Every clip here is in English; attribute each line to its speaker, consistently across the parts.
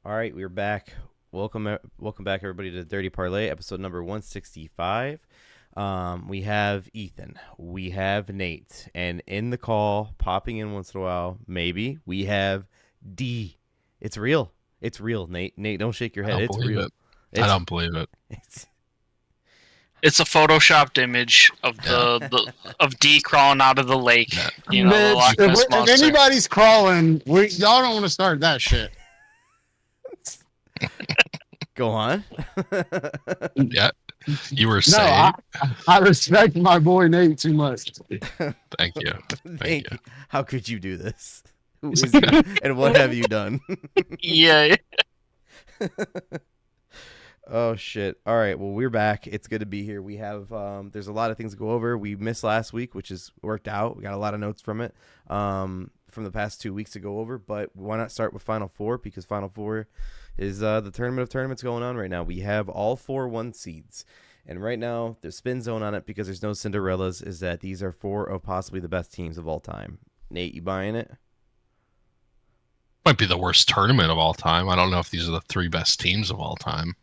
Speaker 1: All right, we're back. Welcome back, everybody, to Dirty Parlay, episode number 165. We have Ethan, we have Nate, and in the call, popping in once in a while, maybe we have D. It's real. It's real, Nate. Nate, don't shake your head. It's real.
Speaker 2: I don't believe it.
Speaker 3: It's a photoshopped image of of D crawling out of the lake.
Speaker 2: Yeah.
Speaker 3: You know, the Loch Ness
Speaker 4: if
Speaker 3: Monster.
Speaker 4: anybody's crawling, y'all don't want to start that shit.
Speaker 1: Go on.
Speaker 2: Yeah, you were saying.
Speaker 4: I respect my boy Nate too much.
Speaker 2: Thank you. Thank you.
Speaker 1: How could you do this? Who is you? And what have you done?
Speaker 3: Yeah.
Speaker 1: Oh shit! All right, well we're back. It's good to be here. We have there's a lot of things to go over. We missed last week, which is worked out. We got a lot of notes from it from the past 2 weeks to go over. But why not start with Final Four, because Final Four is the tournament of tournaments going on right now. We have all 4 1 seeds, and right now the spin zone on it, because there's no Cinderellas, is that these are 4 of possibly the best teams of all time. Nate, you buying it?
Speaker 2: Might be the worst tournament of all time. I don't know if these are the 3 best teams of all time.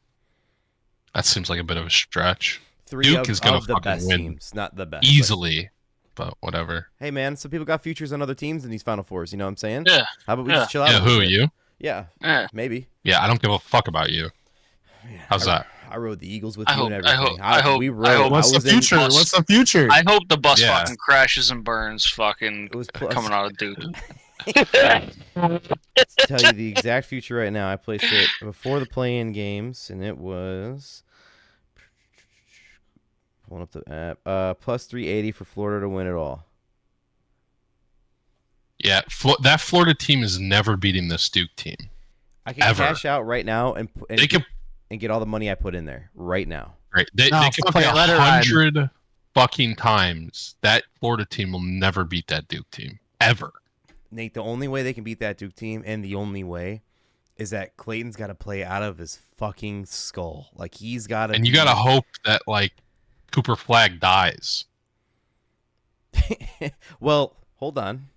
Speaker 2: That seems like a bit of a stretch.
Speaker 1: 3
Speaker 2: Duke is going to
Speaker 1: the
Speaker 2: fucking
Speaker 1: best
Speaker 2: win
Speaker 1: teams, not the best
Speaker 2: easily, but whatever.
Speaker 1: Hey man, some people got futures on other teams in these Final Fours. You know what I'm saying?
Speaker 3: Yeah.
Speaker 1: How about we just chill out?
Speaker 2: Yeah,
Speaker 1: a little
Speaker 2: who
Speaker 1: bit?
Speaker 2: you?
Speaker 1: Yeah, maybe.
Speaker 2: Yeah, I don't give a fuck about you.
Speaker 1: Yeah,
Speaker 2: How's that?
Speaker 1: I rode the Eagles with
Speaker 3: I
Speaker 1: you
Speaker 3: hope-
Speaker 1: and
Speaker 3: I
Speaker 1: everything.
Speaker 3: hope-
Speaker 1: we
Speaker 3: I
Speaker 1: rode.
Speaker 3: hope-
Speaker 4: What's the future? What's the future?
Speaker 3: I hope the bus
Speaker 2: Yeah.
Speaker 3: fucking crashes and burns fucking
Speaker 1: It was plus.
Speaker 3: coming out of Duke.
Speaker 1: Tell you the exact future right now. I placed it before the play-in games, and it was pulling up the app. Plus 380 for Florida to win it all.
Speaker 2: Yeah, that Florida team is never beating this Duke team.
Speaker 1: I can
Speaker 2: Ever.
Speaker 1: cash out right now and
Speaker 2: They could,
Speaker 1: get all the money I put in there right now.
Speaker 2: right? They could play 100 fucking times. That Florida team will never beat that Duke team ever.
Speaker 1: Nate, the only way they can beat that Duke team, and the only way, is that Clayton's got to play out of his fucking skull. Like, he's got to.
Speaker 2: And you got to hope that like Cooper Flagg dies.
Speaker 1: Well, hold on.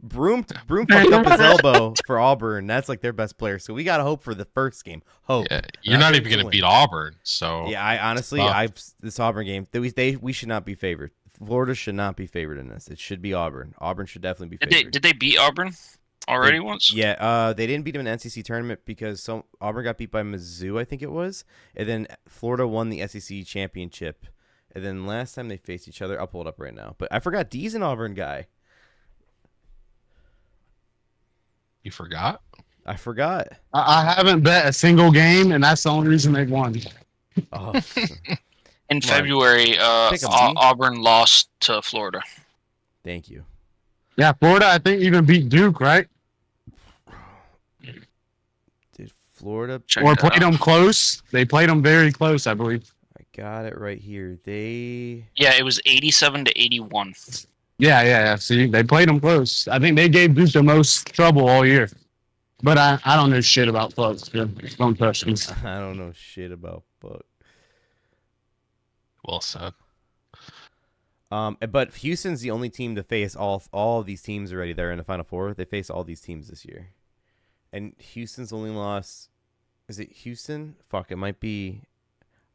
Speaker 1: Broom fucked up his elbow for Auburn. That's like their best player. So we got to hope for the first game. Hope.
Speaker 2: Yeah, you're not even going to beat Auburn. So
Speaker 1: Yeah, I honestly, this Auburn game, we should not be favored. Florida should not be favored in this. It should be Auburn. Auburn should definitely be favored.
Speaker 3: Did they beat Auburn already once?
Speaker 1: Yeah, they didn't beat them in the NCC tournament because Auburn got beat by Mizzou, I think it was, and then Florida won the SEC championship. And then last time they faced each other, I'll pull it up right now. But I forgot D's an Auburn guy.
Speaker 2: You forgot?
Speaker 1: I forgot.
Speaker 4: I haven't bet a single game, and that's the only reason they've won.
Speaker 1: Oh,
Speaker 3: In
Speaker 1: Come on.
Speaker 3: February,
Speaker 1: Pick 'em, D.
Speaker 3: Auburn lost to Florida.
Speaker 1: thank you.
Speaker 4: Yeah, Florida, I think, even beat Duke, right?
Speaker 1: Did Florida?
Speaker 3: Check
Speaker 4: Or
Speaker 3: that
Speaker 4: played
Speaker 3: out.
Speaker 4: them close. They played them very close, I believe.
Speaker 1: I got it right here. They.
Speaker 3: Yeah, it was 87 to 81.
Speaker 4: Yeah. See, they played them close. I think they gave Duke the most trouble all year. But I don't know shit about close. Don't touch me.
Speaker 1: I don't know shit about Buck.
Speaker 2: Well said.
Speaker 1: But Houston's the only team to face all of these teams already. They're in the Final Four. They face all these teams this year, and Houston's only lost. Is it Houston? Fuck, it might be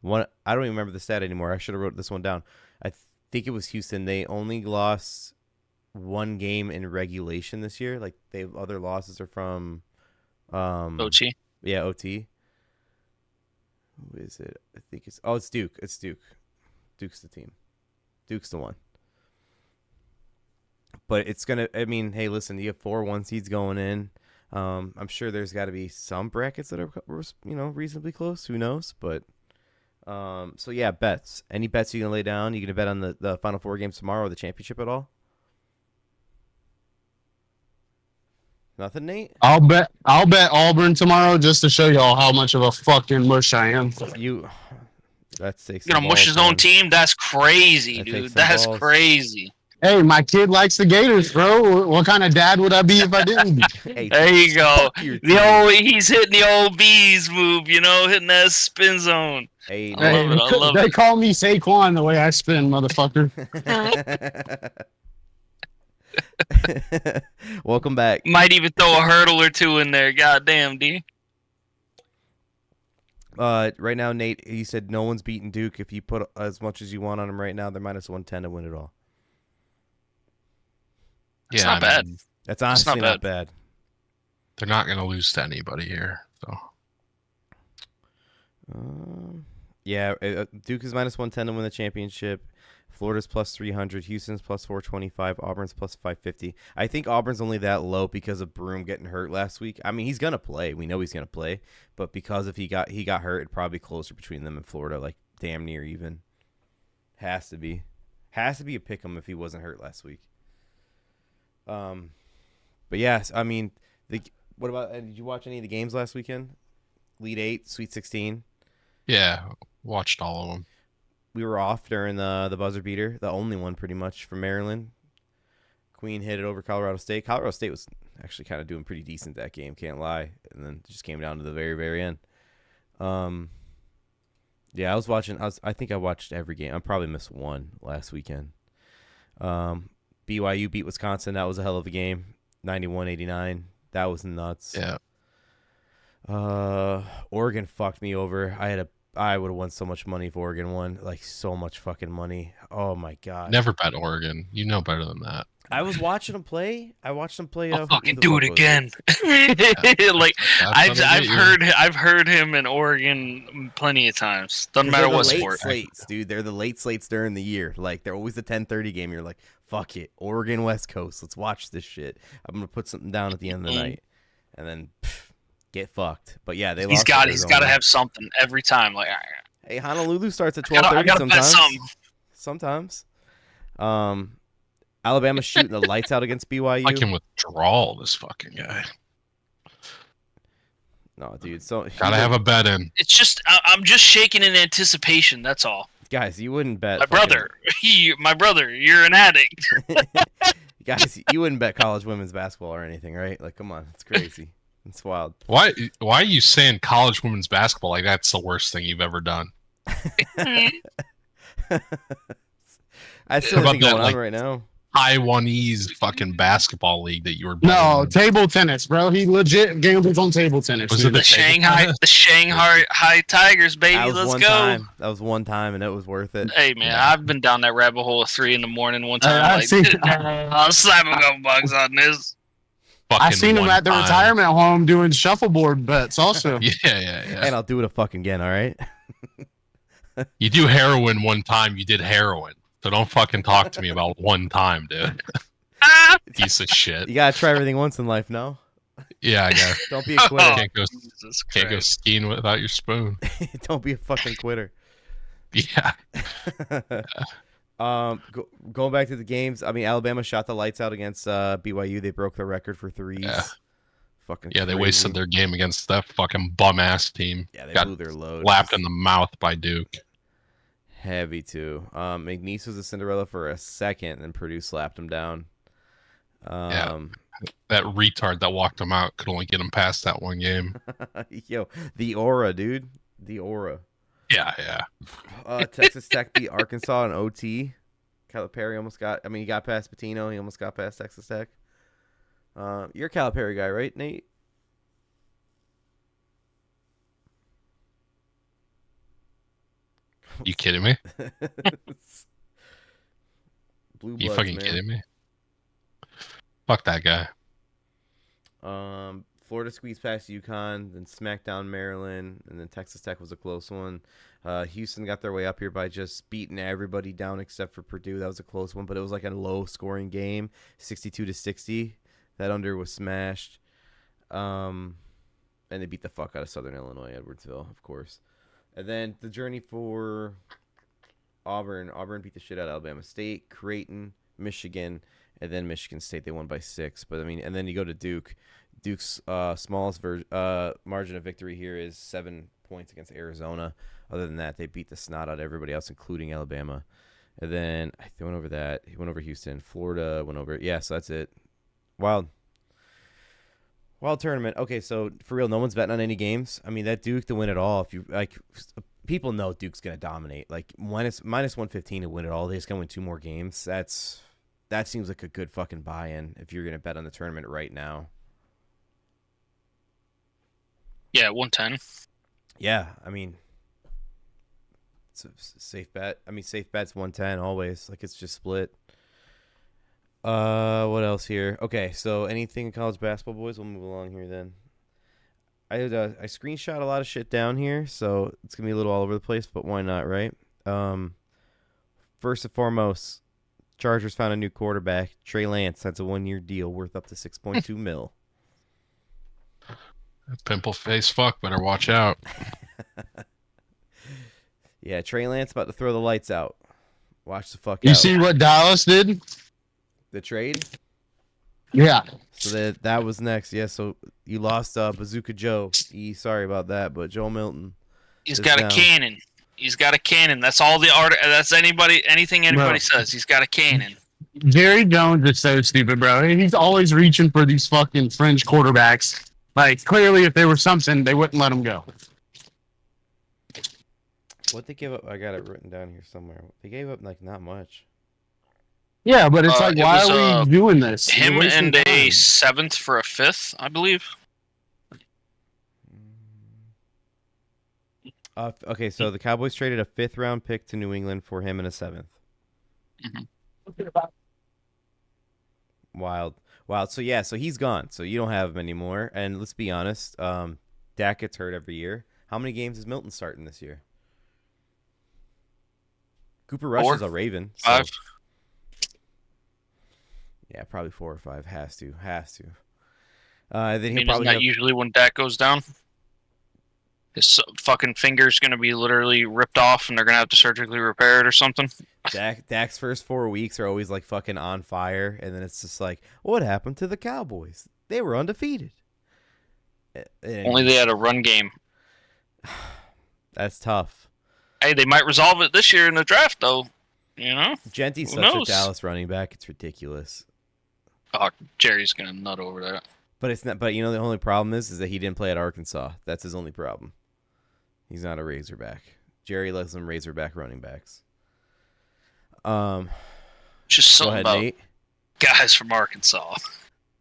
Speaker 1: one. I don't even remember the stat anymore. I should have wrote this one down. I think it was Houston. They only lost 1 game in regulation this year. Like other losses are from
Speaker 3: OT.
Speaker 1: Yeah, OT. Who is it? I think it's Duke. It's Duke. Duke's the team. Duke's the one. But it's going to, I mean, hey, listen, you have 4 1 seeds going in. I'm sure there's got to be some brackets that are, reasonably close. Who knows? But, so yeah, bets. Any bets you going to lay down? You going to bet on the Final Four games tomorrow or the championship at all? Nothing, Nate?
Speaker 4: I'll bet Auburn tomorrow just to show y'all how much of a fucking mush I am.
Speaker 1: That takes.
Speaker 3: You know, mush his own team? That's crazy,
Speaker 1: That
Speaker 3: dude.
Speaker 1: takes some
Speaker 3: That's
Speaker 1: balls.
Speaker 3: crazy.
Speaker 4: Hey, my kid likes the Gators, bro. What kind of dad would I be if I didn't?
Speaker 1: Hey,
Speaker 3: There you go.
Speaker 1: fuck your team.
Speaker 3: He's hitting the old bees move, hitting that spin zone.
Speaker 1: Hey,
Speaker 3: I love it. I love
Speaker 4: They
Speaker 3: it.
Speaker 4: call me Saquon the way I spin, motherfucker.
Speaker 1: Welcome back.
Speaker 3: Might even throw a hurdle or two in there. God damn, D.
Speaker 1: Right now, Nate, he said no one's beating Duke. If you put as much as you want on them right now, they're minus 110 to win it all.
Speaker 3: It's
Speaker 2: Yeah,
Speaker 3: not bad.
Speaker 1: That's honestly
Speaker 3: not
Speaker 1: not bad.
Speaker 2: they're not going to lose to anybody here. So
Speaker 1: Yeah, Duke is minus 110 to win the championship. Florida's plus 300. Houston's plus 425. Auburn's plus 550. I think Auburn's only that low because of Broom getting hurt last week. I mean, he's gonna play. We know he's gonna play, but because if he got hurt, it'd probably be closer between them and Florida, like damn near even. Has to be a pick 'em if he wasn't hurt last week. But yes, I mean, what about? Did you watch any of the games last weekend? Elite 8, Sweet 16.
Speaker 2: yeah, watched all of them.
Speaker 1: We were off during the buzzer beater, the only one pretty much for Maryland. Queen hit it over Colorado State. Colorado State was actually kind of doing pretty decent that game, can't lie. And then it just came down to the very, very end. Yeah, I was watching. I think I watched every game. I probably missed one last weekend. BYU beat Wisconsin. That was a hell of a game. 91-89. That was nuts.
Speaker 2: Yeah.
Speaker 1: Oregon fucked me over. I would have won so much money if Oregon won. Like, so much fucking money. Oh, my God.
Speaker 2: Never bet Oregon. You know better than that.
Speaker 1: I was watching them play. I watched them play.
Speaker 3: I'll fucking do it
Speaker 1: was
Speaker 3: again. Like I've heard him in Oregon plenty of times. Doesn't matter what
Speaker 1: late
Speaker 3: sport.
Speaker 1: Slates, dude. They're the late slates during the year. Like, they're always the 10:30 game. You're like, fuck it, Oregon West Coast. Let's watch this shit. I'm gonna put something down at the end of the night, and then get fucked. But yeah,
Speaker 3: He's got to have something every time. Like,
Speaker 1: hey, Honolulu starts at
Speaker 3: 12:30
Speaker 1: sometimes. Alabama shooting the lights out against BYU.
Speaker 2: I can withdraw this fucking guy.
Speaker 1: No, dude. So
Speaker 2: gotta have a bet in.
Speaker 3: It's just I'm just shaking in anticipation. That's all.
Speaker 1: Guys, you wouldn't bet.
Speaker 3: My brother, you're an addict.
Speaker 1: Guys, you wouldn't bet college women's basketball or anything, right? Like, come on, it's crazy. It's wild.
Speaker 2: Why are you saying college women's basketball like that's the worst thing you've ever done?
Speaker 1: That's the only thing going on right now.
Speaker 2: Taiwanese fucking basketball league that you were
Speaker 4: No, table tennis, bro. He legit gambles on table tennis.
Speaker 2: Was it
Speaker 3: the Shanghai Tigers, baby? Let's go.
Speaker 1: That was one time, and it was worth it.
Speaker 3: Hey, man, I've been down that rabbit hole at 3 a.m. one time. I'll slap a couple bucks on this.
Speaker 4: I seen him at the retirement home doing shuffleboard bets also.
Speaker 2: Yeah.
Speaker 1: And I'll do it a fucking again, all right?
Speaker 2: You do heroin one time, you did heroin. So don't fucking talk to me about one time, dude. Piece of shit.
Speaker 1: You gotta try everything once in life, no?
Speaker 2: Yeah, I guess.
Speaker 1: Don't be a quitter.
Speaker 2: Can't go skiing without your spoon.
Speaker 1: Don't be a fucking quitter.
Speaker 2: Yeah.
Speaker 1: Going back to the games, I mean, Alabama shot the lights out against BYU. They broke their record for threes.
Speaker 2: Yeah.
Speaker 1: Fucking
Speaker 2: they wasted their game against that fucking bum ass team.
Speaker 1: Yeah, they blew their load.
Speaker 2: Slapped in the mouth by Duke.
Speaker 1: Heavy too. McNeese was a Cinderella for a second, and Purdue slapped him down.
Speaker 2: Yeah. That retard that walked him out could only get him past that one game.
Speaker 1: Yo, the aura, dude. The aura.
Speaker 2: Yeah.
Speaker 1: Texas Tech beat Arkansas in OT. Calipari almost got. I mean, he got past Pitino. He almost got past Texas Tech. You're a Calipari guy, right, Nate?
Speaker 2: You kidding me?
Speaker 1: Blue
Speaker 2: You
Speaker 1: Bloods,
Speaker 2: fucking
Speaker 1: man.
Speaker 2: kidding me? Fuck that guy.
Speaker 1: Florida squeezed past UConn, then smacked down Maryland, and then Texas Tech was a close one. Houston got their way up here by just beating everybody down except for Purdue. That was a close one, but it was like a low-scoring game, 62-60. That under was smashed. And they beat the fuck out of Southern Illinois, Edwardsville, of course. And then the journey for Auburn. Auburn beat the shit out of Alabama State, Creighton, Michigan, and then Michigan State. They won by 6. But I mean, and then you go to Duke. Duke's smallest margin of victory here is 7 points against Arizona. Other than that, they beat the snot out of everybody else, including Alabama. And then they went over that. He went over Houston. Florida went over. Yeah, so that's it. Wild tournament. Okay, so for real, no one's betting on any games. I mean, that Duke to win it all. If you like, people know Duke's gonna dominate. Like minus 115 to win it all. They're just gonna win 2 more games. That seems like a good fucking buy-in if you're gonna bet on the tournament right now.
Speaker 3: Yeah, 110.
Speaker 1: Yeah, I mean, it's a safe bet. I mean, safe bet's 110 always. Like, it's just split. What else here? Okay, so anything in college basketball, boys? We'll move along here then. I screenshot a lot of shit down here, so it's gonna be a little all over the place, but why not, right? First and foremost, Chargers found a new quarterback. Trey Lance. That's a 1-year deal worth up to $6.2 mil.
Speaker 2: Pimple face fuck, better watch out.
Speaker 1: Yeah, Trey Lance about to throw the lights out. Watch the fuck out.
Speaker 4: You see what Dallas did?
Speaker 1: The trade?
Speaker 4: Yeah.
Speaker 1: So that was next. Yeah, so you lost Bazooka Joe. Sorry about that, but Joe Milton.
Speaker 3: He's got a cannon. He's got a cannon. That's all the art. That's anything anybody says. He's got a cannon.
Speaker 4: Jerry Jones is so stupid, bro. He's always reaching for these fucking fringe quarterbacks. Like, clearly, if they were something, they wouldn't let him go.
Speaker 1: What they give up? I got it written down here somewhere. They gave up, like, not much.
Speaker 4: Yeah, but it's like, why are we doing this?
Speaker 3: Him and a 7th for a 5th, I believe.
Speaker 1: Okay, so the Cowboys traded a 5th-round pick to New England for him and a 7th.
Speaker 3: Mm-hmm.
Speaker 1: Wild. So yeah, so he's gone. So you don't have him anymore. And let's be honest, Dak gets hurt every year. How many games is Milton starting this year? Cooper Rush is a Raven.
Speaker 3: 5.
Speaker 1: Yeah, probably 4 or 5. Has to. Then
Speaker 3: Isn't that usually when Dak goes down? His fucking finger's going to be literally ripped off and they're going to have to surgically repair it or something.
Speaker 1: Dak's first 4 weeks are always like fucking on fire, and then it's just like, what happened to the Cowboys? They were undefeated.
Speaker 3: Only they had a run game.
Speaker 1: That's tough.
Speaker 3: Hey, they might resolve it this year in the draft, though. You know?
Speaker 1: Genty's such a Dallas running back. It's ridiculous.
Speaker 3: Oh, Jerry's going to nut over that.
Speaker 1: But it's not. But you know, the only problem is that he didn't play at Arkansas. That's his only problem. He's not a Razorback. Jerry loves them Razorback running backs.
Speaker 3: Just something
Speaker 1: ahead,
Speaker 3: about
Speaker 1: Nate.
Speaker 3: Guys from Arkansas.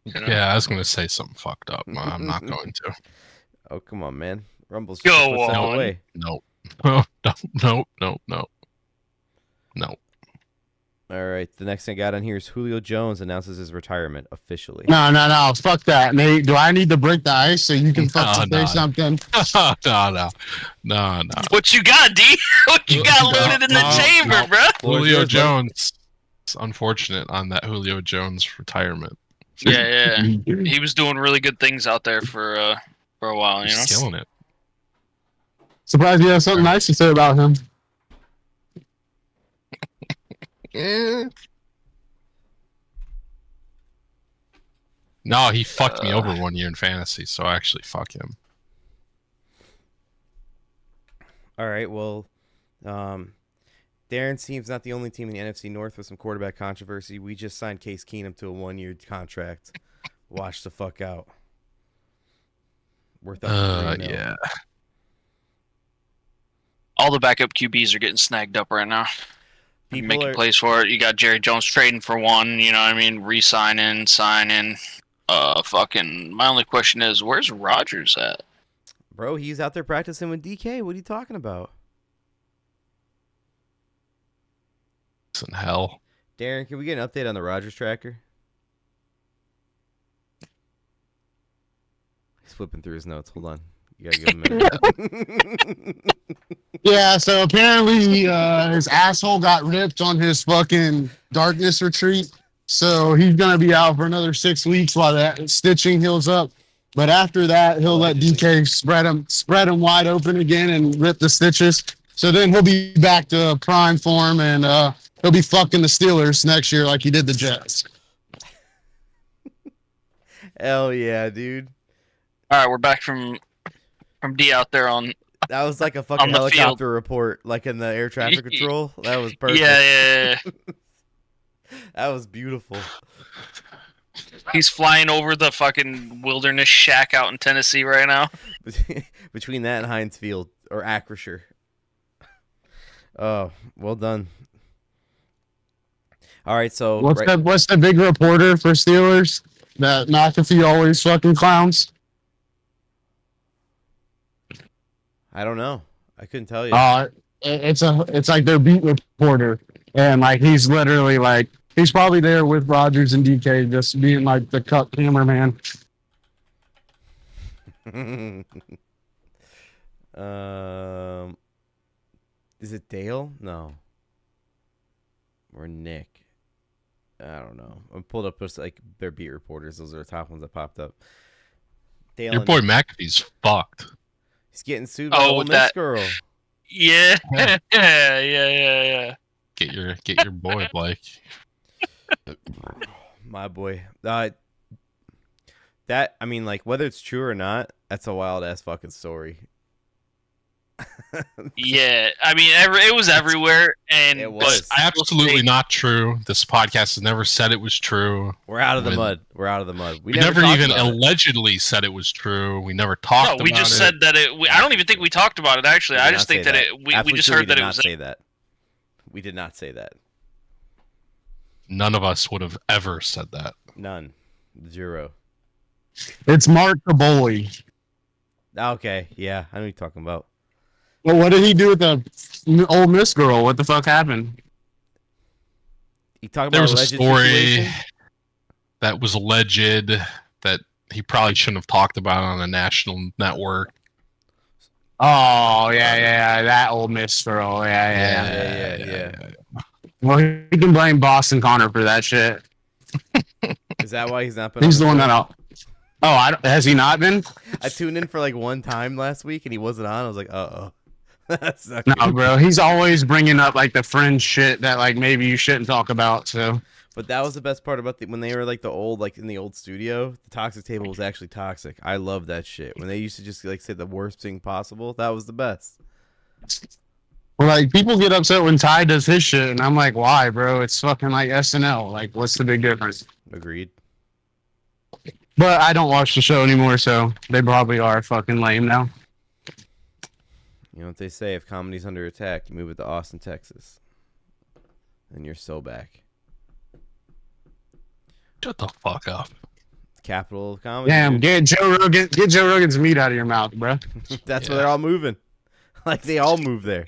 Speaker 3: You know?
Speaker 2: Yeah, I was going to say something fucked up. I'm not going to.
Speaker 1: Oh, come on, man. Rumble's
Speaker 3: Go
Speaker 1: just a step
Speaker 3: on.
Speaker 1: away.
Speaker 2: No.
Speaker 1: All right. The next thing I got on here is Julio Jones announces his retirement officially.
Speaker 4: No. Fuck that, Nate. Do I need to break the ice so you can fucking say something?
Speaker 2: No.
Speaker 3: What you got, D? What you got loaded in the chamber, bro?
Speaker 2: Julio Jones. It's unfortunate on that Julio Jones retirement.
Speaker 3: Yeah. He was doing really good things out there for a while, you know?
Speaker 2: He's killing it.
Speaker 4: Surprised you have something nice to say about him.
Speaker 2: No, he fucked me over 1 year in fantasy, so actually fuck him.
Speaker 1: All right. Well, Darren's team's not the only team in the NFC North with some quarterback controversy. We just signed Case Keenum to a 1-year contract. Watch the fuck out. Worth up.
Speaker 2: Yeah.
Speaker 3: All the backup QBs are getting snagged up right now. Making plays for it. You got Jerry Jones trading for one, you know what I mean? Re-signing, signing. My only question is, where's Rodgers at?
Speaker 1: Bro, he's out there practicing with DK. What are you talking about?
Speaker 2: It's in hell.
Speaker 1: Darren, can we get an update on the Rodgers tracker? He's flipping through his notes. Hold on. You gotta give him a minute.
Speaker 4: Yeah, so apparently his asshole got ripped on his fucking darkness retreat. So he's going to be out for another 6 weeks while that stitching heals up. But after that, he'll let DK spread him wide open again and rip the stitches. So then he'll be back to prime form and he'll be fucking the Steelers next year like he did the Jets.
Speaker 1: Hell yeah, dude.
Speaker 3: All right, we're back from D out there on.
Speaker 1: That was like a fucking helicopter
Speaker 3: field.
Speaker 1: report, like in the air traffic control. That was perfect.
Speaker 3: Yeah.
Speaker 1: That was beautiful.
Speaker 3: He's flying over the fucking wilderness shack out in Tennessee right now.
Speaker 1: Between that and Heinz Field or Acrisure. Oh, well done. All right, so
Speaker 4: What's the big reporter for Steelers that McAfee always fucking clowns?
Speaker 1: I don't know. I couldn't tell you.
Speaker 4: It's like their beat reporter, and like he's literally like he's probably there with Rogers and DK, just being like the cut cameraman.
Speaker 1: Is it Dale? No. Or Nick? I don't know. I pulled up just like their beat reporters. Those are the top ones that popped up. Dale
Speaker 2: Your
Speaker 1: and
Speaker 2: boy
Speaker 1: Nick.
Speaker 2: McAfee's fucked.
Speaker 1: He's getting sued by the Ole Miss girl.
Speaker 3: Yeah. Yeah.
Speaker 2: Get your boy, Blake.
Speaker 1: My boy. That, I mean, like, whether it's true or not, that's a wild ass fucking story.
Speaker 3: Yeah. I mean, it was everywhere, and
Speaker 1: It was.
Speaker 2: Absolutely not true. This podcast has never said it was true.
Speaker 1: We're out of the mud. We're out of the mud.
Speaker 2: We never
Speaker 1: talked
Speaker 2: even
Speaker 1: about it.
Speaker 2: allegedly said it was true. We never talked about it.
Speaker 3: No, we just said that it. I don't even think we talked about it, actually.
Speaker 1: We did
Speaker 3: I
Speaker 1: not
Speaker 3: just
Speaker 1: say
Speaker 3: think that we just heard that it was.
Speaker 1: We did not say that. We did not say that.
Speaker 2: None of us would have ever said that.
Speaker 1: None. Zero.
Speaker 4: It's Mark the bully.
Speaker 1: Okay, yeah, I know what you're talking about.
Speaker 4: Well, what did he do with the Ole Miss girl? What the fuck happened?
Speaker 1: You talking
Speaker 2: There
Speaker 1: about
Speaker 2: was a
Speaker 1: alleged
Speaker 2: story
Speaker 1: situation?
Speaker 2: that was alleged that he probably shouldn't have talked about on a national network.
Speaker 4: Oh yeah, that Ole Miss girl. Yeah. Well, he can blame Boston Connor for that shit.
Speaker 1: Is that why he's not been?
Speaker 4: He's
Speaker 1: on
Speaker 4: the one
Speaker 1: show?
Speaker 4: that out. Oh, has he not been?
Speaker 1: I tuned in for like one time last week and he wasn't on. I was like, uh-oh. That's not
Speaker 4: No,
Speaker 1: good.
Speaker 4: bro. He's always bringing up like the fringe shit that like maybe you shouldn't talk about. So
Speaker 1: But that was the best part about when they were like in the old studio. The toxic table was actually toxic. I love that shit. When they used to just like say the worst thing possible, that was the best.
Speaker 4: well, like people get upset when Ty does his shit, and I'm like, why, bro? It's fucking like SNL. Like, what's the big difference?
Speaker 1: Agreed.
Speaker 4: But I don't watch the show anymore, so they probably are fucking lame now.
Speaker 1: You know what they say? If comedy's under attack, you move it to Austin, Texas, and you're so back.
Speaker 2: Shut the fuck up.
Speaker 1: Capital of comedy.
Speaker 4: Damn,
Speaker 1: dude.
Speaker 4: get Joe Rogan's meat out of your mouth, bro.
Speaker 1: That's where they're all moving. Like they all move there.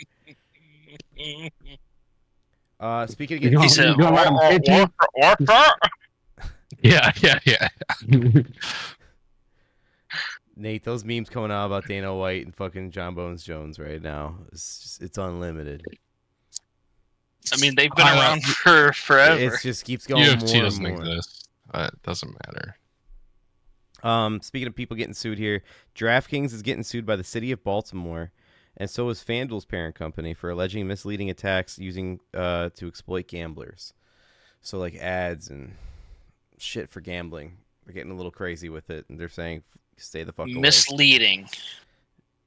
Speaker 1: Speaking of
Speaker 4: You
Speaker 1: getting
Speaker 3: He said,
Speaker 4: You gonna let him hit you?
Speaker 2: Yeah.
Speaker 1: Nate, those memes coming out about Dana White and fucking John Bones Jones right now, it's unlimited.
Speaker 3: I mean, they've been around for forever.
Speaker 1: It just keeps going
Speaker 2: UFC
Speaker 1: more
Speaker 2: doesn't
Speaker 1: and more.
Speaker 2: exist. It doesn't matter.
Speaker 1: Speaking of people getting sued here, DraftKings is getting sued by the city of Baltimore, and so is FanDuel's parent company for alleging misleading attacks using to exploit gamblers. So like ads and shit for gambling. They're getting a little crazy with it, and they're saying stay the fuck away.
Speaker 3: Misleading.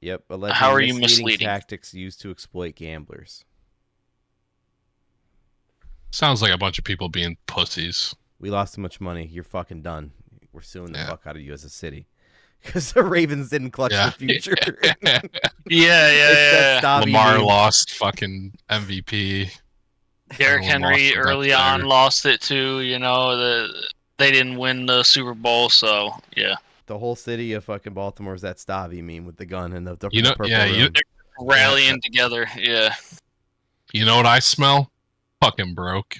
Speaker 1: Yep, alleging
Speaker 3: How are you
Speaker 1: misleading
Speaker 3: misleading?
Speaker 1: tactics used to exploit gamblers.
Speaker 2: Sounds like a bunch of people being pussies.
Speaker 1: We lost too much money. You're fucking done. We're suing the
Speaker 2: Yeah.
Speaker 1: fuck out of you as a city. Because the Ravens didn't clutch the future.
Speaker 3: Yeah.
Speaker 1: Stabby
Speaker 2: Lamar
Speaker 1: meme.
Speaker 2: lost fucking MVP.
Speaker 3: Derrick
Speaker 2: Everyone
Speaker 3: Henry
Speaker 2: lost it up
Speaker 3: early
Speaker 2: there.
Speaker 3: on lost it too. You know, they didn't win the Super Bowl, so yeah.
Speaker 1: The whole city of fucking Baltimore is that Stabby meme with the gun and the
Speaker 2: You know,
Speaker 1: purple
Speaker 2: yeah, you-
Speaker 1: room.
Speaker 3: Rallying together, yeah.
Speaker 2: You know what I smell? Fucking broke.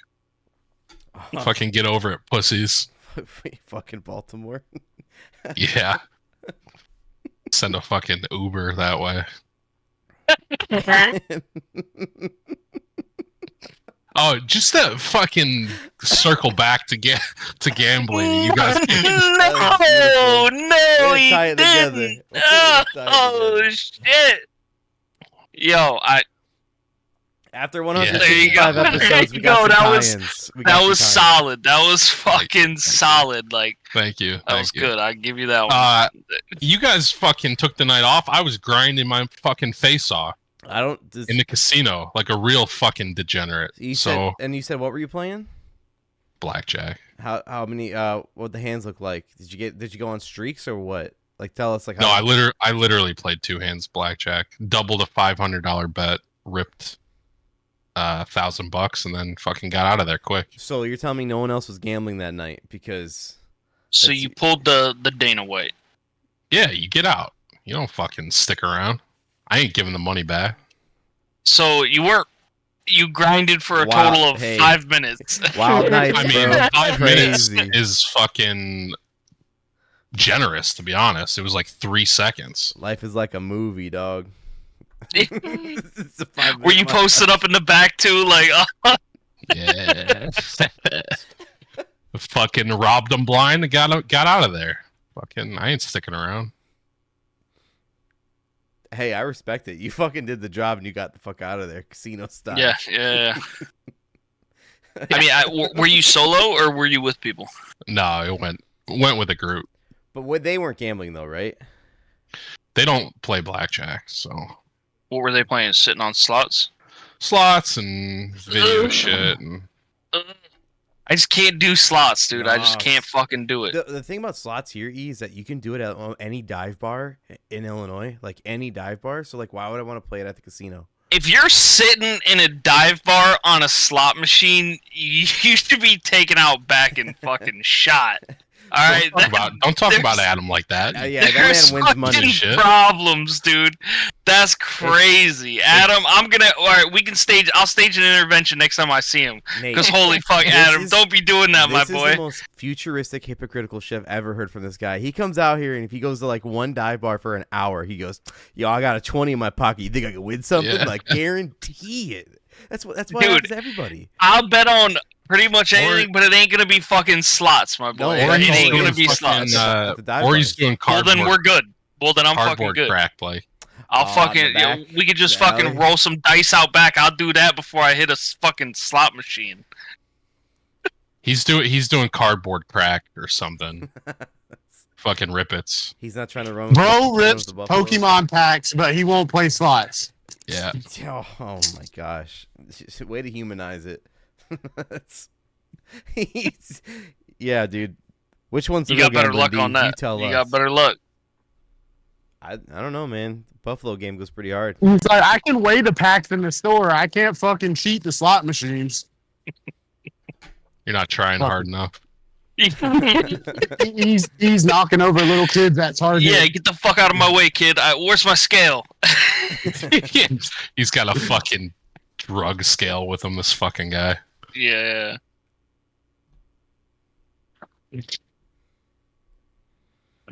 Speaker 1: Oh,
Speaker 2: Fucking get over it, pussies.
Speaker 1: fucking Baltimore.
Speaker 2: Yeah. Send a fucking Uber that way. Oh, just to fucking circle back to gambling. You guys,
Speaker 3: No,
Speaker 1: Way to
Speaker 3: he
Speaker 1: tie it together.
Speaker 3: didn't.
Speaker 1: Way to tie it
Speaker 3: Oh
Speaker 1: together.
Speaker 3: shit! Yo,
Speaker 1: After
Speaker 3: There you
Speaker 1: 165
Speaker 3: go.
Speaker 1: episodes,
Speaker 3: There
Speaker 1: we
Speaker 3: you
Speaker 1: got
Speaker 3: go.
Speaker 1: some
Speaker 3: That was-
Speaker 1: tie-ins. We got
Speaker 3: that
Speaker 1: some
Speaker 3: was
Speaker 1: tie-ins.
Speaker 3: solid. That was fucking solid. Like
Speaker 2: thank you.
Speaker 3: that was good. I give you that one.
Speaker 2: You guys fucking took the night off. I was grinding my fucking face off
Speaker 1: I don't.
Speaker 2: in the casino like a real fucking degenerate.
Speaker 1: You
Speaker 2: So
Speaker 1: said, and you said, what were you playing?
Speaker 2: blackjack.
Speaker 1: How many? What the hands look like? Did you go on streaks or what? Like, tell us. Like,
Speaker 2: No,
Speaker 1: how,
Speaker 2: I literally played two hands blackjack, doubled a $500 bet, ripped $1,000, and then fucking got out of there quick.
Speaker 1: So you're telling me no one else was gambling that night because
Speaker 3: So
Speaker 1: that's-
Speaker 3: you pulled the Dana White.
Speaker 2: Yeah, you get out. You don't fucking stick around. I ain't giving the money back.
Speaker 3: So you grinded for a
Speaker 1: Wow,
Speaker 3: total of
Speaker 1: hey.
Speaker 3: 5 minutes.
Speaker 1: Wild night,
Speaker 2: I mean,
Speaker 1: bro.
Speaker 2: 5 minutes
Speaker 1: Crazy.
Speaker 2: is fucking generous, to be honest. It was like 3 seconds.
Speaker 1: Life is like a movie, dog. It's a 5-minute
Speaker 3: Were you posted up in the back too, like?
Speaker 2: Yeah. Fucking robbed them blind and got out of there. Fucking, I ain't sticking around.
Speaker 1: Hey, I respect it. You fucking did the job and you got the fuck out of there, casino style.
Speaker 3: Yeah. I mean, were you solo or were you with people?
Speaker 2: No, it went with a group.
Speaker 1: But they weren't gambling though, right?
Speaker 2: They don't play blackjack, so
Speaker 3: What were they playing? Sitting on slots?
Speaker 2: slots and video shit and
Speaker 3: I just can't do slots, dude. I just
Speaker 1: Nah.
Speaker 3: can't fucking do it.
Speaker 1: The thing about slots here is that you can do it at any dive bar in Illinois, like any dive bar. So like, why would I want to play it at the casino?
Speaker 3: If you're sitting in a dive bar on a slot machine, you should be taken out back and fucking shot. All right,
Speaker 2: don't talk about
Speaker 3: there's-
Speaker 2: Adam like that.
Speaker 1: Yeah, that
Speaker 3: there's
Speaker 1: man wins money.
Speaker 3: fucking
Speaker 2: Shit.
Speaker 3: problems, dude. That's crazy, Adam. All right, we can stage. I'll stage an intervention next time I see him.
Speaker 1: Nate,
Speaker 3: Because holy fuck,
Speaker 1: This
Speaker 3: Adam,
Speaker 1: is-
Speaker 3: don't be doing that, my
Speaker 1: this is
Speaker 3: boy.
Speaker 1: the most futuristic, hypocritical shit I've ever heard from this guy. He comes out here and if he goes to like one dive bar for an hour, he goes, "Yo, I got a 20 in my pocket. You think I could win something?"
Speaker 2: Yeah.
Speaker 1: Like, guarantee it. That's why
Speaker 3: Dude.
Speaker 1: it happens to everybody.
Speaker 3: I'll bet on pretty much anything, but it ain't gonna be fucking slots, my boy.
Speaker 1: No,
Speaker 2: Or
Speaker 3: it
Speaker 2: he's
Speaker 3: ain't
Speaker 2: doing
Speaker 3: gonna be
Speaker 2: fucking,
Speaker 3: slots.
Speaker 1: At the dive
Speaker 2: or he's
Speaker 1: bars.
Speaker 2: doing
Speaker 3: Well,
Speaker 2: cardboard,
Speaker 3: then we're good. Well, then I'm fucking
Speaker 2: cardboard
Speaker 3: good.
Speaker 2: crack play.
Speaker 3: I'll
Speaker 1: in
Speaker 3: fucking.
Speaker 1: the back,
Speaker 3: we could just
Speaker 1: the
Speaker 3: fucking
Speaker 1: alley.
Speaker 3: roll some dice out back. I'll do that before I hit a fucking slot machine.
Speaker 2: He's doing cardboard crack or something. Fucking rippets.
Speaker 1: He's not trying to run.
Speaker 4: Bro
Speaker 1: with
Speaker 4: rips
Speaker 1: the Buffalo.
Speaker 4: Pokemon packs, but he won't play slots.
Speaker 2: Yeah.
Speaker 1: Oh my gosh! Way to humanize it. Yeah, dude. Which one's the
Speaker 3: You got
Speaker 1: real
Speaker 3: better
Speaker 1: gambling,
Speaker 3: luck
Speaker 1: D?
Speaker 3: on that.
Speaker 1: You tell us.
Speaker 3: got better luck.
Speaker 1: I don't know, man. The Buffalo game goes pretty hard.
Speaker 4: He's like, I can weigh the packs in the store. I can't fucking cheat the slot machines.
Speaker 2: You're not trying hard enough.
Speaker 4: He's knocking over little kids at Target.
Speaker 3: Yeah, get the fuck out of my way, kid. Where's my scale?
Speaker 2: He's got a fucking drug scale with him, this fucking guy.
Speaker 3: Yeah.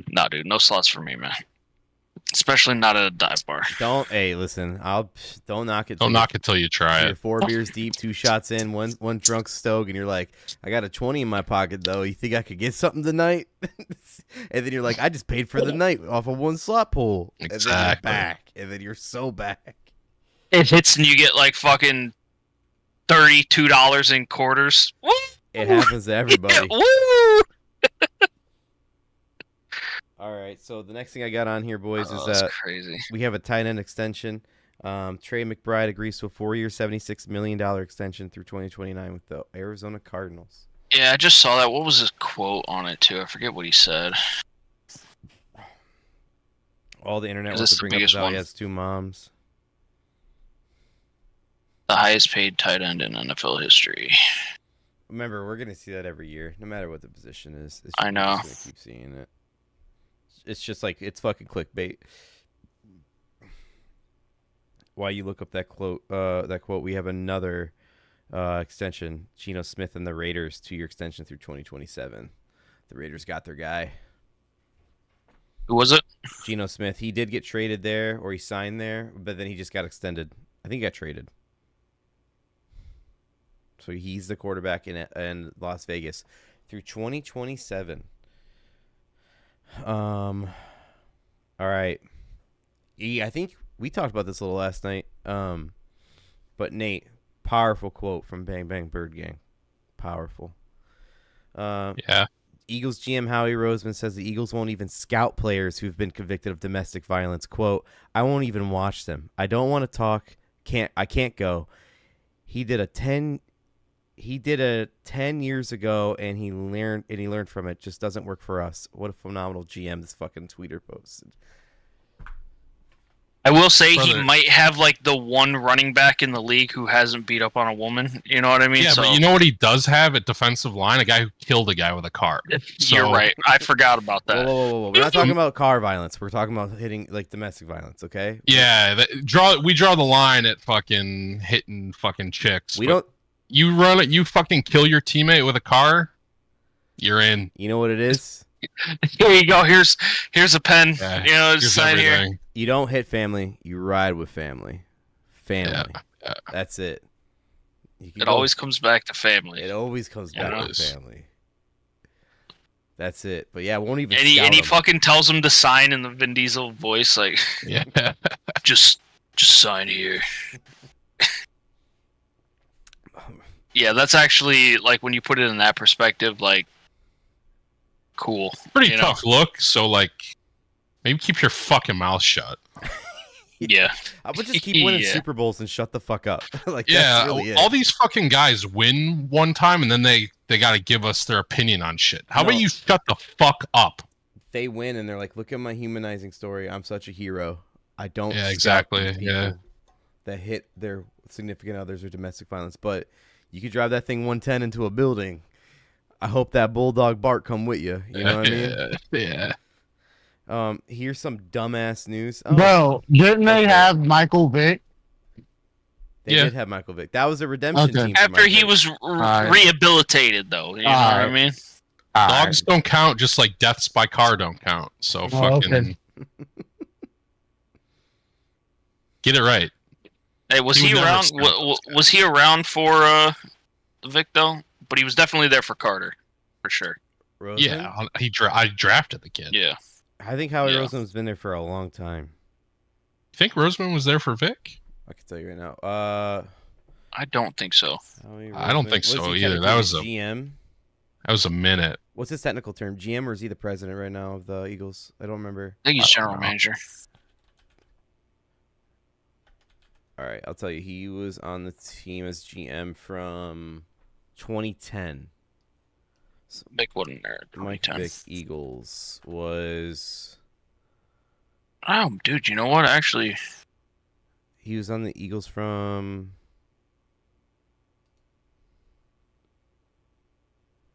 Speaker 3: Nah, dude, no slots for me, man. Especially not at a dive bar.
Speaker 1: Hey, listen. Don't knock it.
Speaker 2: Don't knock it till you try
Speaker 1: You're
Speaker 2: it.
Speaker 1: 4 beers deep, 2 shots in, one drunk stoke, and you're like, I got a 20 in my pocket though. You think I could get something tonight? And then you're like, I just paid for the night off of 1 slot pool. And then you're
Speaker 2: Exactly.
Speaker 1: back, and then you're so back.
Speaker 3: It hits and you get like fucking $32 in quarters. Woo!
Speaker 1: It happens to everybody.
Speaker 3: Woo!
Speaker 1: All right, so the next thing I got on here, boys,
Speaker 3: Oh,
Speaker 1: is
Speaker 3: that's crazy.
Speaker 1: we have a tight end extension. Trey McBride agrees to a 4-year, $76 million extension through 2029 with the Arizona Cardinals.
Speaker 3: Yeah, I just saw that. What was his quote on it too? I forget what he said.
Speaker 1: All the internet
Speaker 3: Is
Speaker 1: wants
Speaker 3: this
Speaker 1: to
Speaker 3: the
Speaker 1: bring up
Speaker 3: biggest
Speaker 1: is how he
Speaker 3: one?
Speaker 1: has 2 moms.
Speaker 3: The highest paid tight end in NFL history.
Speaker 1: Remember, we're gonna see that every year, no matter what the position is. It's
Speaker 3: I know.
Speaker 1: We're just gonna keep seeing it. It's just like it's fucking clickbait. While you look up that quote, we have another extension. Geno Smith and the Raiders 2-year extension through 2027. The Raiders got their guy.
Speaker 3: Who was it?
Speaker 1: Geno Smith. He did get traded there, or he signed there, but then he just got extended. I think he got traded. So he's the quarterback in Las Vegas through 2027. All right. I think we talked about this a little last night. But Nate, powerful quote from Bang Bang Bird Gang. Powerful.
Speaker 2: Yeah.
Speaker 1: Eagles GM Howie Roseman says the Eagles won't even scout players who've been convicted of domestic violence. Quote, I won't even watch them. I don't want to talk. I can't go. He did a 10 years ago and he learned from it. Just doesn't work for us. What a phenomenal GM this fucking tweeter posted.
Speaker 3: I will say he
Speaker 2: Brother.
Speaker 3: might have like the one running back in the league who hasn't beat up on a woman. You know what I mean?
Speaker 2: Yeah,
Speaker 3: So,
Speaker 2: but you know what he does have at defensive line? A guy who killed a guy with a car.
Speaker 3: you're
Speaker 2: So,
Speaker 3: right. I forgot about
Speaker 1: Whoa,
Speaker 3: that.
Speaker 1: whoa, whoa, whoa. We're not talking about car violence. We're talking about hitting like domestic violence. Okay.
Speaker 2: Yeah, we draw the line at fucking hitting fucking chicks.
Speaker 1: We
Speaker 2: but
Speaker 1: don't.
Speaker 2: You run it. You fucking kill your teammate with a car. You're in.
Speaker 1: You know what it is?
Speaker 3: Here you go. Here's a pen.
Speaker 2: Yeah,
Speaker 3: You know, just
Speaker 2: here's
Speaker 3: sign here.
Speaker 2: everything.
Speaker 1: You don't hit family. You ride with family. Family.
Speaker 2: Yeah.
Speaker 1: That's it. You can
Speaker 3: It
Speaker 1: go-
Speaker 3: always comes back to family.
Speaker 1: It always comes back
Speaker 3: Yeah.
Speaker 1: to family. That's it. But yeah, won't even.
Speaker 3: And he
Speaker 1: scout him.
Speaker 3: fucking tells him to sign in the Vin Diesel voice, like,
Speaker 2: Yeah.
Speaker 3: just sign here. Yeah, that's actually like when you put it in that perspective, like, cool.
Speaker 2: Pretty
Speaker 3: you know?
Speaker 2: tough look. So like, maybe keep your fucking mouth shut.
Speaker 3: Yeah.
Speaker 1: I would just keep winning
Speaker 3: Yeah.
Speaker 1: Super Bowls and shut the fuck up. Like
Speaker 2: Yeah,
Speaker 1: that's really it.
Speaker 2: all these fucking guys win one time and then they got to give us their opinion on shit. How
Speaker 1: No.
Speaker 2: about you shut the fuck up?
Speaker 1: They win and they're like, look at my humanizing story. I'm such a hero. I don't.
Speaker 2: Yeah,
Speaker 1: scout
Speaker 2: exactly,
Speaker 1: these people
Speaker 2: yeah.
Speaker 1: That hit their significant others or domestic violence, but you could drive that thing 110 into a building. I hope that bulldog bark come with you. You know what I mean?
Speaker 2: Yeah.
Speaker 1: Here's some dumbass news. Oh,
Speaker 4: Bro, didn't they
Speaker 1: Okay.
Speaker 4: have Michael Vick?
Speaker 1: they
Speaker 2: Yeah.
Speaker 1: did have Michael Vick. That was a redemption
Speaker 4: Okay.
Speaker 1: team. for
Speaker 3: After he
Speaker 1: Michael
Speaker 3: was
Speaker 4: Alright.
Speaker 3: rehabilitated, though. You know what I
Speaker 4: Alright.
Speaker 3: mean?
Speaker 2: Dogs don't count, just like deaths by car don't count. So fucking
Speaker 4: okay.
Speaker 2: get it right.
Speaker 3: Hey, was
Speaker 2: He
Speaker 3: he
Speaker 2: would never
Speaker 3: around?
Speaker 2: scout those guys.
Speaker 3: Was he around for Vic though? But he was definitely there for Carter, for sure.
Speaker 1: Roseman?
Speaker 2: Yeah, I drafted the kid.
Speaker 3: Yeah.
Speaker 1: I think Howie
Speaker 3: Yeah.
Speaker 1: Roseman's been there for a long time.
Speaker 2: Think Roseman was there for Vic?
Speaker 1: I can tell you right now.
Speaker 3: I don't think so.
Speaker 1: Howie
Speaker 2: I don't
Speaker 1: Roseman-
Speaker 2: think
Speaker 1: what is
Speaker 2: so
Speaker 1: he
Speaker 2: either.
Speaker 1: technically,
Speaker 2: That was
Speaker 1: the
Speaker 2: a-
Speaker 1: GM.
Speaker 2: That was a minute.
Speaker 1: What's his technical term? GM or is he the president right now of the Eagles? I don't remember.
Speaker 3: I think he's
Speaker 2: I don't
Speaker 3: general
Speaker 2: know.
Speaker 3: manager.
Speaker 1: All right, I'll tell you. He was on the team as GM from 2010.
Speaker 3: Vic wasn't there.
Speaker 1: The Mike
Speaker 3: 2010.
Speaker 1: Vick Eagles was.
Speaker 3: Oh, dude, you know what? Actually,
Speaker 1: He was on the Eagles from.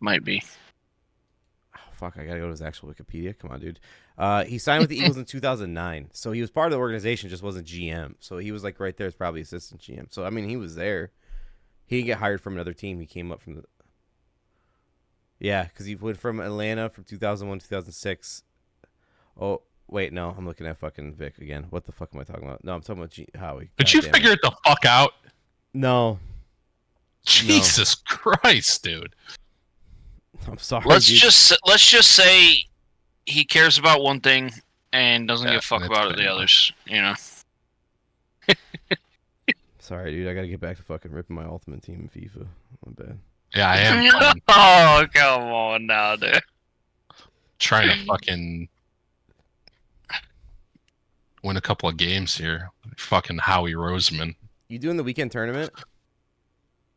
Speaker 3: might be.
Speaker 1: Oh, fuck, I gotta go to his actual Wikipedia. Come on, dude. He signed with the Eagles in 2009, so he was part of the organization, just wasn't GM. So he was like right there as probably assistant GM. So I mean, he was there. He didn't get hired from another team. He came up from the. Yeah, because he went from Atlanta from 2001 2006. Oh wait, no, I'm looking at fucking Vic again. What the fuck am I talking about? No, I'm talking about Howie.
Speaker 2: Could
Speaker 1: God
Speaker 2: you
Speaker 1: damn
Speaker 2: figure it the fuck out?
Speaker 1: No,
Speaker 2: Jesus Christ, dude.
Speaker 1: I'm sorry.
Speaker 3: Let's
Speaker 1: dude.
Speaker 3: just say he cares about one thing and doesn't
Speaker 2: Yeah,
Speaker 3: give a fuck
Speaker 2: that's
Speaker 3: about the
Speaker 2: fair.
Speaker 3: others. You know.
Speaker 1: Sorry, dude. I gotta get back to fucking ripping my ultimate team in FIFA. My bad.
Speaker 2: Yeah, I am fucking
Speaker 3: Oh, come on now, dude.
Speaker 2: trying to fucking win a couple of games here. Fucking Howie Roseman.
Speaker 1: You doing the weekend tournament?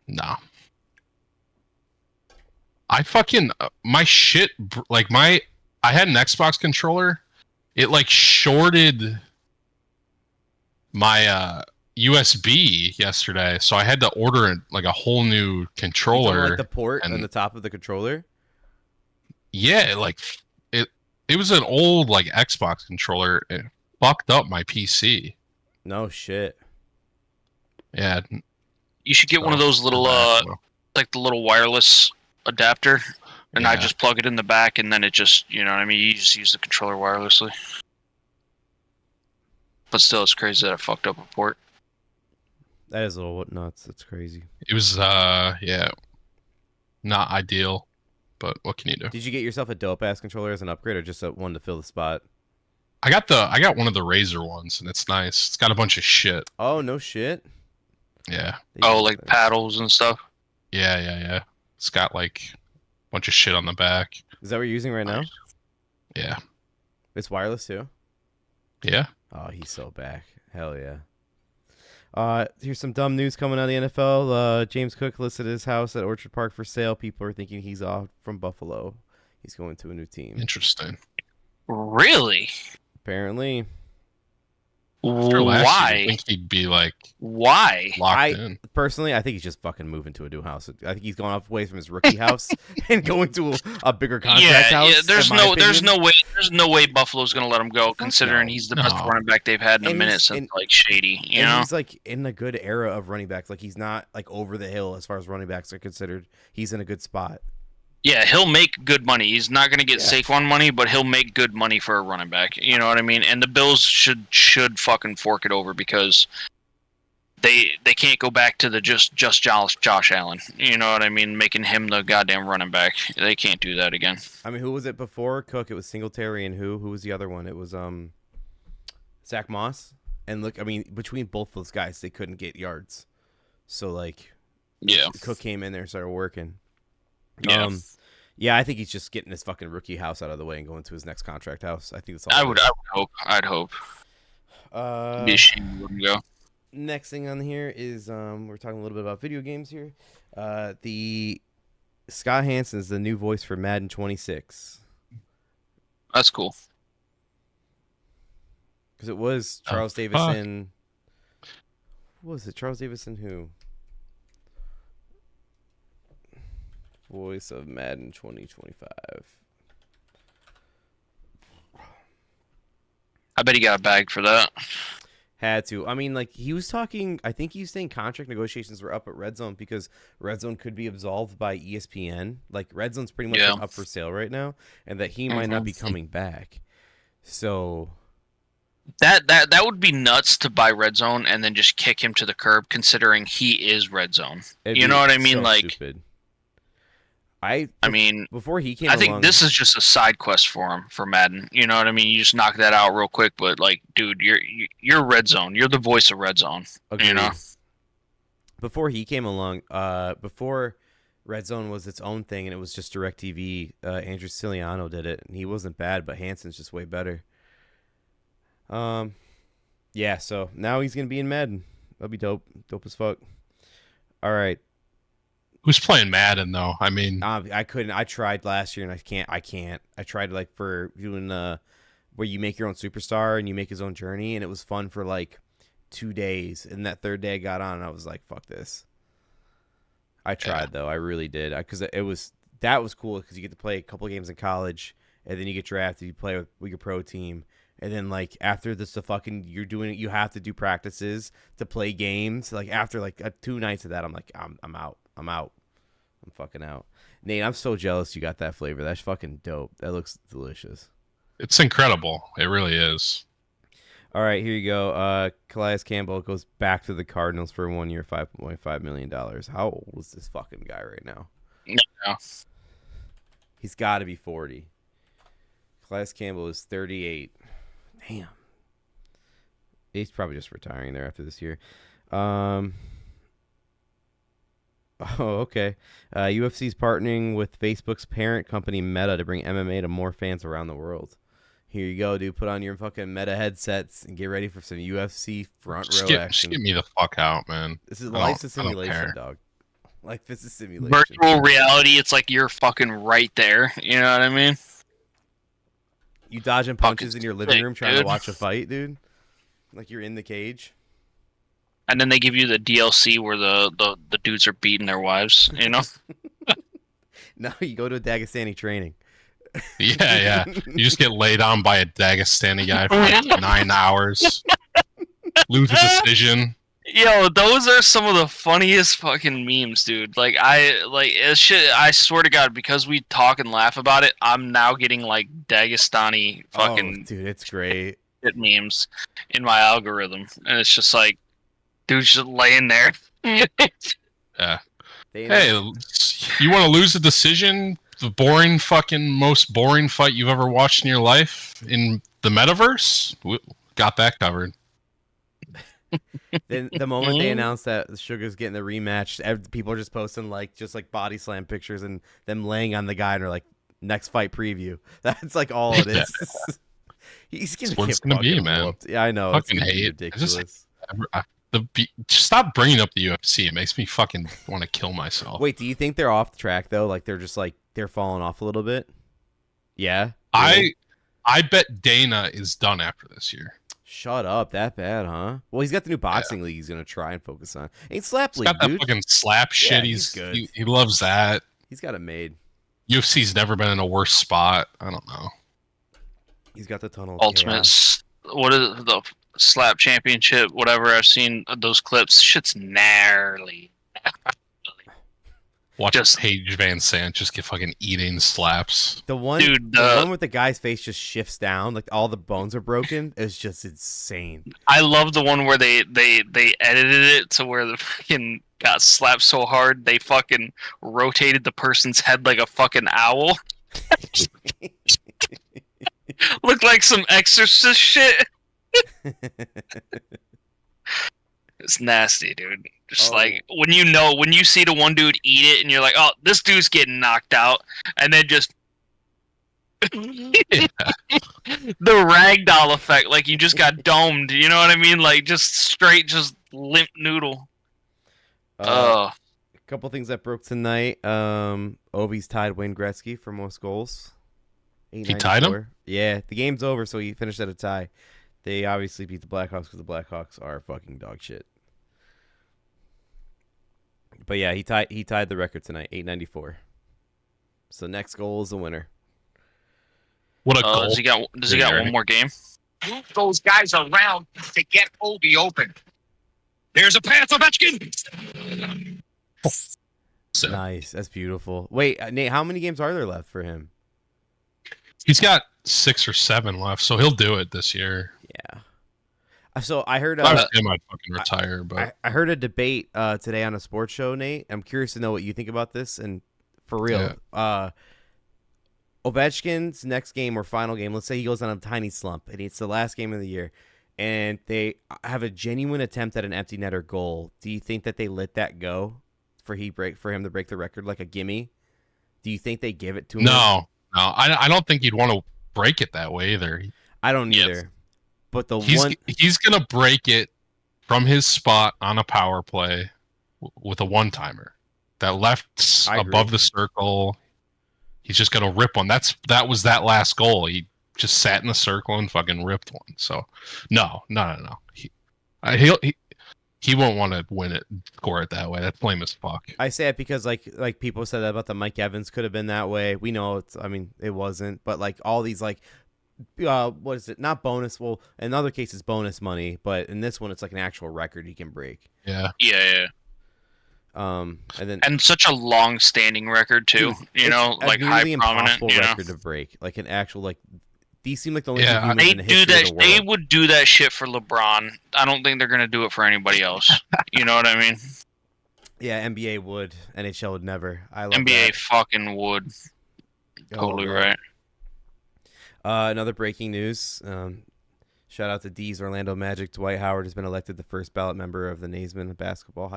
Speaker 2: No. I fucking my shit like I had an Xbox controller. It like shorted my USB yesterday, so I had to order like a whole new
Speaker 1: You talking
Speaker 2: controller.
Speaker 1: like the port
Speaker 2: and-
Speaker 1: on the top of the controller.
Speaker 2: Yeah, like it was an old like Xbox controller. It fucked up my PC.
Speaker 1: No shit.
Speaker 2: Yeah.
Speaker 3: You should get one of those little like the little wireless adapter, and I
Speaker 2: Yeah.
Speaker 3: just plug it in the back, and then it just, you know what I mean? You just use the controller wirelessly. But still, it's crazy that I fucked up a port.
Speaker 1: That is a little nuts. That's crazy.
Speaker 2: It was yeah, not ideal, but what can you do?
Speaker 1: Did you get yourself a dope ass controller as an upgrade, or just a one to fill the spot?
Speaker 2: I got one of the Razer ones, and it's nice. It's got a bunch of shit.
Speaker 1: Oh no shit.
Speaker 2: Yeah,
Speaker 3: Oh, like paddles and stuff.
Speaker 2: yeah. It's got like a bunch of shit on the back.
Speaker 1: Is that what you're using right now?
Speaker 2: Yeah,
Speaker 1: It's wireless too.
Speaker 2: yeah.
Speaker 1: Oh, he's so back. Hell yeah. Here's some dumb news coming out of the NFL. James Cook listed his house at Orchard Park for sale. People are thinking he's off from Buffalo. He's going to a new team.
Speaker 2: Interesting.
Speaker 3: Really?
Speaker 1: Apparently.
Speaker 2: After last year,
Speaker 3: Why?
Speaker 2: I think he'd be like
Speaker 3: Why?
Speaker 2: locked in.
Speaker 1: Personally, I think he's just fucking moving to a new house. I think he's going off away from his rookie house and going to a bigger contract house.
Speaker 3: Yeah. There's
Speaker 1: in my
Speaker 3: there's no way Buffalo's gonna let him go, considering he's the best running back they've had in a minute since like Shady. You know,
Speaker 1: he's like in a good era of running backs. Like he's not like over the hill as far as running backs are considered. He's in a good spot.
Speaker 3: Yeah, he'll make good money. He's not going to get Saquon money, but he'll make good money for a running back. You know what I mean? And the Bills should fucking fork it over because they can't go back to the just Josh Allen. You know what I mean? Making him the goddamn running back. They can't do that again.
Speaker 1: I mean, who was it before Cook? It was Singletary and who? Who was the other one? It was Zach Moss. And look, I mean, between both those guys, they couldn't get yards. So like,
Speaker 3: yeah,
Speaker 1: Cook came in there and started working.
Speaker 3: Yeah.
Speaker 1: Yeah, I think he's just getting his fucking rookie house out of the way and going to his next contract house. I think that's all.
Speaker 3: I would hope. I'd hope. Be a shame he wouldn't go.
Speaker 1: Next thing on here is we're talking a little bit about video games here. The Scott Hansen is the new voice for Madden 26.
Speaker 3: That's cool.
Speaker 1: Because it was Charles Davison. What was it? Charles Davison who? Voice of Madden 2025.
Speaker 3: I bet he got a bag for that.
Speaker 1: Had to. I mean, like, he was talking, I think he was saying contract negotiations were up at Red Zone because Red Zone could be absolved by ESPN. Like, Red Zone's pretty much up for sale right now, and that he might not be coming back. So
Speaker 3: that would be nuts to buy Red Zone and then just kick him to the curb, considering he is Red Zone. You know what I mean?
Speaker 1: So
Speaker 3: like,
Speaker 1: stupid.
Speaker 3: I mean,
Speaker 1: before he came,
Speaker 3: I think this is just a side quest for him for Madden. You know what I mean? You just knock that out real quick, but like, dude, you're Red Zone. You're the voice of Red Zone.
Speaker 1: Agreed.
Speaker 3: You know.
Speaker 1: Before he came along, before Red Zone was its own thing and it was just DirecTV, Andrew Siciliano did it, and he wasn't bad, but Hansen's just way better. Yeah. So now he's gonna be in Madden. That'll be dope as fuck. All right.
Speaker 2: Who's playing Madden though? I mean,
Speaker 1: I couldn't. I tried last year and I can't. I tried like for doing where you make your own superstar and you make his own journey, and it was fun for like 2 days. And that third day I got on and I was like, fuck this. I tried though. I really did. Because that was cool because you get to play a couple of games in college and then you get drafted. You play with your pro team. And then, like, after this, you're doing it, you have to do practices to play games. Like, after, like, 2 nights of that, I'm like, I'm out. I'm fucking out. Nate, I'm so jealous you got that flavor. That's fucking dope. That looks delicious.
Speaker 2: it's incredible. It really is.
Speaker 1: All right, here you go. Calais Campbell goes back to the Cardinals for 1 year, $5.5 million. How old is this fucking guy right now?
Speaker 3: No.
Speaker 1: He's got to be 40. Calais Campbell is 38. Damn. He's probably just retiring there after this year. Oh, okay. UFC's partnering with Facebook's parent company Meta to bring MMA to more fans around the world. Here you go, dude. Put on your fucking Meta headsets and get ready for some UFC front row action.
Speaker 2: Just get me the fuck out, man.
Speaker 1: This is life's a simulation, dog. Like, this is simulation.
Speaker 3: Virtual reality, it's like you're fucking right there. You know what I mean?
Speaker 1: You dodging punches in your living room trying
Speaker 3: dude.
Speaker 1: to watch a fight, dude? Like you're in the cage?
Speaker 3: And then they give you the DLC where the dudes are beating their wives, you know?
Speaker 1: No, you go to a Dagestani training.
Speaker 2: Yeah. You just get laid on by a Dagestani guy for like 9 hours. Lose a decision.
Speaker 3: Yo, those are some of the funniest fucking memes, dude. I swear to God, because we talk and laugh about it, I'm now getting like Dagestani fucking
Speaker 1: dude, it's great.
Speaker 3: shit memes in my algorithm. And it's just like, dude's just laying there.
Speaker 2: Yeah. Hey, you want to lose a decision? The most boring fight you've ever watched in your life in the metaverse? We got that covered.
Speaker 1: Then the moment they announced that Sugar's getting the rematch, people are just posting just body slam pictures and them laying on the guy and are like, next fight preview. That's like all it is. He's gonna
Speaker 2: What's gonna be, man?
Speaker 1: Whooped. Yeah, I know.
Speaker 2: Fucking
Speaker 1: it's gonna be
Speaker 2: hate
Speaker 1: ridiculous.
Speaker 2: Just stop bringing up the UFC. It makes me fucking want to kill myself.
Speaker 1: Wait, do you think they're off the track though? Like they're just they're falling off a little bit? Yeah.
Speaker 2: I bet Dana is done after this year.
Speaker 1: Shut up, that bad, huh? Well, he's got the new boxing league he's gonna try and focus on. Ain't slap
Speaker 2: He's
Speaker 1: league,
Speaker 2: got that
Speaker 1: dude.
Speaker 2: fucking slap shit.
Speaker 1: He's good.
Speaker 2: He loves that.
Speaker 1: He's got it made.
Speaker 2: UFC's never been in a worse spot. I don't know.
Speaker 1: He's got the tunnel.
Speaker 3: Ultimates. What is it, the slap championship? Whatever. I've seen those clips. Shit's gnarly.
Speaker 2: Watch Paige Van Sant just get fucking eating slaps.
Speaker 1: The one, dude, the one with the guy's face just shifts down, like all the bones are broken. It's just insane.
Speaker 3: I love the one where they edited it to where the fucking got slapped so hard they fucking rotated the person's head like a fucking owl. Looked like some exorcist shit. It's nasty, dude. Just like when you see the one dude eat it and you're like, oh, this dude's getting knocked out, and then just the ragdoll effect, like you just got domed. You know what I mean? Like just straight, just limp noodle.
Speaker 1: A couple things that broke tonight. Ovi's tied Wayne Gretzky for most goals.
Speaker 2: He tied him?
Speaker 1: Yeah, the game's over, so he finished at a tie. They obviously beat the Blackhawks because the Blackhawks are fucking dog shit. But yeah, he tied the record tonight, 894. So next goal is the winner.
Speaker 2: What a goal!
Speaker 3: Does he got one more game?
Speaker 5: Move those guys around to get Obi open. There's a pass, Ovechkin.
Speaker 1: Nice, that's beautiful. Wait, Nate, how many games are there left for him?
Speaker 2: He's got 6 or 7 left, so he'll do it this year.
Speaker 1: Yeah. So I heard.
Speaker 2: If I was him, I'd fucking retire. But
Speaker 1: I heard a debate today on a sports show, Nate. I'm curious to know what you think about this. And for real, Ovechkin's next game or final game, let's say he goes on a tiny slump and it's the last game of the year, and they have a genuine attempt at an empty netter goal. Do you think that they let that go for him to break the record like a gimme? Do you think they give it to him?
Speaker 2: No. I don't think you'd want to break it that way either.
Speaker 1: I don't either. But
Speaker 2: he's gonna break it from his spot on a power play with a one-timer that left above the circle. He's just gonna rip one. That was that last goal. He just sat in the circle and fucking ripped one. So no. He won't want to win it, score it that way. That's lame as fuck.
Speaker 1: I say it because like people said that about the Mike Evans could have been that way. We know it wasn't. But like all these like. What is it? Not bonus. Well, in other cases, bonus money, but in this one, it's like an actual record he can break.
Speaker 2: Yeah.
Speaker 1: And
Speaker 3: such a long-standing record too. Dude, like high prominent
Speaker 1: record to break, like an actual like. These seem like the only
Speaker 3: they do that. They would do that shit for LeBron. I don't think they're gonna do it for anybody else. You know what I mean?
Speaker 1: Yeah, NBA would. NHL would never. I love
Speaker 3: NBA
Speaker 1: that.
Speaker 3: fucking would. Totally right.
Speaker 1: Another breaking news. Shout out to D's Orlando Magic. Dwight Howard has been elected the first ballot member of the Naismith Basketball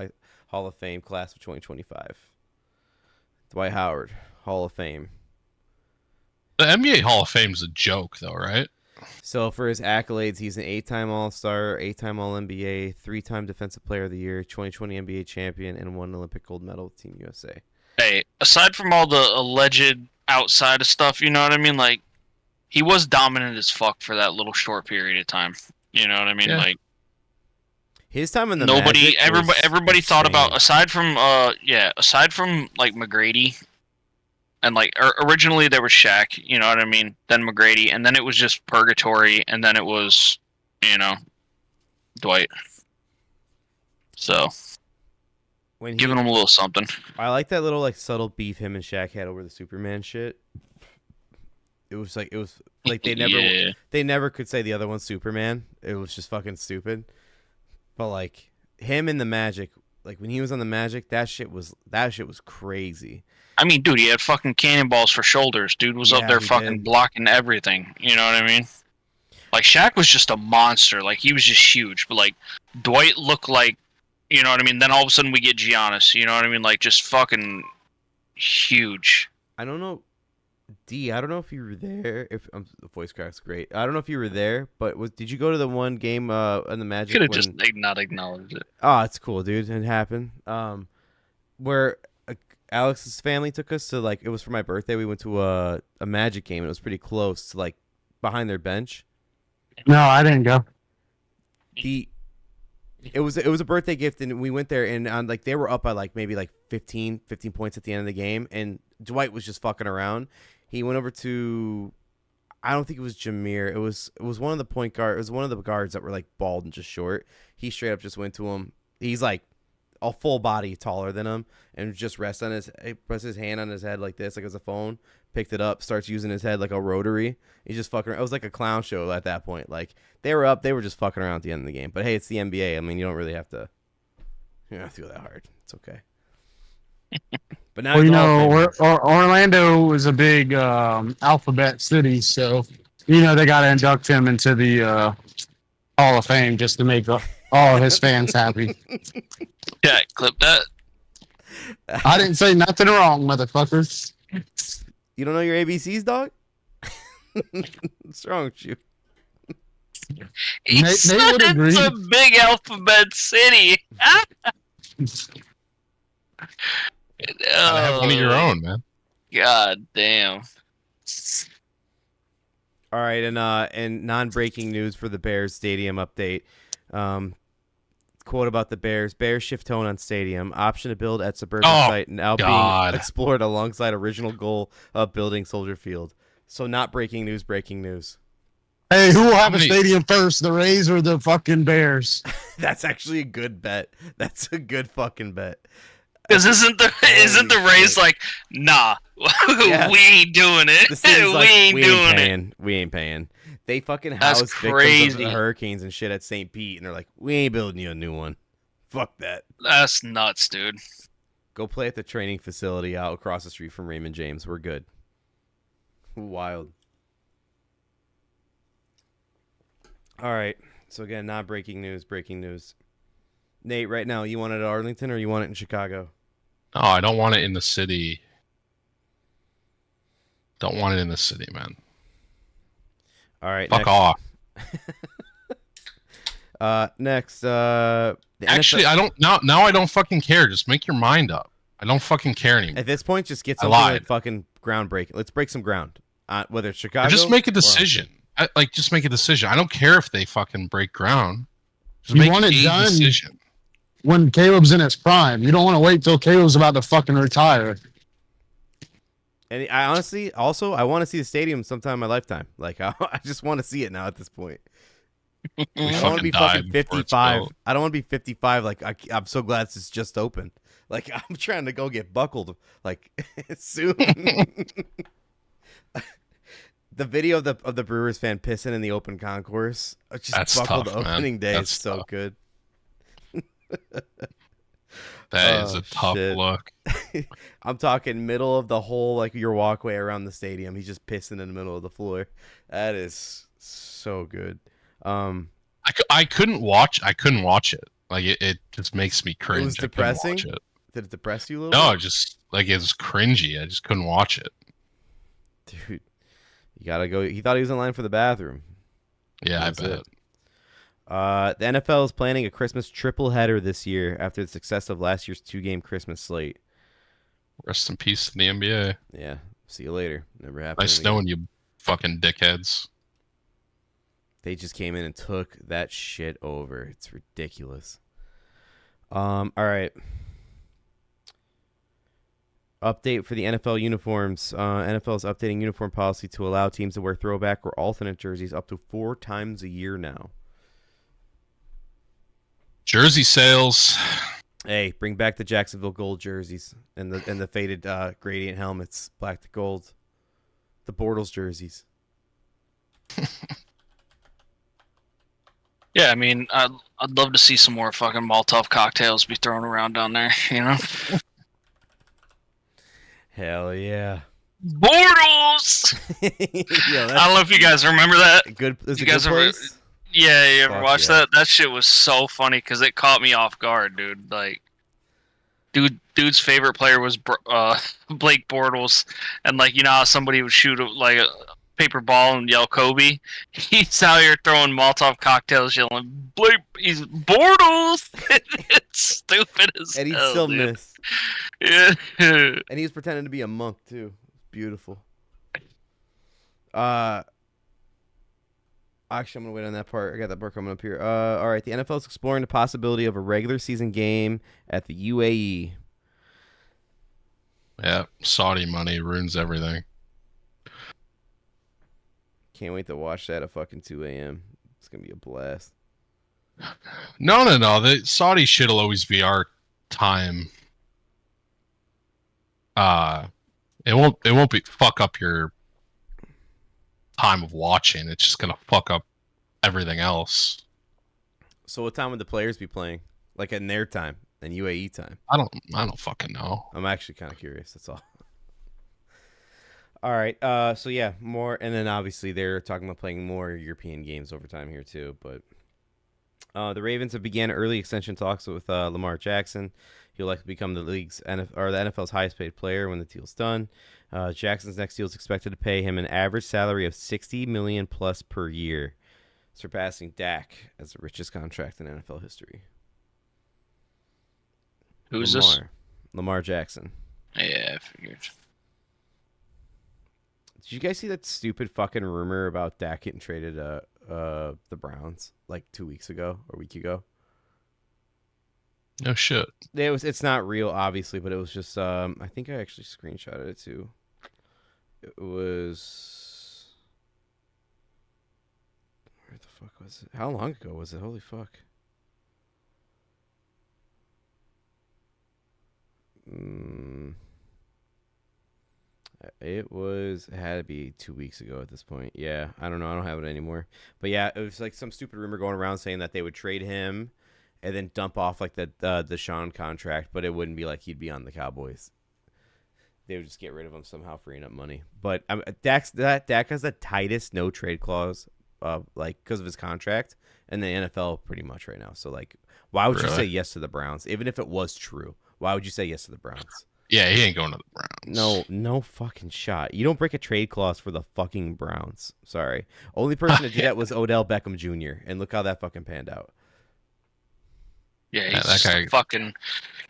Speaker 1: Hall of Fame class of 2025. Dwight Howard, Hall of Fame.
Speaker 2: The NBA Hall of Fame is a joke, though, right?
Speaker 1: So for his accolades, he's an 8-time All-Star, 8-time All-NBA, 3-time Defensive Player of the Year, 2020 NBA champion, and 1 Olympic gold medal with Team USA.
Speaker 3: Hey, aside from all the alleged outside of stuff, you know what I mean? Like, he was dominant as fuck for that little short period of time. You know what I mean? Yeah. Like
Speaker 1: his time in the Magic
Speaker 3: everybody thought about aside from like McGrady and like originally there was Shaq, you know what I mean? Then McGrady, and then it was just purgatory, and then it was, Dwight. So giving him a little something.
Speaker 1: I like that little like subtle beef him and Shaq had over the Superman shit. It was like they never could say the other one's Superman. It was just fucking stupid. But like him and the Magic, like when he was on the Magic, that shit was crazy.
Speaker 3: I mean, dude, he had fucking cannonballs for shoulders. Dude was up there fucking blocking everything. You know what I mean? Like Shaq was just a monster. Like he was just huge. But like Dwight looked like, you know what I mean? Then all of a sudden we get Giannis. You know what I mean? Like just fucking huge.
Speaker 1: I don't know. I don't know if you were there. The voice crack's great. I don't know if you were there, but did you go to the one game in the Magic?
Speaker 3: Could have just not acknowledged it.
Speaker 1: Oh, it's cool, dude. It happened. Where Alex's family took us to, like, it was for my birthday. We went to a Magic game, and it was pretty close to, like, behind their bench.
Speaker 4: No, I didn't go.
Speaker 1: It was a birthday gift, and we went there, and like they were up by like maybe like 15 points at the end of the game, and Dwight was just fucking around. He went over to, I don't think it was Jameer. It was one of the point guard. It was one of the guards that were like bald and just short. He straight up just went to him. He's like a full body taller than him, and just rests his hand on his head like this, like it was a phone. Picked it up, starts using his head like a rotary. He's just fucking around. It was like a clown show at that point. Like they were up, they were just fucking around at the end of the game. But hey, it's the NBA. I mean, you don't really have to. You don't have to go that hard. It's okay. But now,
Speaker 4: well, you know, Orlando is a big alphabet city, so you know they got to induct him into the Hall of Fame just to make all of his fans happy.
Speaker 3: Yeah, clip that.
Speaker 4: I didn't say nothing wrong, motherfuckers.
Speaker 1: You don't know your ABCs, dog? What's wrong with you?
Speaker 3: It's a big alphabet city.
Speaker 2: Gotta have one of your own, man.
Speaker 3: God damn.
Speaker 1: All right, and non-breaking news for the Bears stadium update. Quote about the Bears: Bears shift tone on stadium. Option to build at suburban site now being explored alongside original goal of building Soldier Field. So not breaking news. Breaking news.
Speaker 4: Hey, who will have a stadium first, the Rays or the fucking Bears?
Speaker 1: That's actually a good bet. That's a good fucking bet.
Speaker 3: Because isn't the Rays like, nah, we ain't doing it.
Speaker 1: We ain't paying. They fucking house victims of the hurricanes and shit at St. Pete, and they're like, we ain't building you a new one. Fuck that.
Speaker 3: That's nuts, dude.
Speaker 1: Go play at the training facility out across the street from Raymond James. We're good. Wild. All right. So again, not breaking news. Breaking news. Nate, right now, you want it at Arlington or you want it in Chicago?
Speaker 2: No, I don't want it in the city. Don't want it in the city, man.
Speaker 1: All right.
Speaker 2: Fuck off.
Speaker 1: Next.
Speaker 2: Actually, I don't. Now I don't fucking care. Just make your mind up. I don't fucking care anymore.
Speaker 1: At this point, just get something like fucking groundbreaking. Let's break some ground. Whether it's Chicago,
Speaker 2: or just make a decision. Just make a decision. I don't care if they fucking break ground. Just
Speaker 4: you
Speaker 2: make
Speaker 4: want it
Speaker 2: a
Speaker 4: done
Speaker 2: decision.
Speaker 4: When Caleb's in his prime. You don't want to wait till Caleb's about to fucking retire.
Speaker 1: And I honestly, also, I want to see the stadium sometime in my lifetime. Like, I just want to see it now at this point. I don't want to be fucking 55. I don't want to be 55. Like, I'm so glad it's just open. Like, I'm trying to go get buckled, like, soon. The video of the Brewers fan pissing in the open concourse, just
Speaker 2: that's
Speaker 1: buckled
Speaker 2: tough,
Speaker 1: opening
Speaker 2: man.
Speaker 1: day.
Speaker 2: That's
Speaker 1: it's so
Speaker 2: tough.
Speaker 1: good.
Speaker 2: That is a tough look.
Speaker 1: I'm talking middle of the whole, like your walkway around the stadium. He's just pissing in the middle of the floor. That is so good.
Speaker 2: I couldn't watch it. Like it just makes me cringe.
Speaker 1: It was depressing.
Speaker 2: Did
Speaker 1: it depress you a little?
Speaker 2: No,
Speaker 1: bit?
Speaker 2: just like it was cringy. I just couldn't watch it.
Speaker 1: Dude, you gotta go. He thought he was in line for the bathroom.
Speaker 2: Yeah, I bet.
Speaker 1: The NFL is planning a Christmas triple header this year after the success of last year's 2-game Christmas slate.
Speaker 2: Rest in peace to the NBA.
Speaker 1: Yeah. See you later. Never happened.
Speaker 2: Nice knowing you, fucking dickheads.
Speaker 1: They just came in and took that shit over. It's ridiculous. All right. Update for the NFL uniforms. NFL is updating uniform policy to allow teams to wear throwback or alternate jerseys up to 4 times a year now.
Speaker 2: Jersey sales.
Speaker 1: Hey, bring back the Jacksonville gold jerseys and the faded gradient helmets, black to gold. The Bortles jerseys.
Speaker 3: Yeah, I mean, I'd love to see some more fucking Molotov cocktails be thrown around down there, you know?
Speaker 1: Hell yeah.
Speaker 3: Bortles!
Speaker 1: Yo,
Speaker 3: I don't know if you guys remember that.
Speaker 1: Good.
Speaker 3: You guys Yeah, you ever watched that? That shit was so funny because it caught me off guard, dude. Like, dude's favorite player was Blake Bortles, and like, you know how somebody would shoot like a paper ball and yell Kobe? He's out here throwing Molotov cocktails, yelling Blake. He's Bortles. It's stupid as
Speaker 1: and he
Speaker 3: hell,
Speaker 1: still
Speaker 3: dude.
Speaker 1: missed.
Speaker 3: Yeah.
Speaker 1: And he was pretending to be a monk too. Beautiful. Actually, I'm going to wait on that part. I got that part coming up here. All right, the NFL is exploring the possibility of a regular season game at the UAE.
Speaker 2: Yeah, Saudi money ruins everything.
Speaker 1: Can't wait to watch that at fucking 2 a.m. It's going to be a blast.
Speaker 2: No. The Saudi shit will always be our time. It won't be fuck up your time of watching. It's just gonna fuck up everything else.
Speaker 1: So what time would the players be playing? Like in their time and UAE time?
Speaker 2: I don't fucking know.
Speaker 1: I'm actually kind of curious. That's all. All right. So yeah, more, and then obviously they're talking about playing more European games over time here too. But the Ravens have began early extension talks with Lamar Jackson. He'll likely become the league's the NFL's highest paid player when the deal's done. Jackson's next deal is expected to pay him an average salary of $60 million plus per year, surpassing Dak as the richest contract in NFL history.
Speaker 3: Who's this?
Speaker 1: Lamar Jackson.
Speaker 3: Yeah, I figured.
Speaker 1: Did you guys see that stupid fucking rumor about Dak getting traded to the Browns like 2 weeks ago or a week ago?
Speaker 2: No shit.
Speaker 1: It's not real, obviously, but it was just I think I actually screenshotted it too. It was, where the fuck was it? How long ago was it? Holy fuck. It had to be 2 weeks ago at this point. Yeah, I don't know. I don't have it anymore. But yeah, it was like some stupid rumor going around saying that they would trade him and then dump off like the Sean contract, but it wouldn't be like he'd be on the Cowboys. They would just get rid of him somehow, freeing up money. But Dak has the tightest no trade clause, like because of his contract, in the NFL pretty much right now. So like, why would you say yes to the Browns, even if it was true? Why would you say yes to the Browns?
Speaker 2: Yeah, he ain't going to the Browns.
Speaker 1: No fucking shot. You don't break a trade clause for the fucking Browns. Sorry, only person to do that was Odell Beckham Jr. And look how that fucking panned out.
Speaker 3: Yeah, he's that guy. Fucking.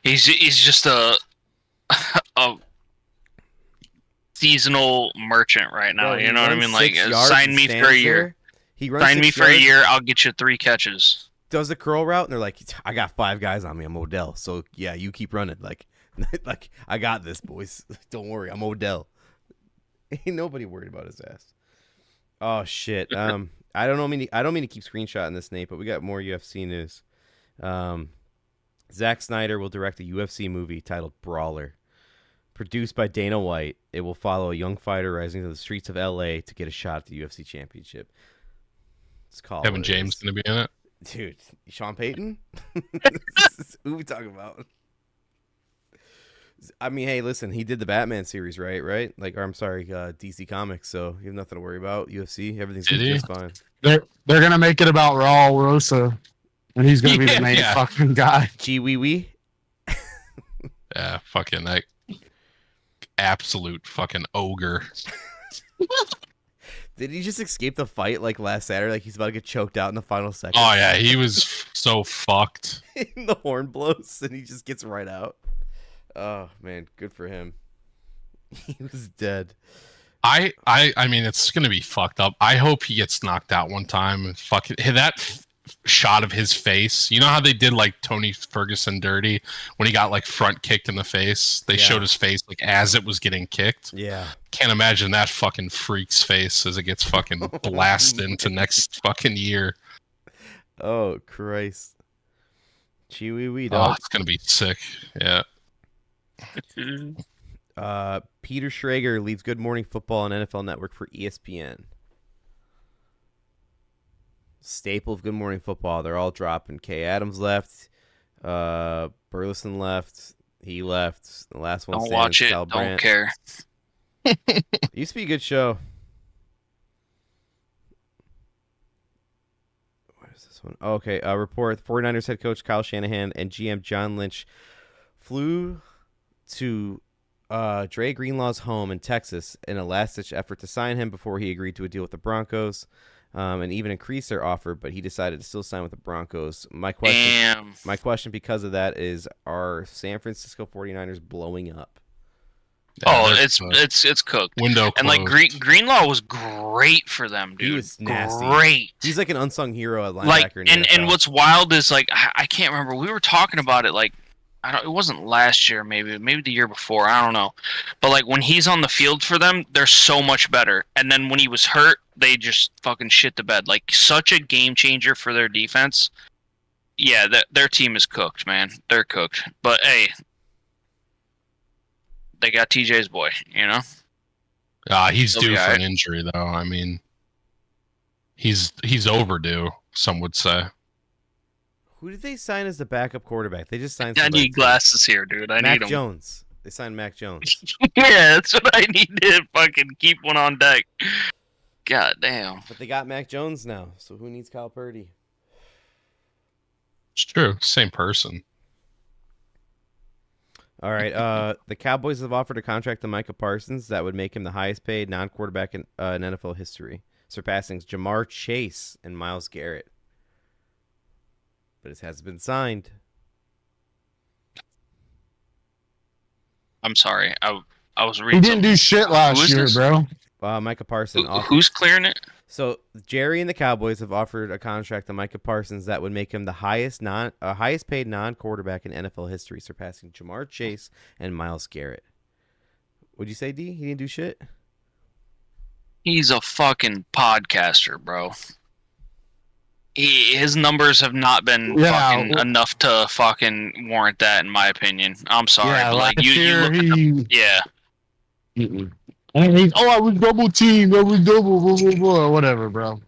Speaker 3: He's just a seasonal merchant right now.
Speaker 1: Bro,
Speaker 3: you know what I mean? Like, sign me for a year. Sign me for a year. I'll get you 3 catches.
Speaker 1: Does the curl route, and they're like, I got 5 guys on me. I'm Odell. So yeah, you keep running. Like I got this, boys. Don't worry, I'm Odell. Ain't nobody worried about his ass. Oh shit. I don't mean to keep screenshotting this, Nate, but we got more UFC news. Zack Snyder will direct a UFC movie titled Brawler. Produced by Dana White, it will follow a young fighter rising to the streets of LA to get a shot at the UFC championship. It's called
Speaker 2: Kevin James going to be in it?
Speaker 1: Dude, Sean Payton? Who are we talking about? I mean, hey, listen, he did the Batman series, right? Like, or I'm sorry, DC Comics, so you have nothing to worry about. UFC, everything's just fine.
Speaker 4: They're going to make it about Raul Rosa, and he's going to be the main fucking guy.
Speaker 1: Wee.
Speaker 2: Yeah, fucking that absolute fucking ogre.
Speaker 1: Did he just escape the fight like last Saturday? Like he's about to get choked out in the final second?
Speaker 2: Oh, yeah, he was so fucked.
Speaker 1: The horn blows, and he just gets right out. Oh, man, good for him. He was dead.
Speaker 2: I mean, it's going to be fucked up. I hope he gets knocked out one time. And fucking that shot of his face. You know how they did like Tony Ferguson dirty when he got like front kicked in the face? They showed his face like as it was getting kicked.
Speaker 1: Yeah.
Speaker 2: Can't imagine that fucking freak's face as it gets fucking blasted into next fucking year.
Speaker 1: Oh, Christ. Wee, dog.
Speaker 2: Oh, it's going to be sick. Yeah.
Speaker 1: Peter Schrager leaves Good Morning Football on NFL Network for ESPN. Staple of Good Morning Football. They're all dropping. Kay Adams left. Burleson left. He left. The last one.
Speaker 3: Don't watch it. Don't care.
Speaker 1: It used to be a good show. What is this one? Oh, okay. Report: 49ers head coach Kyle Shanahan and GM John Lynch flew to Dre Greenlaw's home in Texas in a last-ditch effort to sign him before he agreed to a deal with the Broncos, and even increase their offer, but he decided to still sign with the Broncos. My question because of that is, are San Francisco 49ers blowing up?
Speaker 3: Oh, it's cooked.
Speaker 2: Window
Speaker 3: and like
Speaker 2: closed.
Speaker 3: Greenlaw was great for them, dude.
Speaker 1: He was nasty.
Speaker 3: Great.
Speaker 1: He's like an unsung hero at linebacker.
Speaker 3: Like,
Speaker 1: in the
Speaker 3: and
Speaker 1: NFL.
Speaker 3: what's wild is like I can't remember. We were talking about it like it wasn't last year, maybe the year before. I don't know. But like when he's on the field for them, they're so much better. And then when he was hurt, they just fucking shit the bed. Like such a game changer for their defense. Yeah, their team is cooked, man. They're cooked. But hey, they got TJ's boy, you know?
Speaker 2: He's
Speaker 3: He'll
Speaker 2: due
Speaker 3: be
Speaker 2: for
Speaker 3: all
Speaker 2: an
Speaker 3: right.
Speaker 2: injury, though. I mean, he's overdue, some would say.
Speaker 1: Who did they sign as the backup quarterback? They just signed.
Speaker 3: I
Speaker 1: somebody
Speaker 3: need glasses here, dude. I
Speaker 1: Mac
Speaker 3: need them.
Speaker 1: Jones. They signed Mac Jones.
Speaker 3: Yeah, that's what I need to fucking keep one on deck. God damn.
Speaker 1: But they got Mac Jones now, so who needs Kyle Purdy?
Speaker 2: It's true. Same person.
Speaker 1: All right. The Cowboys have offered a contract to Micah Parsons that would make him the highest paid non-quarterback in NFL history, surpassing Jamar Chase and Myles Garrett. But it hasn't been signed.
Speaker 3: I'm sorry. I was
Speaker 4: He
Speaker 3: reading.
Speaker 4: didn't do shit
Speaker 3: Who
Speaker 4: last
Speaker 3: is
Speaker 4: year,
Speaker 3: this?
Speaker 4: bro.
Speaker 1: Micah Parsons.
Speaker 3: Who's clearing it?
Speaker 1: So Jerry and the Cowboys have offered a contract to Micah Parsons that would make him the highest paid non-quarterback in NFL history, surpassing Jamar Chase and Myles Garrett. Would you say, D? He didn't do shit?
Speaker 3: He's a fucking podcaster, bro. His numbers have not been fucking enough to fucking warrant that, in my opinion. I'm sorry,
Speaker 4: Yeah,
Speaker 3: but like
Speaker 4: last
Speaker 3: you
Speaker 4: year
Speaker 3: look at the, yeah.
Speaker 4: And he's, I was double teamed. I was double, blah, blah, blah, whatever, bro.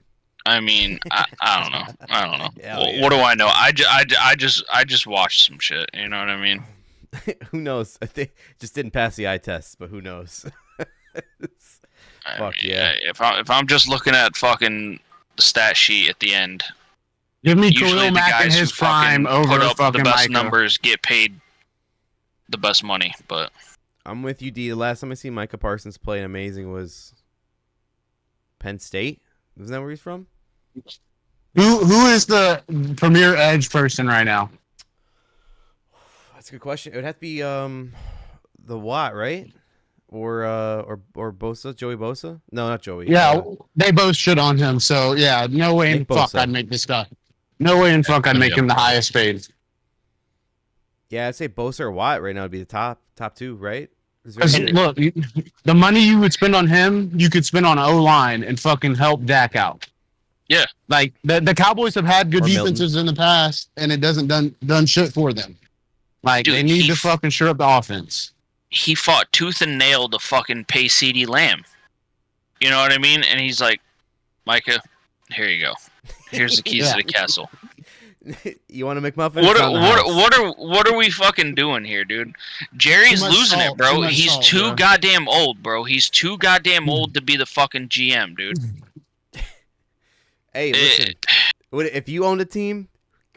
Speaker 3: I mean, I don't know. I don't know.
Speaker 1: Yeah.
Speaker 3: What do I know? I just watched some shit. You know what I mean?
Speaker 1: Who knows? I think just didn't pass the eye test, but who knows? Fuck yeah.
Speaker 3: If I'm just looking at fucking the stat sheet at the end,
Speaker 4: Give me
Speaker 3: usually
Speaker 4: Khalil
Speaker 3: the
Speaker 4: Mack in
Speaker 3: guys
Speaker 4: his
Speaker 3: who
Speaker 4: prime
Speaker 3: fucking
Speaker 4: over
Speaker 3: put up
Speaker 4: fucking
Speaker 3: the best
Speaker 4: Micah.
Speaker 3: numbers get paid the best money. But
Speaker 1: I'm with you, D. The last time I see Micah Parsons play amazing was Penn State. Isn't that where he's from?
Speaker 4: Who is the premier edge person right now?
Speaker 1: That's a good question. It would have to be the Watt, right? Or Bosa, Joey Bosa? No, not Joey.
Speaker 4: Yeah, they both shit on him. So yeah, no way in
Speaker 1: Nick
Speaker 4: fuck
Speaker 1: Bosa.
Speaker 4: I'd make this guy. No way in fuck I'd make him the highest paid.
Speaker 1: Yeah, I'd say Bosa or Watt right now would be the top two, right?
Speaker 4: Because look, the money you would spend on him, you could spend on O-line and fucking help Dak out.
Speaker 3: Yeah.
Speaker 4: Like the Cowboys have had good
Speaker 1: Or Milton.
Speaker 4: defenses in the past, and it doesn't done shit for them. Like
Speaker 3: Dude,
Speaker 4: they need to fucking shore up the offense.
Speaker 3: he fought tooth and nail to fucking pay CeeDee Lamb. You know what I mean? And he's like, Micah, here you go. Here's the keys to the castle.
Speaker 1: You want a McMuffin?
Speaker 3: What are we fucking doing here, dude? Jerry's
Speaker 4: Too much
Speaker 3: losing
Speaker 4: salt,
Speaker 3: it, bro.
Speaker 4: too much
Speaker 3: He's
Speaker 4: salt,
Speaker 3: too
Speaker 4: bro.
Speaker 3: goddamn old, bro. He's too goddamn old to be the fucking GM, dude.
Speaker 1: Hey, listen. If you owned a team,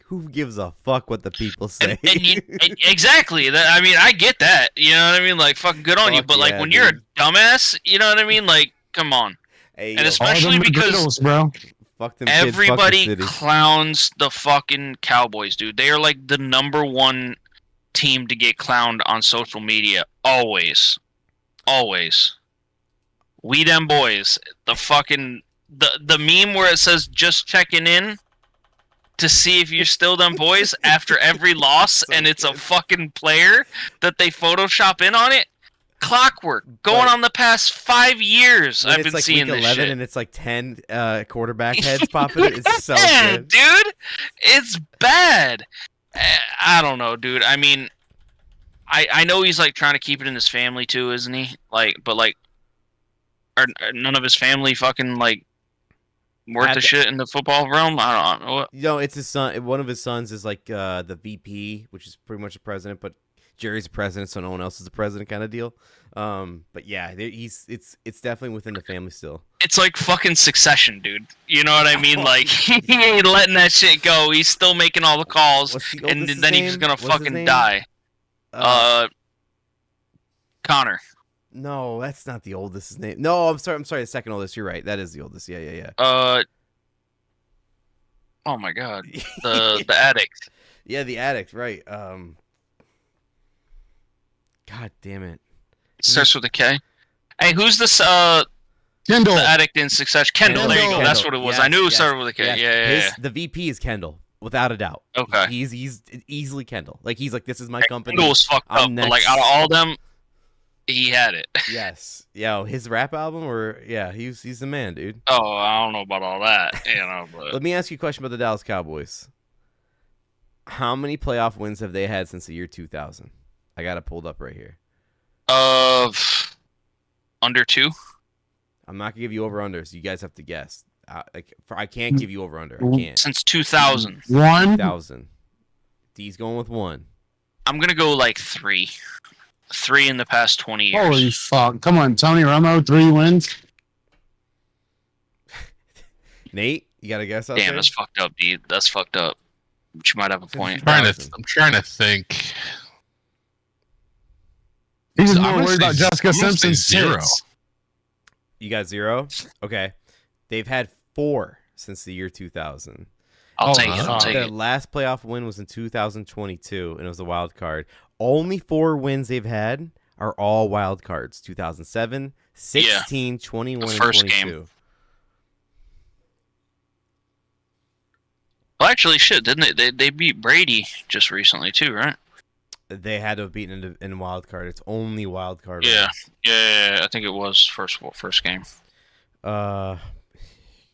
Speaker 1: who gives a fuck what the people say?
Speaker 3: Exactly. I mean, I get that. You know what I mean? Like, fucking good on you.
Speaker 1: Fuck
Speaker 3: But like,
Speaker 1: yeah,
Speaker 3: when you're a
Speaker 1: dude.
Speaker 3: dumbass, you know what I mean? Like, come on.
Speaker 1: Hey,
Speaker 3: And
Speaker 1: yo,
Speaker 3: especially
Speaker 4: All them
Speaker 3: because
Speaker 4: McGriddles, bro.
Speaker 1: fuck them kids, fuck the
Speaker 3: everybody
Speaker 1: city.
Speaker 3: clowns the fucking Cowboys, dude. They are like the number one team to get clowned on social media. Always. Always. We them boys. The fucking the meme where it says just checking in to see if you're still them boys after every loss, and it's a fucking player that they Photoshop in on it. Clockwork going
Speaker 1: But-
Speaker 3: on the past 5 years.
Speaker 1: When
Speaker 3: I've
Speaker 1: it's
Speaker 3: been
Speaker 1: like
Speaker 3: seeing
Speaker 1: week
Speaker 3: this
Speaker 1: 11
Speaker 3: shit.
Speaker 1: and it's like 10 quarterback heads popping. It's so
Speaker 3: Yeah,
Speaker 1: good.
Speaker 3: dude, it's bad. I don't know, dude. I mean, I know he's like trying to keep it in his family too, isn't he? Like, but like, are none of his family fucking like worth the shit in the football realm? I don't know.
Speaker 1: You know, it's his son. One of his sons is like the VP, which is pretty much the president, but Jerry's the president, so no one else is the president kind of deal. But yeah, it's definitely within the family still.
Speaker 3: It's like fucking Succession, dude. You know what I mean? Like, he ain't letting that shit go. He's still making all the calls,
Speaker 1: What's the
Speaker 3: and
Speaker 1: oldest's
Speaker 3: then he's
Speaker 1: name?
Speaker 3: just gonna
Speaker 1: What's his
Speaker 3: fucking
Speaker 1: name?
Speaker 3: die. Connor.
Speaker 1: No, that's not the oldest name. No, I'm sorry. The second oldest. You're right. That is the oldest. Yeah.
Speaker 3: Oh my god. The addict.
Speaker 1: Yeah, the addict. Right. God damn it.
Speaker 3: Starts with a K. Hey, who's this?
Speaker 4: Kendall.
Speaker 3: The addict in Succession. Kendall. There you go.
Speaker 1: Kendall.
Speaker 3: That's what it was.
Speaker 1: Yes,
Speaker 3: I knew it
Speaker 1: yes,
Speaker 3: started with a K.
Speaker 1: yes.
Speaker 3: Yeah.
Speaker 1: The VP is Kendall, without a doubt.
Speaker 3: Okay.
Speaker 1: He's easily Kendall. Like he's like, this is my company.
Speaker 3: Kendall was fucked up, but like out of all them, he had it.
Speaker 1: Yes. Yo, his rap album, he's the man, dude.
Speaker 3: Oh, I don't know about all that, but
Speaker 1: Let me ask you a question about the Dallas Cowboys. How many playoff wins have they had since the year 2000? I got it pulled up right here.
Speaker 3: Under 2.
Speaker 1: I'm not gonna give you over unders. You guys have to guess. I can't give you over under. I can't.
Speaker 3: Since 2000.
Speaker 1: 2000. D's going with 1.
Speaker 3: I'm gonna go like 3. 3 in the past 20 years.
Speaker 4: Holy fuck. Come on, Tony Romo, 3 wins.
Speaker 1: Nate, you got to guess out
Speaker 3: Damn,
Speaker 1: there?
Speaker 3: that's fucked up, dude. That's fucked up. But you might have a point.
Speaker 2: I'm trying to think.
Speaker 4: He's
Speaker 2: I'm
Speaker 4: more
Speaker 2: gonna
Speaker 4: worried about
Speaker 2: say-
Speaker 4: Jessica
Speaker 2: I'm gonna say
Speaker 4: Simpson's
Speaker 2: 0.
Speaker 4: tits.
Speaker 1: You got 0? Okay. They've had 4 since the year 2000.
Speaker 3: I'll take it.
Speaker 4: wow.
Speaker 3: I'll take
Speaker 1: Their
Speaker 3: it.
Speaker 1: last playoff win was in 2022, and it was a wild card. Only 4 wins they've had are all wild cards. 2007, 16, 21,
Speaker 3: The
Speaker 1: and
Speaker 3: first
Speaker 1: 22.
Speaker 3: game. Well, actually, shit, didn't they? They beat Brady just recently too, right?
Speaker 1: They had to have beaten in wild card. It's only wild card.
Speaker 3: Yeah. Yeah, I think it was first game.
Speaker 1: Gotta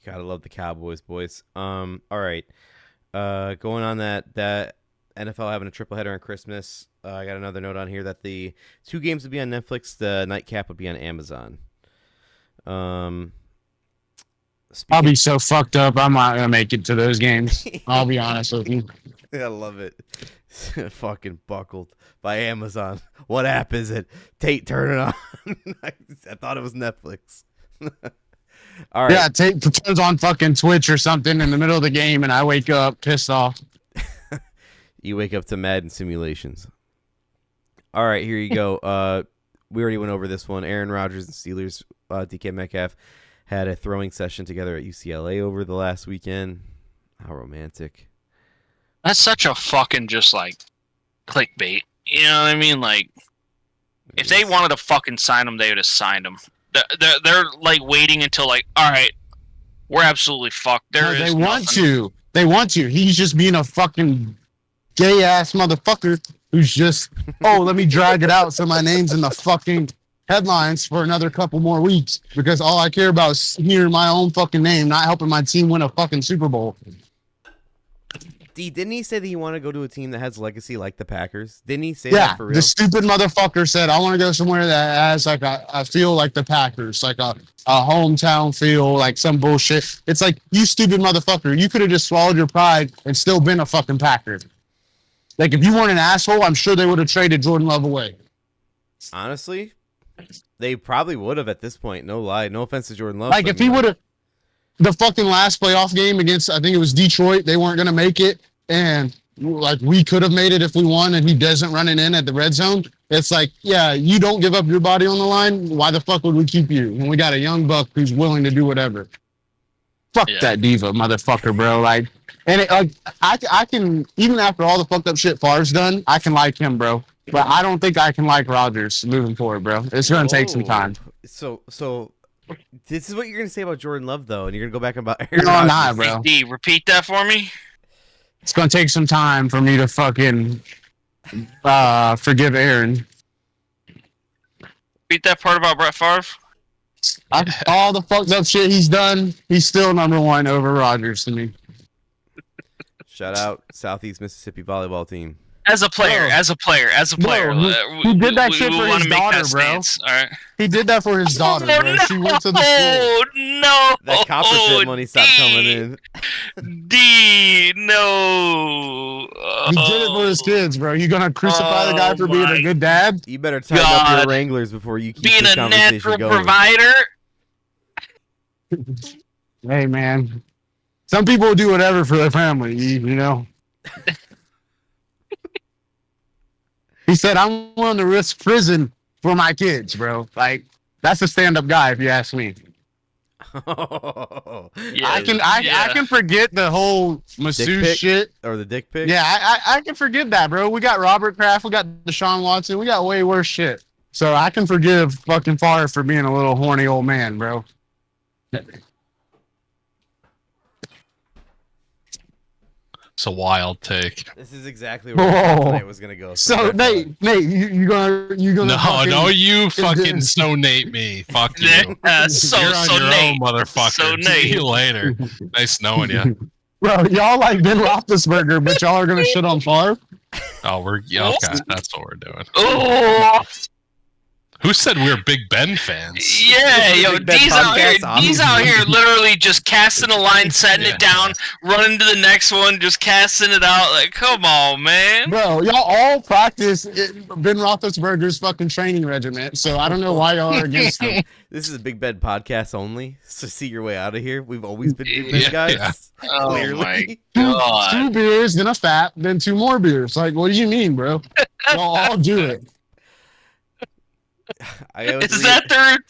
Speaker 1: love the Cowboys, boys. All right. Going on that NFL having a triple header on Christmas. I got another note on here that the 2 games would be on Netflix. The nightcap would be on Amazon.
Speaker 4: I'll be so fucked up. I'm not gonna make it to those games. I'll be honest with you.
Speaker 1: I love it. Fucking buckled by Amazon. What app is it? Tate, turn it on. I thought it was Netflix. All right.
Speaker 4: Yeah, Tate turns on fucking Twitch or something in the middle of the game, and I wake up pissed off.
Speaker 1: You wake up to Madden simulations. All right, here you go. We already went over this one. Aaron Rodgers and Steelers, DK Metcalf, had a throwing session together at UCLA over the last weekend. How romantic.
Speaker 3: That's such a fucking just like clickbait. You know what I mean? Like, if they wanted to fucking sign him, they would have signed him. They're like waiting until like, all right, we're absolutely fucked.
Speaker 4: They want to. They want to. He's just being a fucking gay ass motherfucker who's just, let me drag it out so my name's in the fucking headlines for another couple more weeks because all I care about is hearing my own fucking name, not helping my team win a fucking Super Bowl.
Speaker 1: D, didn't he say that he wanted to go to a team that has legacy like the Packers? Didn't he say that for real?
Speaker 4: The stupid motherfucker said, I want to go somewhere that has like I feel like the Packers, like a hometown feel, like some bullshit. It's like, you stupid motherfucker. You could have just swallowed your pride and still been a fucking Packer. Like, if you weren't an asshole, I'm sure they would have traded Jordan Love away.
Speaker 1: Honestly, they probably would have at this point. No lie. No offense to Jordan Love.
Speaker 4: Like, if he would have, the fucking last playoff game against, I think it was Detroit, they weren't going to make it. And, like, we could have made it if we won, and he doesn't run it in at the red zone. It's like, yeah, you don't give up your body on the line. Why the fuck would we keep you when we got a young buck who's willing to do whatever? Fuck that diva motherfucker, bro. Like, and it, like, I can, even after all the fucked up shit Favre's done, I can like him, bro. But I don't think I can like Rodgers moving forward, bro. It's going to take some time.
Speaker 1: So this is what you're going to say about Jordan Love, though, and you're going to go back about Aaron
Speaker 4: No, I'm
Speaker 1: Rodgers.
Speaker 4: not, bro.
Speaker 3: D, repeat that for me.
Speaker 4: It's going to take some time for me to fucking forgive Aaron.
Speaker 3: Repeat that part about Brett Favre.
Speaker 4: All the fucked up shit he's done, he's still number 1 over Rodgers to me.
Speaker 1: Shout out Southeast Mississippi volleyball team.
Speaker 3: As a player.
Speaker 4: He did that shit for his daughter, bro.
Speaker 3: All right.
Speaker 4: He did that for his daughter, bro. She went to the school.
Speaker 3: No,
Speaker 1: That copper tip money stopped coming in.
Speaker 3: D, no.
Speaker 4: He did it for his kids, bro. You gonna crucify the guy for being a good dad?
Speaker 1: You better tighten up your Wranglers before you keep
Speaker 3: Being
Speaker 1: this
Speaker 3: a
Speaker 1: conversation
Speaker 3: natural
Speaker 1: going.
Speaker 3: provider.
Speaker 4: Hey, man. Some people do whatever for their family, you know? He said, I'm willing to risk prison for my kids, bro. Like, that's a stand-up guy, if you ask me.
Speaker 3: Yeah,
Speaker 4: I can forget the whole masseuse shit.
Speaker 1: Or the dick pic?
Speaker 4: Yeah, I can forget that, bro. We got Robert Kraft. We got Deshaun Watson. We got way worse shit. So I can forgive fucking Favre for being a little horny old man, bro.
Speaker 2: It's a wild take.
Speaker 1: This is exactly where I thought tonight was gonna go.
Speaker 4: So Nate, you gonna
Speaker 2: No, you fucking so Nate me. Fuck you.
Speaker 3: So
Speaker 2: You're on your
Speaker 3: Nate.
Speaker 2: own, motherfucker.
Speaker 3: So
Speaker 2: See
Speaker 3: Nate.
Speaker 2: you later. Nice knowing you.
Speaker 4: Bro, y'all like Ben Roethlisberger, but y'all are gonna shit on Favre.
Speaker 2: Oh, okay. That's what we're doing.
Speaker 3: Oh,
Speaker 2: Who said we were Big Ben fans?
Speaker 3: yeah, yo,
Speaker 1: Big Ben
Speaker 3: D's out here.
Speaker 1: podcast,
Speaker 3: D's out here, literally just casting a line, setting
Speaker 2: Yeah.
Speaker 3: it down, running to the next one, just casting it out. Like, come on, man.
Speaker 4: Bro, y'all all practice Ben Roethlisberger's fucking training regiment, so I don't know why y'all are against him.
Speaker 1: This is a Big Ben podcast only. So see your way out of here. We've always been Big Ben
Speaker 2: Yeah,
Speaker 1: guys.
Speaker 2: yeah.
Speaker 3: Oh
Speaker 1: Clearly.
Speaker 3: my god.
Speaker 4: 2 beers, then a fat, then 2 more beers. Like, what do you mean, bro? Y'all all do it.
Speaker 3: Is that the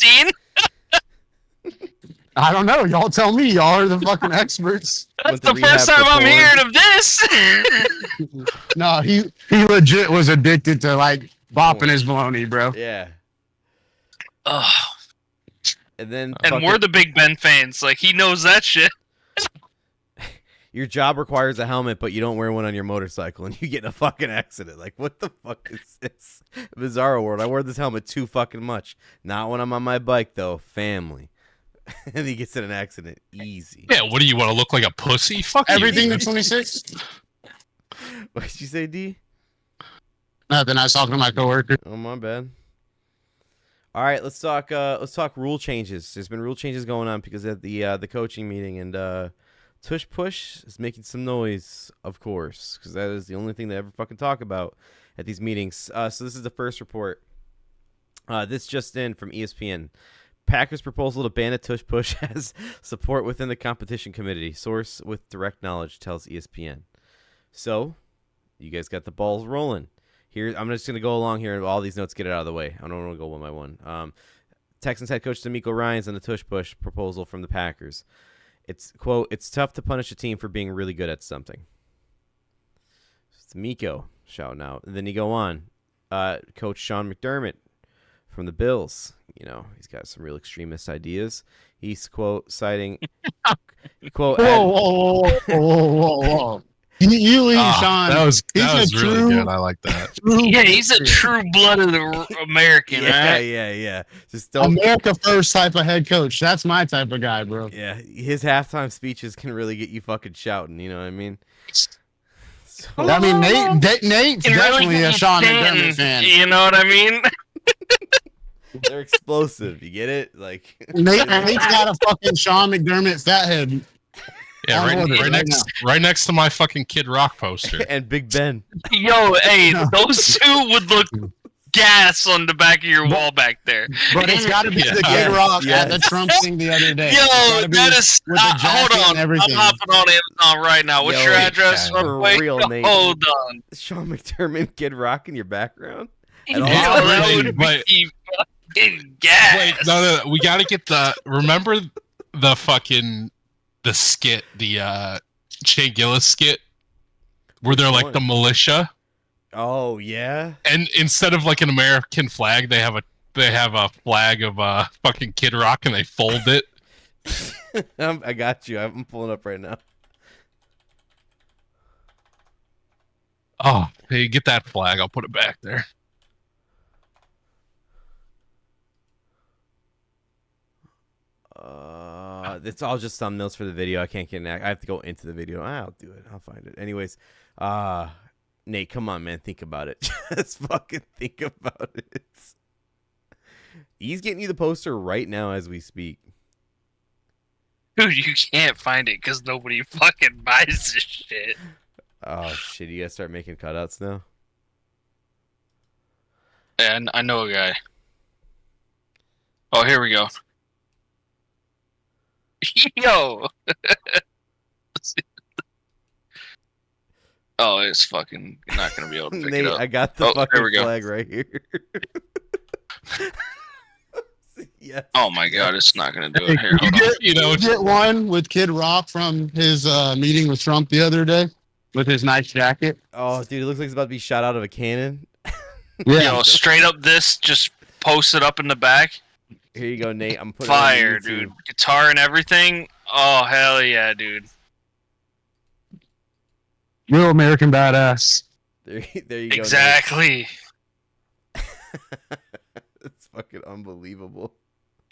Speaker 3: routine?
Speaker 4: I don't know. Y'all tell me. Y'all are the fucking experts.
Speaker 3: That's the first time I'm hearing of this.
Speaker 4: No, he legit was addicted to like bopping his baloney, bro.
Speaker 1: Yeah.
Speaker 3: Oh,
Speaker 1: And then
Speaker 3: and
Speaker 1: fucking-
Speaker 3: we're the Big Ben fans. Like, he knows that shit.
Speaker 1: your job requires a helmet, but you don't wear one on your motorcycle, and you get in a fucking accident. Like, what the fuck is this? Bizarro world. I wear this helmet too fucking much. Not when I'm on my bike, though. Family. And he gets in an accident. Easy.
Speaker 2: Yeah, what do you want to look like a pussy? Fuck you,
Speaker 4: Everything
Speaker 2: man.
Speaker 4: to 26.
Speaker 1: What did you say, D?
Speaker 4: Nothing. I was talking to my coworker.
Speaker 1: Oh, my bad. All right, let's talk rule changes. There's been rule changes going on because of the coaching meeting, and Tush Push is making some noise, of course, because that is the only thing they ever fucking talk about at these meetings. So this is the first report. This just in from ESPN. Packers' proposal to ban a tush push has support within the competition committee. Source with direct knowledge tells ESPN. So, you guys got the balls rolling. Here, I'm just going to go along here and all these notes, get it out of the way. I don't want to go one by one. Texans head coach D'Amico Ryans on the tush push proposal from the Packers. It's, quote, it's tough to punish a team for being really good at something. It's D'Amico shouting out. And then you go on. Coach Sean McDermott from the Bills. You know, he's got some real extremist ideas. He's, quote, citing, quote,
Speaker 4: Whoa. You leave Sean.
Speaker 2: That was
Speaker 4: He's a
Speaker 2: really
Speaker 4: true-
Speaker 2: good. I like that.
Speaker 3: Yeah, he's a true-blooded American, right?
Speaker 1: Yeah. Just don't.
Speaker 4: America first type of head coach. That's my type of guy, bro.
Speaker 1: Yeah, his halftime speeches can really get you fucking shouting. You know what I mean? So,
Speaker 4: I mean, Nate's
Speaker 3: Can
Speaker 4: definitely
Speaker 3: really
Speaker 4: a
Speaker 3: get
Speaker 4: Sean
Speaker 3: you
Speaker 4: McDermott
Speaker 3: chanting,
Speaker 4: fan.
Speaker 3: You know what I mean?
Speaker 1: they're explosive. You get it? Like
Speaker 4: Nate's got a fucking Sean McDermott fat head.
Speaker 2: Yeah,
Speaker 4: I'll order it
Speaker 2: right next to my fucking Kid Rock poster.
Speaker 1: and Big Ben.
Speaker 3: Yo, hey, those two would look gas on the back of your wall back there.
Speaker 4: But it's got to be
Speaker 2: Yeah.
Speaker 4: the Kid Rock
Speaker 1: Yes.
Speaker 4: at the Trump thing the other day.
Speaker 3: Yo,
Speaker 4: It's gotta be
Speaker 3: that is.
Speaker 4: with the
Speaker 3: Hold
Speaker 4: jacket
Speaker 3: on,
Speaker 4: and everything.
Speaker 3: I'm hopping on Amazon right now. What's
Speaker 1: Yo,
Speaker 3: your address?
Speaker 2: yeah,
Speaker 1: for
Speaker 3: Wait,
Speaker 1: real, Nate.
Speaker 3: hold on.
Speaker 1: Sean McDermott, Kid Rock in your background.
Speaker 3: Yo,
Speaker 1: all.
Speaker 3: that
Speaker 2: Wait,
Speaker 3: would
Speaker 2: wait.
Speaker 3: be fucking gas.
Speaker 2: Wait, no, we got to get the. Remember the fucking the skit, the Shea Gillis skit, where they're like the militia,
Speaker 1: Oh yeah.
Speaker 2: and instead of like an American flag, they have a flag of fucking Kid Rock, and they fold it.
Speaker 1: I got you. I'm pulling up right now.
Speaker 2: Oh, hey, get that flag. I'll put it back there.
Speaker 1: It's all just thumbnails for the video. I can't get an I have to go into the video. I'll do it. I'll find it. Anyways, Nate, come on, man. Think about it. Just fucking think about it. He's getting you the poster right now as we speak.
Speaker 3: Dude, you can't find it because nobody fucking buys this shit.
Speaker 1: Oh shit! You guys start making cutouts now.
Speaker 3: And I know a guy. Oh, here we go. Yo. Oh, it's fucking not gonna be able to pick
Speaker 1: Nate,
Speaker 3: it up.
Speaker 1: I got the
Speaker 3: Oh, there
Speaker 1: fucking
Speaker 3: we go.
Speaker 1: flag right here. Yes.
Speaker 3: Oh my god, it's not gonna do
Speaker 4: Hey,
Speaker 3: it. Here, hold on.
Speaker 2: You know,
Speaker 4: You get one with Kid Rock from his meeting with Trump the other day with his nice jacket.
Speaker 1: Oh, dude, it looks like it's about to be shot out of a cannon.
Speaker 3: Yo, straight up, this just posted up in the back.
Speaker 1: Here you go, Nate. I'm putting
Speaker 3: Fire,
Speaker 1: it on YouTube.
Speaker 3: dude. Guitar and everything. Oh, hell yeah, dude.
Speaker 4: Real American badass.
Speaker 1: There you go.
Speaker 3: Exactly.
Speaker 1: It's fucking unbelievable.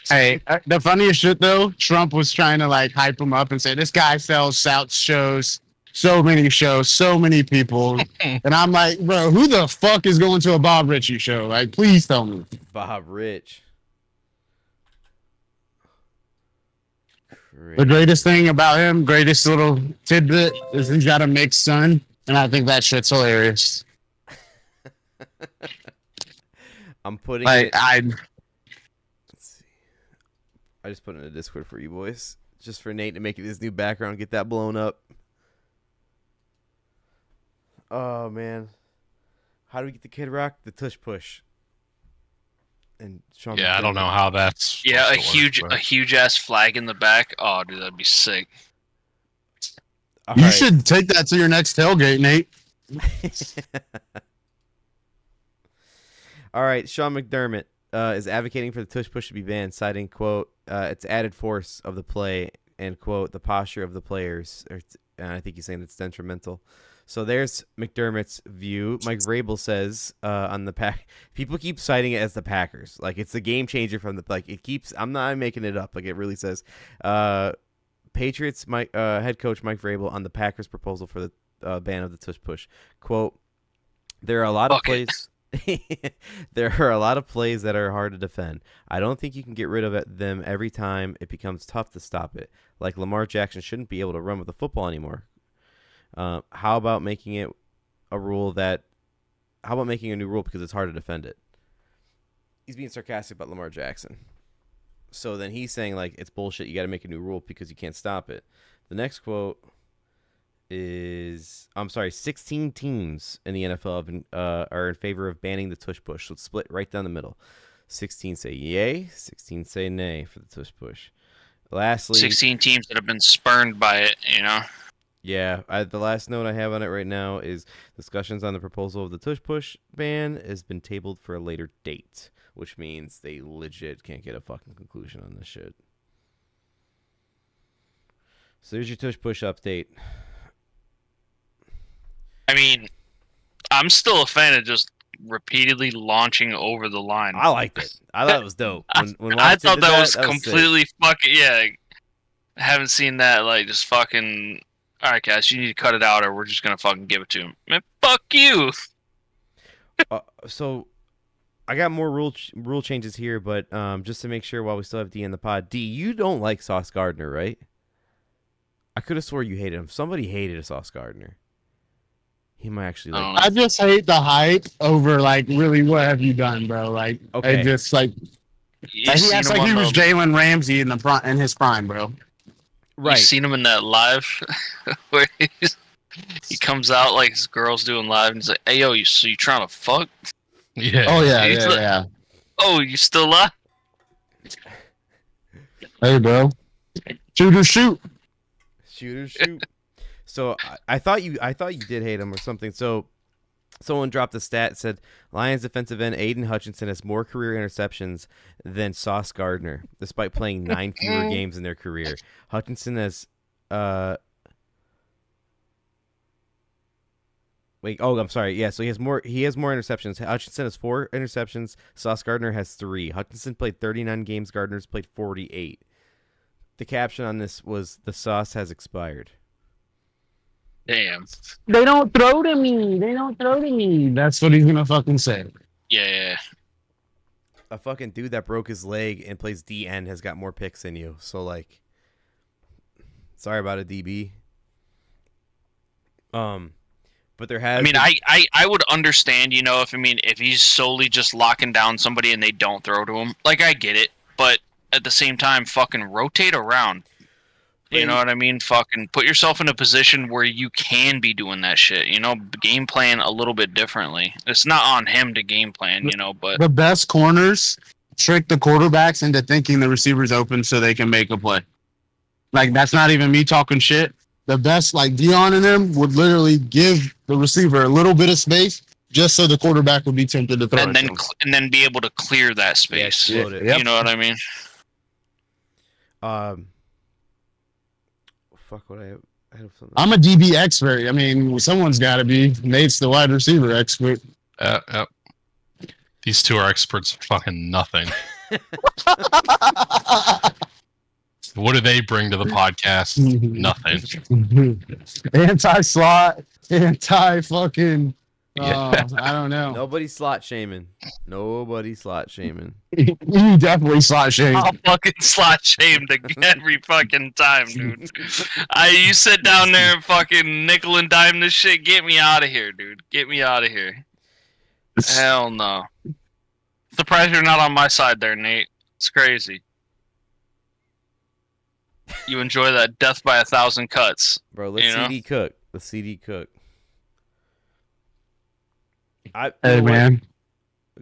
Speaker 4: Hey, the funniest shit though, Trump was trying to like hype him up and say this guy sells out shows, so many shows, so many people, and I'm like, bro, who the fuck is going to a Bob Ritchie show? Like, please tell me.
Speaker 1: Bob Rich.
Speaker 4: The greatest thing about him, greatest little tidbit, is he's got a mixed son, and I think that shit's hilarious.
Speaker 1: I'm putting
Speaker 4: Like,
Speaker 1: Let's see. I just put it in a Discord for you boys, just for Nate to make it his new background, get that blown up. Oh man, how do we get the Kid Rock? The tush push. And Sean
Speaker 2: Yeah, I don't know how that's.
Speaker 3: Yeah, a
Speaker 2: supposed to work,
Speaker 3: huge ass flag in the back. Oh, dude, that'd be sick.
Speaker 1: All
Speaker 4: you
Speaker 1: right.
Speaker 4: should take that to your next tailgate, Nate.
Speaker 1: All right, Sean McDermott is advocating for the tush push to be banned, citing, quote, its added force of the play, and, quote, the posture of the players. And I think he's saying it's detrimental. So there's McDermott's view. Mike Vrabel says on the pack, people keep citing it as the Packers. Like, it's a game changer from the, like, it keeps, I'm not making it up. Like, it really says. Patriots head coach Mike Vrabel on the Packers proposal for the ban of the tush push. Quote, there are a lot of plays. There are a lot of plays that are hard to defend. I don't think you can get rid of them every time it becomes tough to stop it. Like Lamar Jackson shouldn't be able to run with the football anymore. How about making it a rule that? How about making a new rule because it's hard to defend it? He's being sarcastic about Lamar Jackson. So then he's saying like it's bullshit. You got to make a new rule because you can't stop it. The next quote is 16 teams in the NFL are in favor of banning the tush push. So it's split right down the middle. 16 say yay, 16 say nay for the tush push. Lastly,
Speaker 3: 16 teams that have been spurned by it, you know.
Speaker 1: Yeah, the last note I have on it right now is discussions on the proposal of the tush push ban has been tabled for a later date, which means they legit can't get a fucking conclusion on this shit. So there's your tush push update.
Speaker 3: I mean, I'm still a fan of just repeatedly launching over the line.
Speaker 1: I liked it. I thought it was dope. When
Speaker 3: I
Speaker 1: Washington
Speaker 3: thought
Speaker 1: did
Speaker 3: that was
Speaker 1: sick.
Speaker 3: completely fucking, yeah. I haven't seen that, like, just fucking, all right, guys, you need to cut it out or we're just going to fucking give it to him. Man, fuck you.
Speaker 1: So I got more rule changes here, but just to make sure while we still have D in the pod. D, you don't like Sauce Gardner, right? I could have swore you hated him. Somebody hated Sauce Gardner. He might actually like.
Speaker 4: I just hate the hype over like really what have you done, bro? Like,
Speaker 1: Okay.
Speaker 4: I just like he acts like he was Jalen Ramsey in his prime, bro.
Speaker 1: Right.
Speaker 3: You seen him in that live where he comes out like his girl's doing live and he's like, "Hey yo, you trying to fuck?"
Speaker 2: Yeah.
Speaker 4: Oh yeah,
Speaker 3: He's like,
Speaker 4: yeah.
Speaker 3: "Oh, you still live?"
Speaker 4: Hey, bro. Shoot.
Speaker 1: Shoot. So I thought you did hate him or something. So someone dropped a stat, said Lions defensive end Aiden Hutchinson has more career interceptions than Sauce Gardner, despite playing 9 fewer games in their career. Hutchinson has I'm sorry. Yeah, so he has more interceptions. Hutchinson has 4 interceptions. Sauce Gardner has 3. Hutchinson played 39 games. Gardner's played 48. The caption on this was the sauce has expired.
Speaker 3: Damn.
Speaker 4: They don't throw to me. That's what he's gonna fucking say.
Speaker 3: Yeah.
Speaker 1: A fucking dude that broke his leg and plays DN has got more picks than you. So like, sorry about it, DB. But there has.
Speaker 3: I mean, I would understand, you know, if he's solely just locking down somebody and they don't throw to him. Like, I get it, but at the same time, fucking rotate around. You know what I mean? Fucking put yourself in a position where you can be doing that shit. You know, game plan a little bit differently. It's not on him to game plan, you know, but
Speaker 4: the best corners trick the quarterbacks into thinking the receiver's open so they can make a play. Like, that's not even me talking shit. The best, like Dion and them, would literally give the receiver a little bit of space just so the quarterback would be tempted to throw
Speaker 3: and
Speaker 4: it.
Speaker 3: And then be able to clear that space.
Speaker 1: Yeah, explode it.
Speaker 4: Yep.
Speaker 3: You know what I mean?
Speaker 1: Fuck what I have something.
Speaker 4: I'm a DB expert. I mean, someone's got to be. Nate's the wide receiver expert.
Speaker 2: Yep. These two are experts at fucking nothing. What do they bring to the podcast? Nothing.
Speaker 4: Anti-slot, anti-fucking...
Speaker 2: Yeah.
Speaker 4: I don't know.
Speaker 1: Nobody's slot shaming. Nobody's slot shaming.
Speaker 4: You definitely slot shame.
Speaker 3: I'll fucking slot shamed every fucking time, dude. You sit down there and fucking nickel and dime this shit. Get me out of here, dude. Get me out of here. Hell no. Surprised you're not on my side there, Nate. It's crazy. You enjoy that death by 1,000 cuts.
Speaker 1: Bro, let's CD cook. Let's CD cook.
Speaker 4: Hey, man.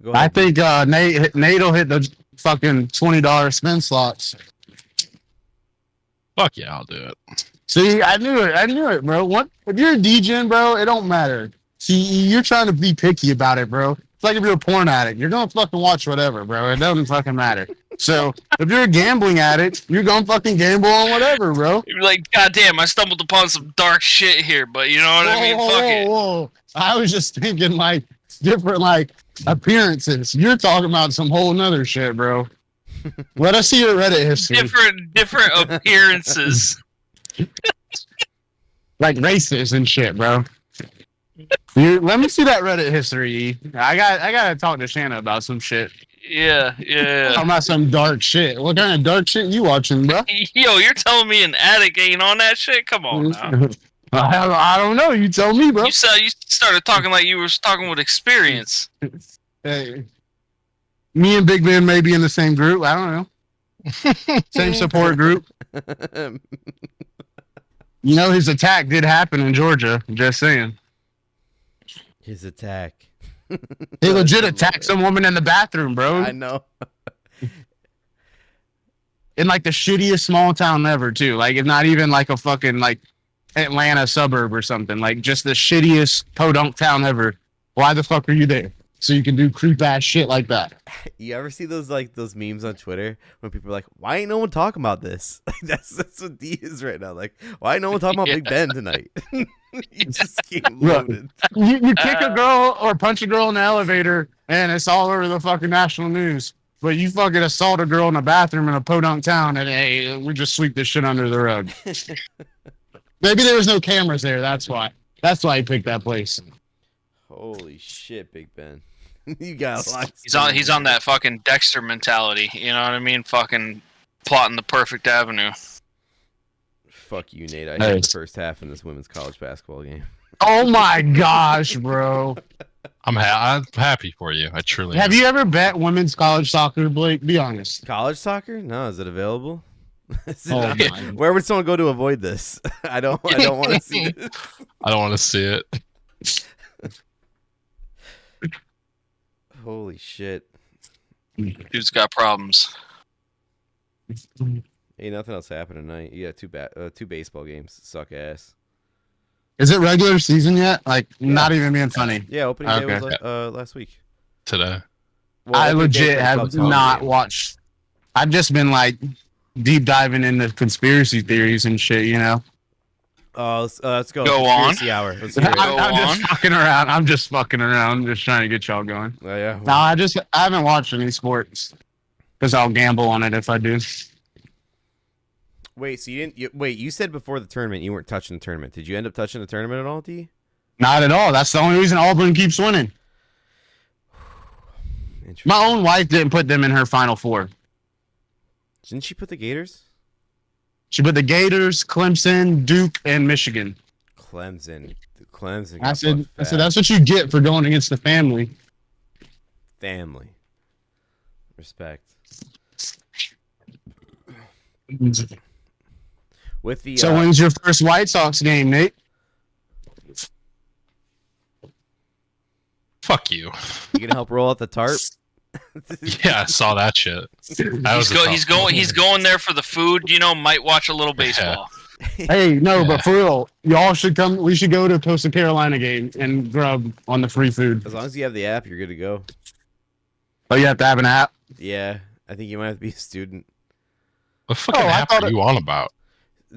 Speaker 1: Go ahead.
Speaker 4: I think Nate will hit the fucking $20 spin slots.
Speaker 2: Fuck yeah, I'll do it.
Speaker 4: See, I knew it, bro. If you're a DGen, bro, it don't matter. See, you're trying to be picky about it, bro. It's like if you're a porn addict. You're gonna fucking watch whatever, bro. It doesn't fucking matter. So, if you're a gambling addict, you're gonna fucking gamble on whatever, bro.
Speaker 3: You're like, God damn, I stumbled upon some dark shit here, but you know what I mean? Fuck it.
Speaker 4: Whoa. I was just thinking, like, different, like, appearances. You're talking about some whole nother shit, bro. Let us see your Reddit history.
Speaker 3: Different appearances.
Speaker 4: Like races and shit, bro. Let me see that Reddit history. E. I gotta talk to Shanna about some shit.
Speaker 3: Yeah.
Speaker 4: Talking about some dark shit. What kind of dark shit you watching, bro?
Speaker 3: Yo, you're telling me an addict ain't on that shit? Come on now.
Speaker 4: I don't know. You tell me, bro.
Speaker 3: You started talking like you were talking with experience.
Speaker 4: Hey, me and Big Ben may be in the same group. I don't know. Same support group. You know, his attack did happen in Georgia. Just saying.
Speaker 1: His attack.
Speaker 4: He legit attacked some woman in the bathroom, bro.
Speaker 1: I know.
Speaker 4: In like the shittiest small town ever, too. Like, if not even like a fucking like Atlanta suburb or something. Like, just the shittiest podunk town ever. Why the fuck are you there? So you can do creep ass shit like that.
Speaker 1: You ever see those memes on Twitter when people are like, "Why ain't no one talking about this?" Like, that's what D is right now. Like, why ain't no one talking about Big Ben tonight? You just keep loaded.
Speaker 4: You kick a girl or punch a girl in the elevator, and it's all over the fucking national news. But you fucking assault a girl in a bathroom in a podunk town, and hey, we just sweep this shit under the rug. Maybe there was no cameras there. That's why. That's why he picked that place.
Speaker 1: Holy shit, Big Ben. You got a lot.
Speaker 3: He's on that fucking Dexter mentality. You know what I mean? Fucking plotting the perfect avenue.
Speaker 1: Fuck you, Nate. I hit the first half in this women's college basketball game.
Speaker 4: Oh my gosh, bro.
Speaker 2: I'm happy for you. I truly
Speaker 4: Have you ever bet women's college soccer, Blake? Be honest.
Speaker 1: College soccer? No, is it available?
Speaker 4: Oh my.
Speaker 1: Where would someone go to avoid this? I don't want to see this.
Speaker 2: I don't want to see it.
Speaker 1: Holy shit.
Speaker 3: Dude's got problems.
Speaker 1: Ain't nothing else happening tonight. You got two baseball games. Suck ass.
Speaker 4: Is it regular season yet? Like, not even being funny.
Speaker 1: Yeah, opening day was last week.
Speaker 2: Today.
Speaker 1: Well,
Speaker 4: I
Speaker 1: opening day
Speaker 4: legit
Speaker 1: for the
Speaker 4: have
Speaker 1: Cubs home
Speaker 4: not
Speaker 1: game.
Speaker 4: watched. I've just been like deep diving into conspiracy theories and shit, you know?
Speaker 1: Let's go.
Speaker 3: Go on.
Speaker 1: Conspiracy hour. Let's hear it.
Speaker 4: I'm just fucking around. I'm just trying to get y'all going.
Speaker 1: Oh, yeah.
Speaker 4: No, I haven't watched any sports because I'll gamble on it if I do.
Speaker 1: Wait, so you said before the tournament you weren't touching the tournament. Did you end up touching the tournament at all, D?
Speaker 4: Not at all. That's the only reason Auburn keeps winning. My own wife didn't put them in her Final Four.
Speaker 1: Didn't she put the Gators?
Speaker 4: She put the Gators, Clemson, Duke, and Michigan.
Speaker 1: Clemson.
Speaker 4: I said that's what you get for going against the family.
Speaker 1: Family. Respect. With the
Speaker 4: So when's your first White Sox game, Nate?
Speaker 2: Fuck you.
Speaker 1: You gonna help roll out the tarp?
Speaker 2: Yeah, I saw that shit. That was
Speaker 3: He's going there for the food. You know, might watch a little baseball.
Speaker 4: Hey, no, but for real, y'all should come. We should go to Coastal Carolina game and grub on the free food.
Speaker 1: As long as you have the app, you're good to go.
Speaker 4: Oh, you have to have an app?
Speaker 1: Yeah, I think you might have to be a student.
Speaker 2: What fucking app are you on about?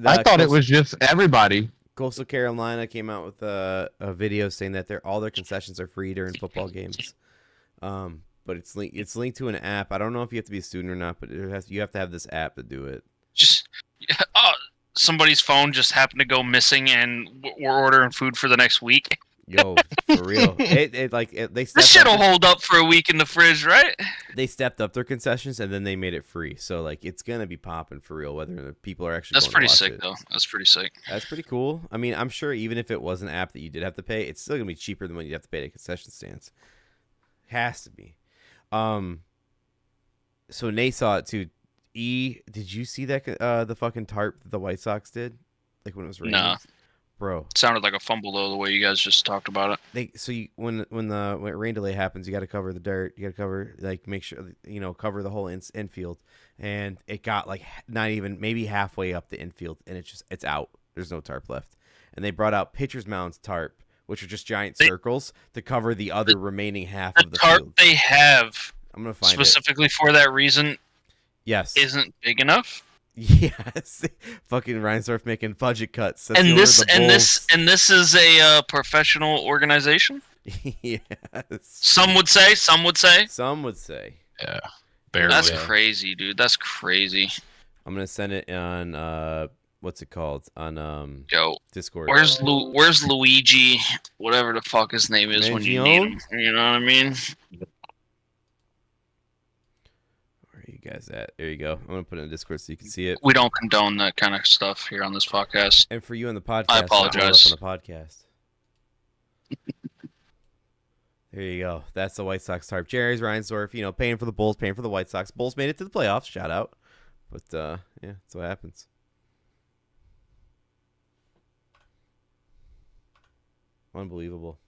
Speaker 4: I thought it was just everybody.
Speaker 1: Coastal Carolina came out with a video saying that all their concessions are free during football games. But it's linked to an app. I don't know if you have to be a student or not, but you have to have this app to do it.
Speaker 3: Just somebody's phone just happened to go missing, and we're ordering food for the next week.
Speaker 1: Yo, for real.
Speaker 3: This shit'll hold up for a week in the fridge, right?
Speaker 1: They stepped up their concessions and then they made it free. So it's gonna be popping for real. Whether the people are actually.
Speaker 3: That's pretty sick, though. That's pretty sick.
Speaker 1: That's pretty cool. I mean, I'm sure even if it was an app that you did have to pay, it's still gonna be cheaper than what you have to pay at concession stands. Has to be. So Nate saw it too. Did you see that the fucking tarp that the White Sox did? Like when it was raining?
Speaker 3: Nah.
Speaker 1: Bro.
Speaker 3: It sounded like a fumble though, the way you guys just talked about it.
Speaker 1: When rain delay happens, you got to cover the dirt. You got to cover make sure cover the whole infield, and it got not even maybe halfway up the infield, and it's out. There's no tarp left, and they brought out pitcher's mound tarp, which are just giant circles to cover the other remaining half of the
Speaker 3: tarp
Speaker 1: field.
Speaker 3: They have
Speaker 1: I'm gonna find
Speaker 3: specifically for that reason.
Speaker 1: Yes,
Speaker 3: isn't big enough.
Speaker 1: Yes, fucking Reinsdorf making budget cuts.
Speaker 3: That's and this is a professional organization.
Speaker 1: Yes.
Speaker 3: Some would say.
Speaker 2: Yeah. Barely.
Speaker 3: That's crazy, dude. That's crazy.
Speaker 1: I'm gonna send it on what's it called on Discord.
Speaker 3: Where's Luigi? Whatever the fuck his name is when you need him. You know what I mean?
Speaker 1: You guys at? There you go. I'm gonna put it in Discord so you can see it.
Speaker 3: We don't condone that kind of stuff here on this podcast.
Speaker 1: And for you on the podcast,
Speaker 3: I apologize.
Speaker 1: On the podcast. There you go. That's the White Sox tarp. Jerry's Reinsdorf, paying for the Bulls, paying for the White Sox. Bulls made it to the playoffs. Shout out. But yeah, that's what happens. Unbelievable.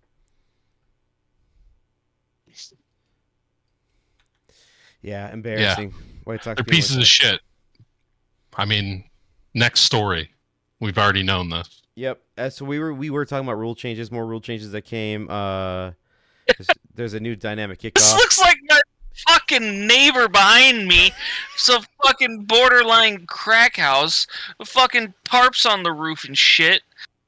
Speaker 1: Yeah, embarrassing.
Speaker 2: Yeah.
Speaker 1: White Sox.
Speaker 2: They're pieces of shit. I mean, next story. We've already known this.
Speaker 1: Yep. So we were talking about rule changes, more rule changes that came. There's a new dynamic kickoff.
Speaker 3: This looks like my fucking neighbor behind me. Some fucking borderline crack house with fucking tarps on the roof and shit.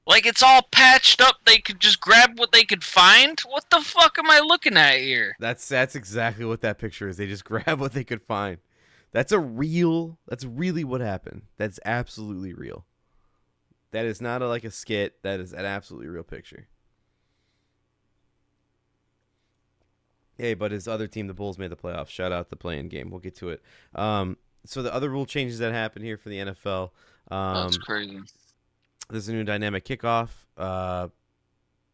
Speaker 3: Like it's all patched up. They could just grab what they could find. What the fuck am I looking at here?
Speaker 1: That's exactly what that picture is. They just grab what they could find. That's really what happened. That's absolutely real. That is not like a skit. That is an absolutely real picture. Hey, but his other team, the Bulls, made the playoffs. Shout out the play-in game. We'll get to it. So the other rule changes that happened here for the NFL.
Speaker 3: That's crazy.
Speaker 1: There's a new dynamic kickoff. The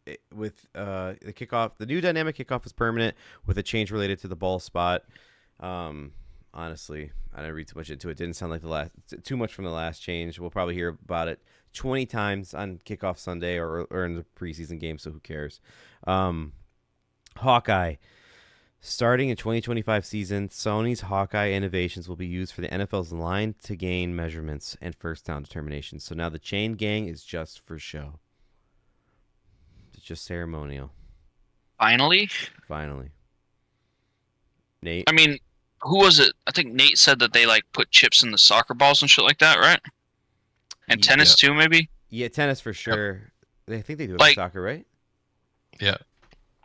Speaker 1: kickoff, the new dynamic kickoff is permanent with a change related to the ball spot. Honestly, I didn't read too much into it. Didn't sound like too much from the last change. We'll probably hear about it 20 times on kickoff Sunday or in the preseason game. So who cares? Hawkeye. Starting in 2025 season, Sony's Hawkeye innovations will be used for the NFL's line to gain measurements and first down determinations. So now the chain gang is just for show. It's just ceremonial.
Speaker 3: Finally.
Speaker 1: Nate?
Speaker 3: I mean, who was it? I think Nate said that they put chips in the soccer balls and shit like that, right? And tennis too, maybe?
Speaker 1: Yeah, tennis for sure. I think they do it in soccer, right?
Speaker 2: Yeah.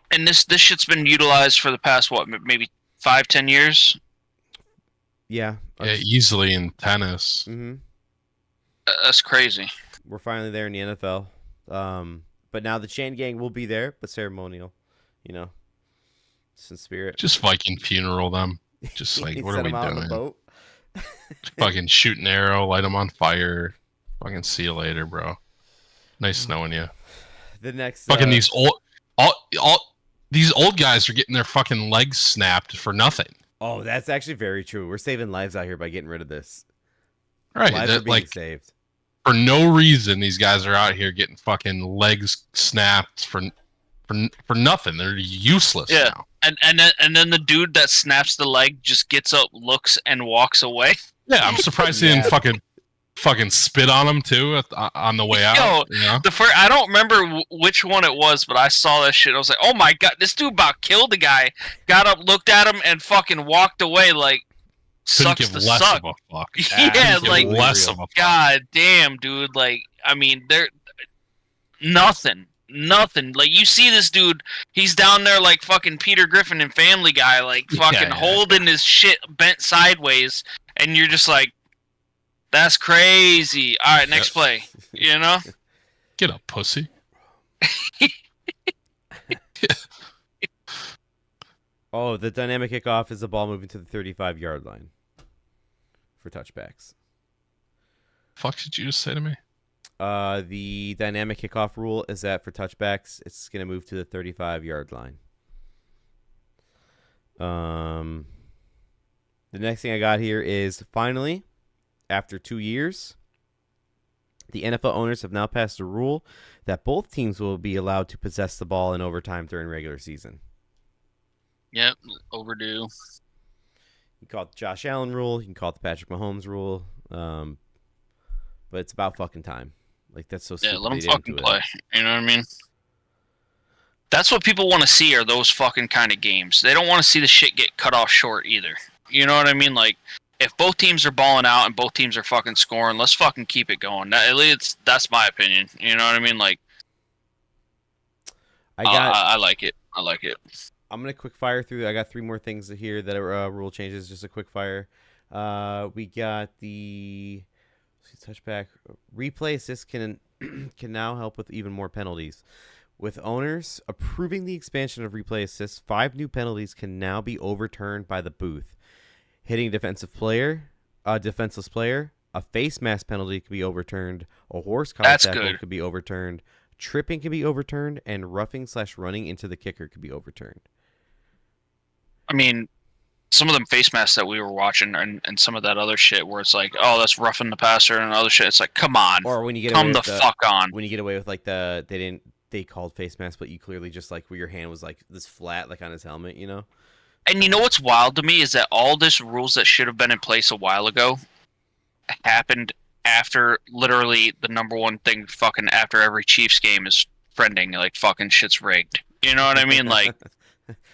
Speaker 3: And this shit's been utilized for the past, maybe 5-10 years?
Speaker 1: Yeah.
Speaker 2: Yeah, easily in tennis.
Speaker 1: Mm-hmm.
Speaker 3: That's crazy.
Speaker 1: We're finally there in the NFL. But now the chain gang will be there, but ceremonial. Just in spirit.
Speaker 2: Just Viking funeral them. Just what are we doing? Fucking shoot an arrow, light them on fire. Fucking see you later, bro. Nice knowing you.
Speaker 1: The next
Speaker 2: fucking these old guys are getting their fucking legs snapped for nothing.
Speaker 1: Oh, that's actually very true. We're saving lives out here by getting rid of this.
Speaker 2: Right,
Speaker 1: lives are being saved
Speaker 2: for no reason. These guys are out here getting fucking legs snapped for nothing. They're useless.
Speaker 3: Yeah,
Speaker 2: now.
Speaker 3: And then the dude that snaps the leg just gets up, looks, and walks away.
Speaker 2: Yeah, I'm surprised he didn't fucking fucking spit on him too on the way out.
Speaker 3: Yo,
Speaker 2: You know?
Speaker 3: I don't remember which one it was, but I saw that shit. I was like, oh my god, this dude about killed the guy. Got up, looked at him, and fucking walked away like.
Speaker 2: Couldn't
Speaker 3: Sucks
Speaker 2: give
Speaker 3: to
Speaker 2: less
Speaker 3: suck.
Speaker 2: of a fuck.
Speaker 3: Yeah, like
Speaker 2: less of a fuck.
Speaker 3: God damn, dude. Like, I mean, they're nothing. Like, you see this dude, he's down there like fucking Peter Griffin in Family Guy, like fucking holding his shit bent sideways, and you're just like, that's crazy. All right, next play. You know?
Speaker 2: Get up, pussy.
Speaker 1: Oh, the dynamic kickoff is the ball moving to the 35-yard line for touchbacks.
Speaker 2: Fuck did you just say to me?
Speaker 1: The dynamic kickoff rule is that for touchbacks, it's going to move to the 35-yard line. The next thing I got here is finally, after 2 years, the NFL owners have now passed a rule that both teams will be allowed to possess the ball in overtime during regular season.
Speaker 3: Yep, overdue.
Speaker 1: You call it the Josh Allen rule. You can call it the Patrick Mahomes rule. But it's about fucking time. Like, that's so stupid.
Speaker 3: Yeah, let them fucking play. You know what I mean? That's what people want to see are those fucking kind of games. They don't want to see the shit get cut off short either. You know what I mean? Like, if both teams are balling out and both teams are fucking scoring, let's fucking keep it going. At least that's my opinion. You know what I mean? Like, I like it. I like it.
Speaker 1: I'm going to quick fire through. I got 3 more things here that are rule changes. Just a quick fire. We got the touchback. Replay assist can now help with even more penalties. With owners approving the expansion of replay assist, 5 new penalties can now be overturned by the booth. Hitting a defenseless player, a face mask penalty can be overturned, a horse collar tackle could be overturned, tripping can be overturned, and roughing/running into the kicker could be overturned.
Speaker 3: I mean, some of them face masks that we were watching and some of that other shit where it's like, oh, that's roughing the passer and other shit. It's like, come on.
Speaker 1: Or when you get
Speaker 3: come the fuck on.
Speaker 1: When you get away with like they called face mask, but you clearly just like where your hand was like this flat, like on his helmet, you know?
Speaker 3: And you know what's wild to me is that all this rules that should have been in place a while ago happened after literally the number one thing fucking after every Chiefs game is trending, like fucking shit's rigged. You know what I mean? Like,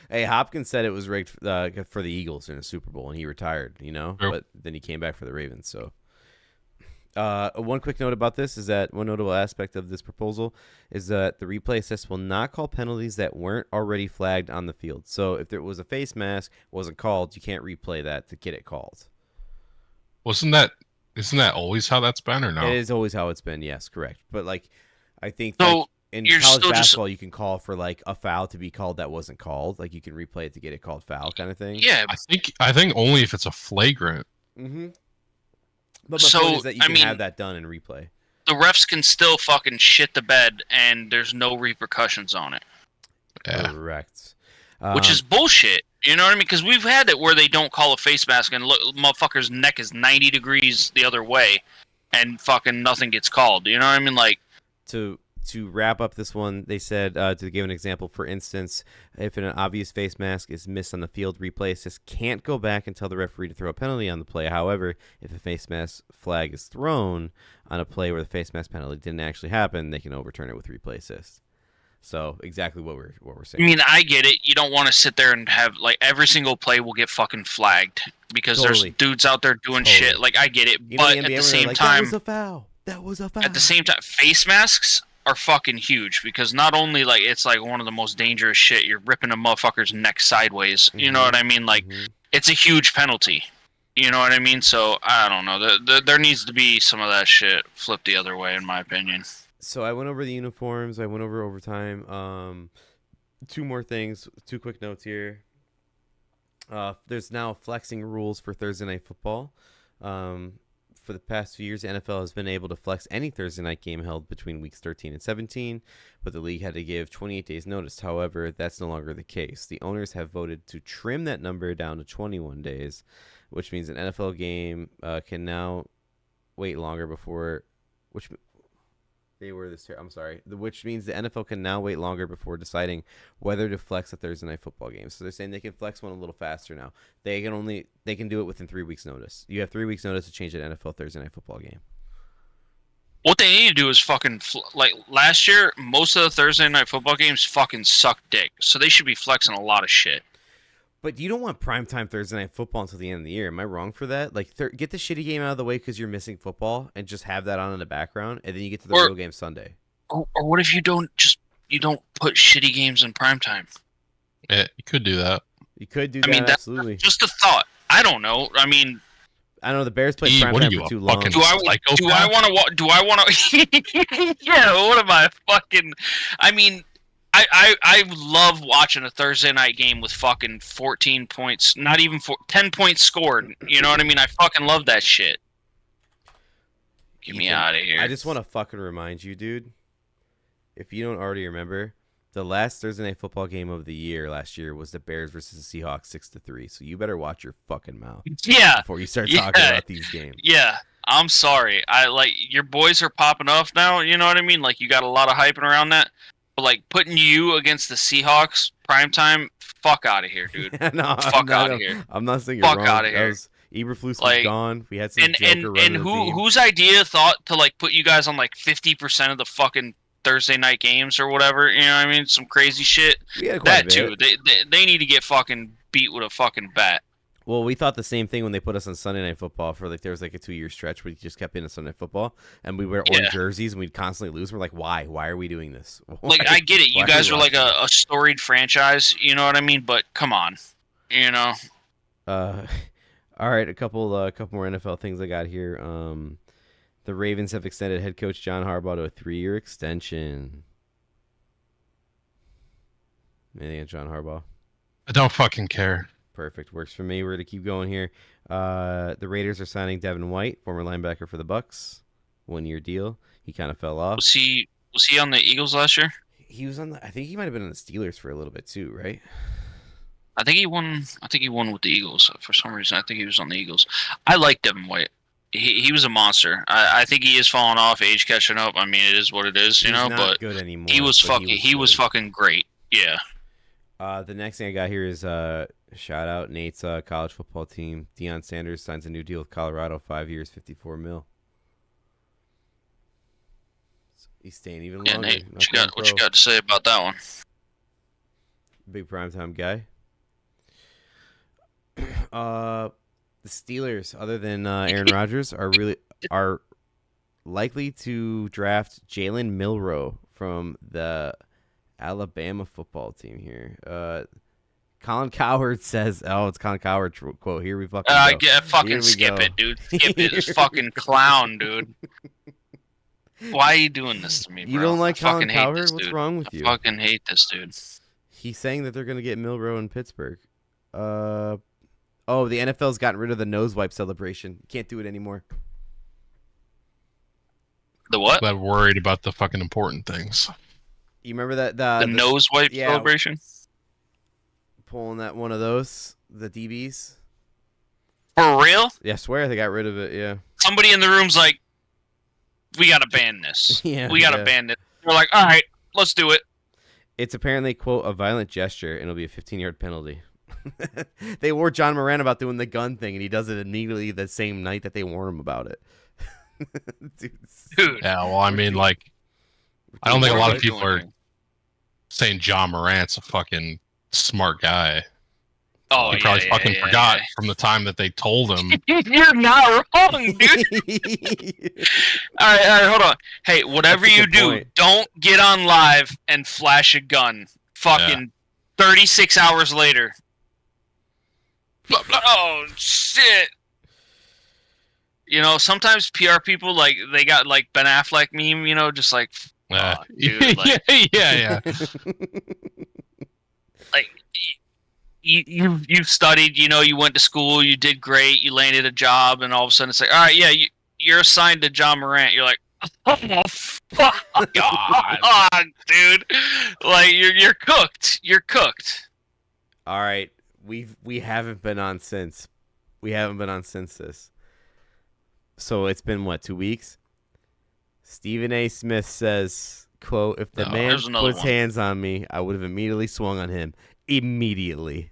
Speaker 1: hey, Hopkins said it was rigged for the Eagles in a Super Bowl, and he retired, you know?
Speaker 2: Yep.
Speaker 1: But then he came back for the Ravens, so... one quick note about this is that one notable aspect of this proposal is that the replay assist will not call penalties that weren't already flagged on the field. So if there was a face mask wasn't called, you can't replay that to get it called.
Speaker 2: Isn't that always how that's been, or no?
Speaker 1: It is always how it's been, yes, correct. But like, I think
Speaker 3: so
Speaker 1: like, in college basketball, you can call for like a foul to be called that wasn't called. Like you can replay it to get it called foul, kind of thing.
Speaker 3: Yeah,
Speaker 2: I think only if it's a flagrant.
Speaker 1: Mm-hmm. But my point is that you can have that done in replay.
Speaker 3: The refs can still fucking shit the bed, and there's no repercussions on it.
Speaker 2: Yeah.
Speaker 1: Correct.
Speaker 3: Which is bullshit. You know what I mean? Because we've had it where they don't call a face mask, and look, motherfucker's neck is 90 degrees the other way, and fucking nothing gets called. You know what I mean? Like,
Speaker 1: to wrap up this one, they said, to give an example, for instance, if an obvious face mask is missed on the field, replay assist can't go back and tell the referee to throw a penalty on the play. However, if a face mask flag is thrown on a play where the face mask penalty didn't actually happen, they can overturn it with replay assist. So exactly what we're saying.
Speaker 3: I mean, I get it. You don't want to sit there and have, like, every single play will get fucking flagged because there's dudes out there doing shit. Like, I get it. But at the same time,
Speaker 1: that was a foul. That was a foul.
Speaker 3: At the same time, face masks are fucking huge because not only like it's like one of the most dangerous shit, you're ripping a motherfucker's neck sideways. You know what I mean? Like, it's a huge penalty. You know what I mean? So I don't know. There needs to be some of that shit flipped the other way, in my opinion.
Speaker 1: So I went over the uniforms. I went over overtime. 2 more things. 2 quick notes here. There's now flexing rules for Thursday Night Football. For the past few years, the NFL has been able to flex any Thursday night game held between weeks 13 and 17, but the league had to give 28 days notice. However, that's no longer the case. The owners have voted to trim that number down to 21 days, which means an NFL game can now wait longer before... Which means the NFL can now wait longer before deciding whether to flex a Thursday night football game. So they're saying they can flex one a little faster now. They can do it within 3 weeks notice. You have 3 weeks notice to change an NFL Thursday night football game.
Speaker 3: What they need to do is fucking like last year. Most of the Thursday night football games fucking sucked dick, so they should be flexing a lot of shit.
Speaker 1: But you don't want primetime Thursday night football until the end of the year. Am I wrong for that? Like, get the shitty game out of the way because you're missing football, and just have that on in the background, and then you get to the real game Sunday.
Speaker 3: Or what if you don't put shitty games in primetime?
Speaker 2: Yeah, you could do that.
Speaker 1: You could do that. Absolutely.
Speaker 3: Just a thought. I don't know. I mean,
Speaker 1: I don't know. The Bears played primetime for too long.
Speaker 3: Do I want to? Yeah. What am I fucking? I mean, I love watching a Thursday night game with fucking 14 points, not even 10 points scored. You know what I mean? I fucking love that shit. Get me out of here.
Speaker 1: I just want to fucking remind you, dude. If you don't already remember, the last Thursday night football game of the year last year was the Bears versus the Seahawks 6-3. So you better watch your fucking mouth.
Speaker 3: Yeah.
Speaker 1: Before you start talking about these games.
Speaker 3: Yeah. I'm sorry. I like your boys are popping off now. You know what I mean? Like you got a lot of hyping around that. But like putting you against the Seahawks primetime, fuck out of here, dude.
Speaker 1: No,
Speaker 3: fuck out of here.
Speaker 1: I'm not saying you're wrong.
Speaker 3: Fuck out of here.
Speaker 1: Eberflus was gone. We had some Joker
Speaker 3: and whose idea thought to like put you guys on like 50% of the fucking Thursday night games or whatever? You know what I mean? Some crazy shit. That too. They need to get fucking beat with a fucking bat.
Speaker 1: Well, we thought the same thing when they put us on Sunday Night Football for like there was like a 2-year stretch where we just kept being on Sunday Night Football and we wear orange jerseys and we'd constantly lose. We're like, why? Why are we doing this?
Speaker 3: Like, I get it. You guys are like a storied franchise. You know what I mean? But come on, you know.
Speaker 1: All right, a couple more NFL things I got here. The Ravens have extended head coach John Harbaugh to a 3-year extension. Anything on John Harbaugh?
Speaker 2: I don't fucking care.
Speaker 1: Perfect. Works for me. We're going to keep going here. The Raiders are signing Devin White, former linebacker for the Bucks. 1-year deal. He kind of fell off.
Speaker 3: Was he on the Eagles last year?
Speaker 1: He was on I think he might have been on the Steelers for a little bit too, right?
Speaker 3: I think he won with the Eagles. For some reason, I think he was on the Eagles. I like Devin White. He was a monster. I think he is falling off, age catching up. I mean, it is what it is, you know.
Speaker 1: Not
Speaker 3: but
Speaker 1: good anymore.
Speaker 3: He was fucking great. Yeah.
Speaker 1: The next thing I got here is shout out Nate's college football team. Deion Sanders signs a new deal with Colorado, 5 years, $54 million. So he's staying even longer.
Speaker 3: Nate, what you got to say about that one?
Speaker 1: Big primetime guy. The Steelers, other than Aaron Rodgers, are likely to draft Jalen Milroe from the Alabama football team here. Colin Cowherd says, it's Colin Cowherd quote. Here we fucking go.
Speaker 3: Yeah, fucking skip it, dude. Skip it. This fucking clown, dude. Why are you doing this to me, bro?
Speaker 1: You don't like Colin Cowherd? What's wrong with you?
Speaker 3: I fucking hate this dude.
Speaker 1: He's saying that they're going to get Milroe in Pittsburgh. The NFL's gotten rid of the nose wipe celebration. You can't do it anymore.
Speaker 3: The what?
Speaker 2: I'm worried about the fucking important things.
Speaker 1: You remember that
Speaker 3: the nose wipe celebration?
Speaker 1: Pulling that one of those, the DBs.
Speaker 3: For real?
Speaker 1: Yeah, I swear they got rid of it. Yeah.
Speaker 3: Somebody in the room's like, "We gotta ban this. We gotta ban it." We're like, "All right, let's do it."
Speaker 1: It's apparently quote a violent gesture, and it'll be a 15-yard penalty. They warned John Moran about doing the gun thing, and he does it immediately the same night that they warn him about it.
Speaker 3: Dude.
Speaker 2: Yeah, well, I mean, like, I don't think a lot of people are saying John Morant's a fucking smart guy.
Speaker 3: Oh,
Speaker 2: he probably fucking forgot from the time that they told him.
Speaker 3: You're not wrong, dude. All right, hold on. Hey, whatever you do, don't get on live and flash a gun. Fucking 36 hours later. Oh shit! You know, sometimes PR people like they got like Ben Affleck meme. You know, just like, dude, like
Speaker 2: yeah.
Speaker 3: Like you've studied. You know, you went to school. You did great. You landed a job, and all of a sudden it's like, all right, yeah, you're assigned to John Morant. You're like, oh fuck, God, dude! Like you're cooked. You're cooked.
Speaker 1: All right. We haven't been on since. We haven't been on since this. So it's been, 2 weeks? Stephen A. Smith says, quote, if the man puts hands on me, I would have immediately swung on him. Immediately.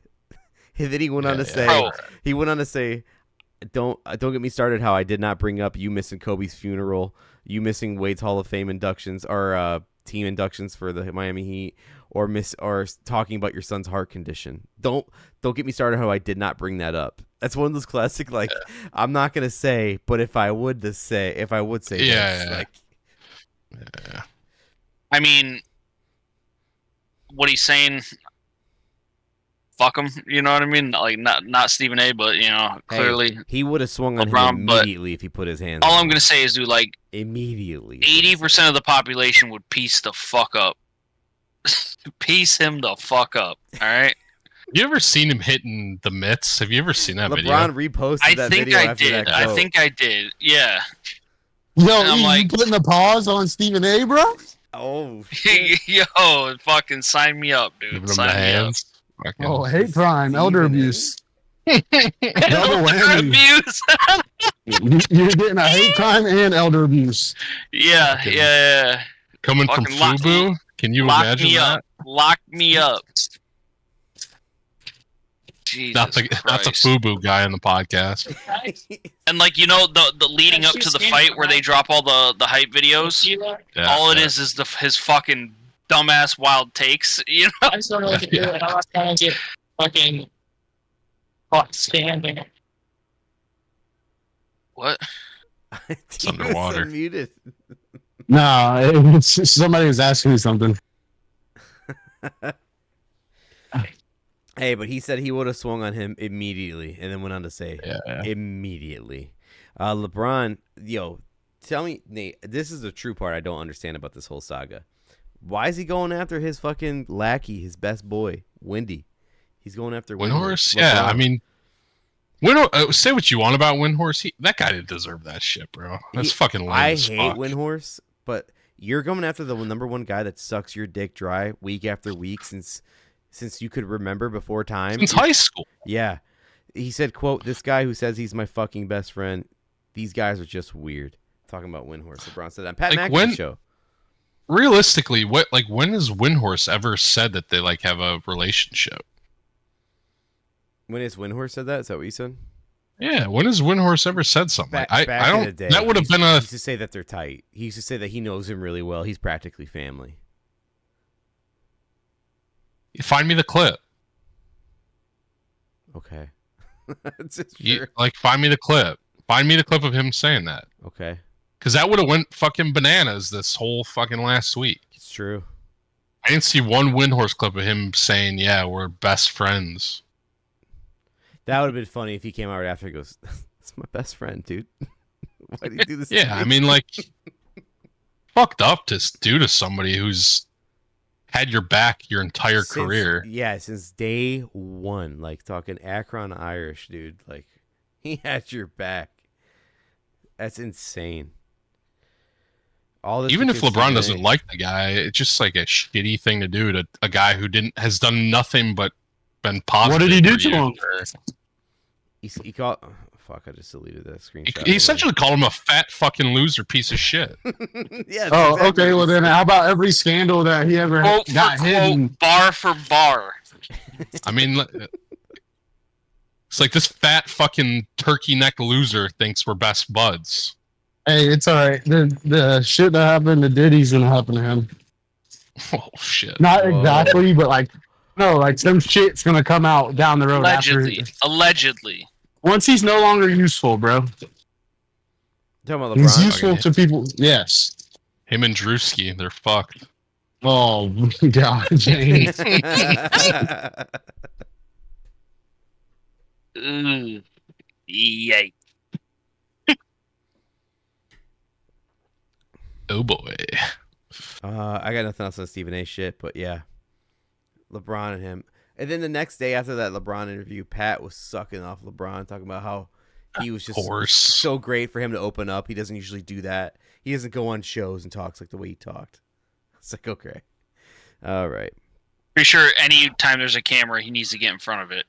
Speaker 1: And then he went on to say, don't get me started how I did not bring up you missing Kobe's funeral, you missing Wade's Hall of Fame inductions or team inductions for the Miami Heat, or talking about your son's heart condition. Don't get me started how I did not bring that up. That's one of those classic I'm not gonna say, but if I would say
Speaker 2: Yeah.
Speaker 3: I mean, what he's saying, fuck him. You know what I mean? Like not Stephen A, but clearly
Speaker 1: he would have swung on
Speaker 3: LeBron,
Speaker 1: him immediately if he put his hands.
Speaker 3: All I'm gonna say is, dude, like
Speaker 1: immediately,
Speaker 3: 80% of the population would piece the fuck up. Piece him the fuck up. All right.
Speaker 2: You ever seen him hitting the mitts? Have you ever seen that video?
Speaker 1: LeBron reposted that video after that quote.
Speaker 3: I think I did. Yeah.
Speaker 4: Yo,
Speaker 3: I'm
Speaker 4: you putting the pause on Stephen A, bro?
Speaker 1: Oh, shit.
Speaker 3: Yo, fucking sign me up, dude.
Speaker 2: Giving him
Speaker 3: Sign
Speaker 2: the
Speaker 3: me
Speaker 2: hands.
Speaker 4: Oh, hate crime, elder abuse.
Speaker 3: up.
Speaker 4: Double whammy.
Speaker 3: Abuse.
Speaker 4: You're getting a hate crime and elder abuse.
Speaker 3: Yeah.
Speaker 2: Coming from
Speaker 3: Fucking lock
Speaker 2: FUBU? Can you
Speaker 3: Lock
Speaker 2: imagine
Speaker 3: me
Speaker 2: that?
Speaker 3: up. Lock me up. Jesus
Speaker 2: Not the
Speaker 3: Christ.
Speaker 2: FUBU guy in the podcast.
Speaker 3: And the leading up to the fight where they drop all the hype videos.
Speaker 2: Yeah,
Speaker 3: All it is his fucking dumbass wild takes.
Speaker 6: I just don't know what to do, and I was trying to get fucking caught standing.
Speaker 3: What?
Speaker 2: It's underwater.
Speaker 1: Muted.
Speaker 4: No, it's somebody was asking me something.
Speaker 1: Hey, but he said he would have swung on him immediately, and then went on to say,
Speaker 2: Yeah.
Speaker 1: immediately. LeBron, tell me, Nate, this is the true part I don't understand about this whole saga. Why is he going after his fucking lackey, his best boy, Wendy? He's going after
Speaker 2: Windhorse?
Speaker 1: LeBron.
Speaker 2: Yeah, I mean, say what you want about Windhorse. That guy didn't deserve that shit, bro. That's fucking lame
Speaker 1: I
Speaker 2: as
Speaker 1: hate
Speaker 2: fuck.
Speaker 1: Windhorse, but you're going after the number one guy that sucks your dick dry week after week since you could remember before time.
Speaker 2: Since high school.
Speaker 1: Yeah. He said, quote, "This guy who says he's my fucking best friend, these guys are just weird." Talking about Windhorse. LeBron said that. Pat McAfee show.
Speaker 2: Realistically, when has Windhorse ever said that they have a relationship?
Speaker 1: When has Windhorse said that? Is that what you said?
Speaker 2: Yeah, when has Windhorse ever said something?
Speaker 1: Back
Speaker 2: I don't.
Speaker 1: in the day,
Speaker 2: that would have been
Speaker 1: He
Speaker 2: a.
Speaker 1: used to say that they're tight. He used to say that he knows him really well. He's practically family.
Speaker 2: Find me the clip.
Speaker 1: Okay.
Speaker 2: Find me the clip. Find me the clip of him saying that.
Speaker 1: Okay.
Speaker 2: Because that would have went fucking bananas this whole fucking last week.
Speaker 1: It's true.
Speaker 2: I didn't see one Windhorse clip of him saying, "Yeah, we're best friends."
Speaker 1: That would have been funny if he came out right after and goes, "That's my best friend, dude. Why do you do this to
Speaker 2: Yeah,
Speaker 1: me?"
Speaker 2: I mean, fucked up to do to somebody who's had your back your entire career.
Speaker 1: Yeah, since day one. Talking Akron Irish, dude. He had your back. That's insane. All this
Speaker 2: Even if
Speaker 1: because
Speaker 2: LeBron doesn't like the guy, it's just a shitty thing to do to a guy who has done nothing but been positive.
Speaker 4: What did he do
Speaker 2: for
Speaker 4: to
Speaker 2: you.
Speaker 4: him?
Speaker 1: He called. Oh, fuck! I just deleted that screenshot.
Speaker 2: He essentially called him a fat fucking loser piece of shit.
Speaker 1: Yeah.
Speaker 4: Oh,
Speaker 1: exactly.
Speaker 4: okay. Well, then how about every scandal that he ever
Speaker 3: Quote
Speaker 4: got
Speaker 3: for
Speaker 4: hidden?
Speaker 3: quote, bar for bar.
Speaker 2: I mean, it's like this fat fucking turkey neck loser thinks we're best buds.
Speaker 4: Hey, it's all right. The shit that happened to Diddy's gonna happen to him.
Speaker 2: Oh shit!
Speaker 4: Not
Speaker 1: Whoa.
Speaker 4: exactly, but some shit's gonna come out down the road
Speaker 3: Allegedly.
Speaker 4: once he's no longer useful, bro.
Speaker 1: Talking about
Speaker 4: He's
Speaker 1: LeBron.
Speaker 4: useful to people. Yes.
Speaker 2: Him and Drewski, they're fucked.
Speaker 4: Oh God, James.
Speaker 3: Ooh. Yay.
Speaker 2: Oh boy.
Speaker 1: I got nothing else on Stephen A. shit, but yeah, LeBron and him. And then the next day after that LeBron interview, Pat was sucking off LeBron, talking about how he was just so great for him to open up. He doesn't usually do that. He doesn't go on shows and talks like the way he talked. It's like, okay, all right.
Speaker 3: Pretty sure any time there's a camera, he needs to get in front of it.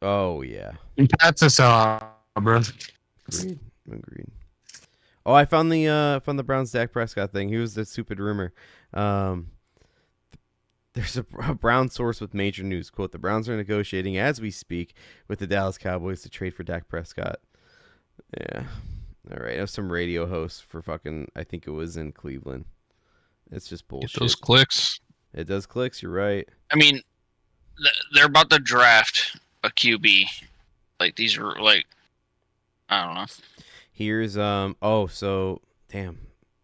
Speaker 1: Oh yeah,
Speaker 4: Pat's a bro.
Speaker 1: agreed. Oh, I found the Browns Dak Prescott thing. He was the stupid rumor. There's a Brown source with major news. Quote, "The Browns are negotiating as we speak with the Dallas Cowboys to trade for Dak Prescott." Yeah. All right. I have some radio hosts for fucking. I think it was in Cleveland. It's just bullshit.
Speaker 2: Get those clicks.
Speaker 1: It does clicks. You're right.
Speaker 3: I mean, they're about to draft a QB. Like these are like, I don't know.
Speaker 1: Here's so damn.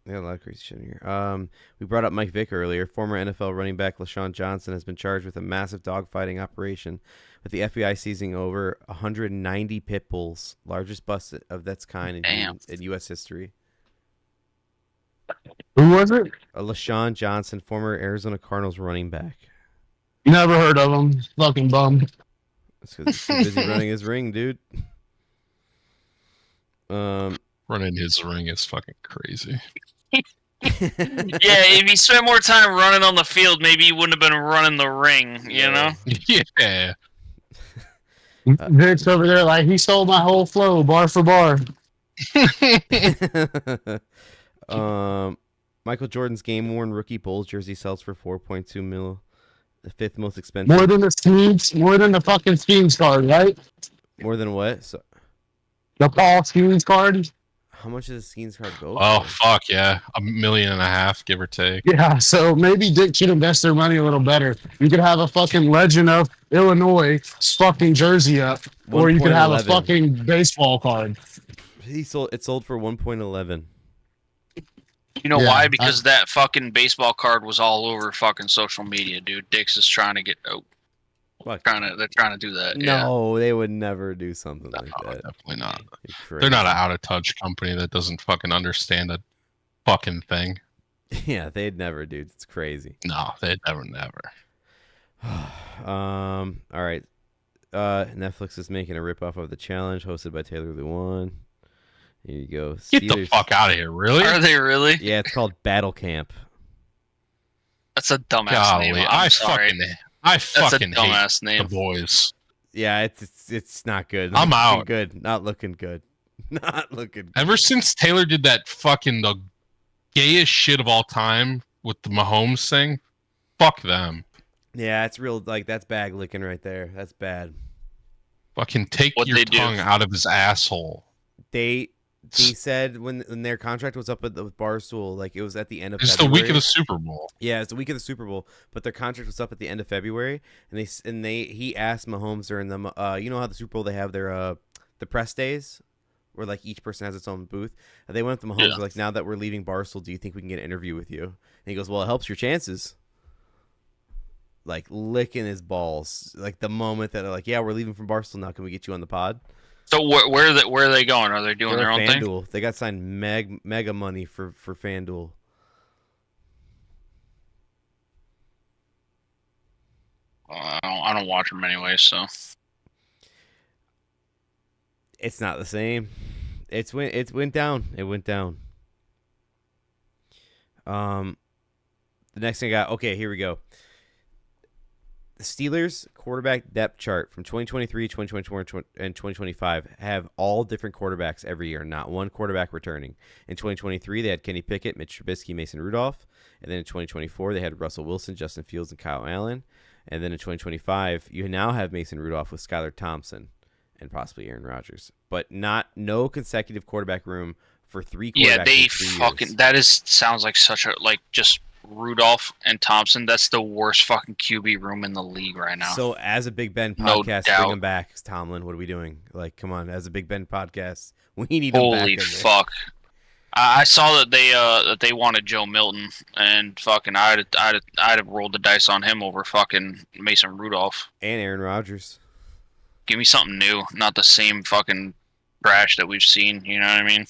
Speaker 1: They got a lot of crazy shit in here. We brought up Mike Vick earlier. Former NFL running back LaShawn Johnson has been charged with a massive dogfighting operation, with the FBI seizing over 190 pit bulls, largest bust of its kind in U.S. history.
Speaker 4: Who was it?
Speaker 1: LaShawn Johnson, former Arizona Cardinals running back.
Speaker 4: Never heard of him. Fucking bum.
Speaker 1: That's because he's too busy running his ring, dude.
Speaker 2: Running his ring is fucking crazy.
Speaker 3: Yeah, if he spent more time running on the field, maybe he wouldn't have been running the ring, you know?
Speaker 2: Yeah.
Speaker 4: Vic's over there like, he stole my whole flow, bar for bar.
Speaker 1: Michael Jordan's game-worn rookie Bulls jersey sells for $4.2 million, the fifth most expensive.
Speaker 4: More than the fucking Schemes card, right?
Speaker 1: More than what? So,
Speaker 4: the Paul Schemes card.
Speaker 1: how much does the Schemes card go
Speaker 2: Oh,
Speaker 1: for?
Speaker 2: fuck, yeah. $1.5 million, give or take.
Speaker 4: Yeah, so maybe Dick should invest their money a little better. You could have a fucking Legend of Illinois fucking jersey up, or you could have a
Speaker 1: 1.11.
Speaker 4: fucking baseball card.
Speaker 1: It sold for 1.11.
Speaker 3: You know
Speaker 4: Yeah,
Speaker 3: why? Because that fucking baseball card was all over fucking social media, dude. Dix is trying to get
Speaker 1: What?
Speaker 3: they're trying to do that. Yeah.
Speaker 1: No, they would never do something like
Speaker 2: No,
Speaker 1: that.
Speaker 2: definitely not.
Speaker 1: You're crazy.
Speaker 2: They're not an out-of-touch company that doesn't fucking understand a fucking thing.
Speaker 1: Yeah, they'd never, dude. It's crazy.
Speaker 2: No, they'd never.
Speaker 1: All right. Netflix is making a ripoff of The Challenge, hosted by Taylor Lewan. Here you go.
Speaker 2: Get the
Speaker 1: Steelers-
Speaker 2: fuck out of here, really?
Speaker 3: Are they really?
Speaker 1: Yeah, it's called Battle Camp.
Speaker 3: That's a dumbass
Speaker 2: Golly,
Speaker 3: name.
Speaker 2: I
Speaker 3: I'm sorry.
Speaker 2: fucking
Speaker 3: That's a
Speaker 2: hate
Speaker 3: dumbass
Speaker 2: the
Speaker 3: name.
Speaker 2: boys.
Speaker 1: Yeah, it's not good.
Speaker 2: I'm
Speaker 1: Not looking
Speaker 2: out.
Speaker 1: Good. Not looking good. Not looking good.
Speaker 2: Ever since Taylor did that fucking the gayest shit of all time with the Mahomes thing, fuck them.
Speaker 1: Yeah, it's real. Like, that's bag licking right there. That's bad.
Speaker 2: Fucking take
Speaker 3: What'd
Speaker 2: your
Speaker 3: they do?
Speaker 2: tongue out of his asshole.
Speaker 1: They said when their contract was up with Barstool, like it was at the end of
Speaker 2: It's the
Speaker 1: February.
Speaker 2: week of the Super Bowl.
Speaker 1: Yeah, it's the week of the Super Bowl, but their contract was up at the end of February, and he asked Mahomes during the you know how the Super Bowl they have their the press days where like each person has its own booth. They went up to Mahomes like, now that we're leaving Barstool, do you think we can get an interview with you? And he goes, well, it helps your chances. Like licking his balls, like the moment that they're like, yeah, we're leaving from Barstool now. Can we get you on the pod?
Speaker 3: So where are they going? Are they doing
Speaker 1: They're
Speaker 3: their own thing?
Speaker 1: FanDuel. They got signed mega money for FanDuel.
Speaker 3: I don't watch them anyway, so.
Speaker 1: It's not the same. It went down. It went down. The next thing I got. Okay, here we go. The Steelers quarterback depth chart from 2023, 2024, and 2025 have all different quarterbacks every year, not one quarterback returning. In 2023, they had Kenny Pickett, Mitch Trubisky, Mason Rudolph. And then in 2024, they had Russell Wilson, Justin Fields, and Kyle Allen. And then in 2025, you now have Mason Rudolph with Skylar Thompson and possibly Aaron Rodgers. But no consecutive quarterback room for three quarterbacks.
Speaker 3: Yeah, they
Speaker 1: in 3
Speaker 3: fucking.
Speaker 1: years.
Speaker 3: Sounds like such a just Rudolph and Thompson. That's the worst fucking QB room in the league right now.
Speaker 1: So as a Big Ben
Speaker 3: No
Speaker 1: podcast,
Speaker 3: doubt.
Speaker 1: bring him back, Tomlin. What are we doing? Like, come on, as a Big Ben podcast, we need him back.
Speaker 3: Holy
Speaker 1: in there.
Speaker 3: fuck! I saw that they wanted Joe Milton, and fucking I'd have rolled the dice on him over fucking Mason Rudolph.
Speaker 1: And Aaron Rodgers.
Speaker 3: Give me something new, not the same fucking trash that we've seen. You know what I mean?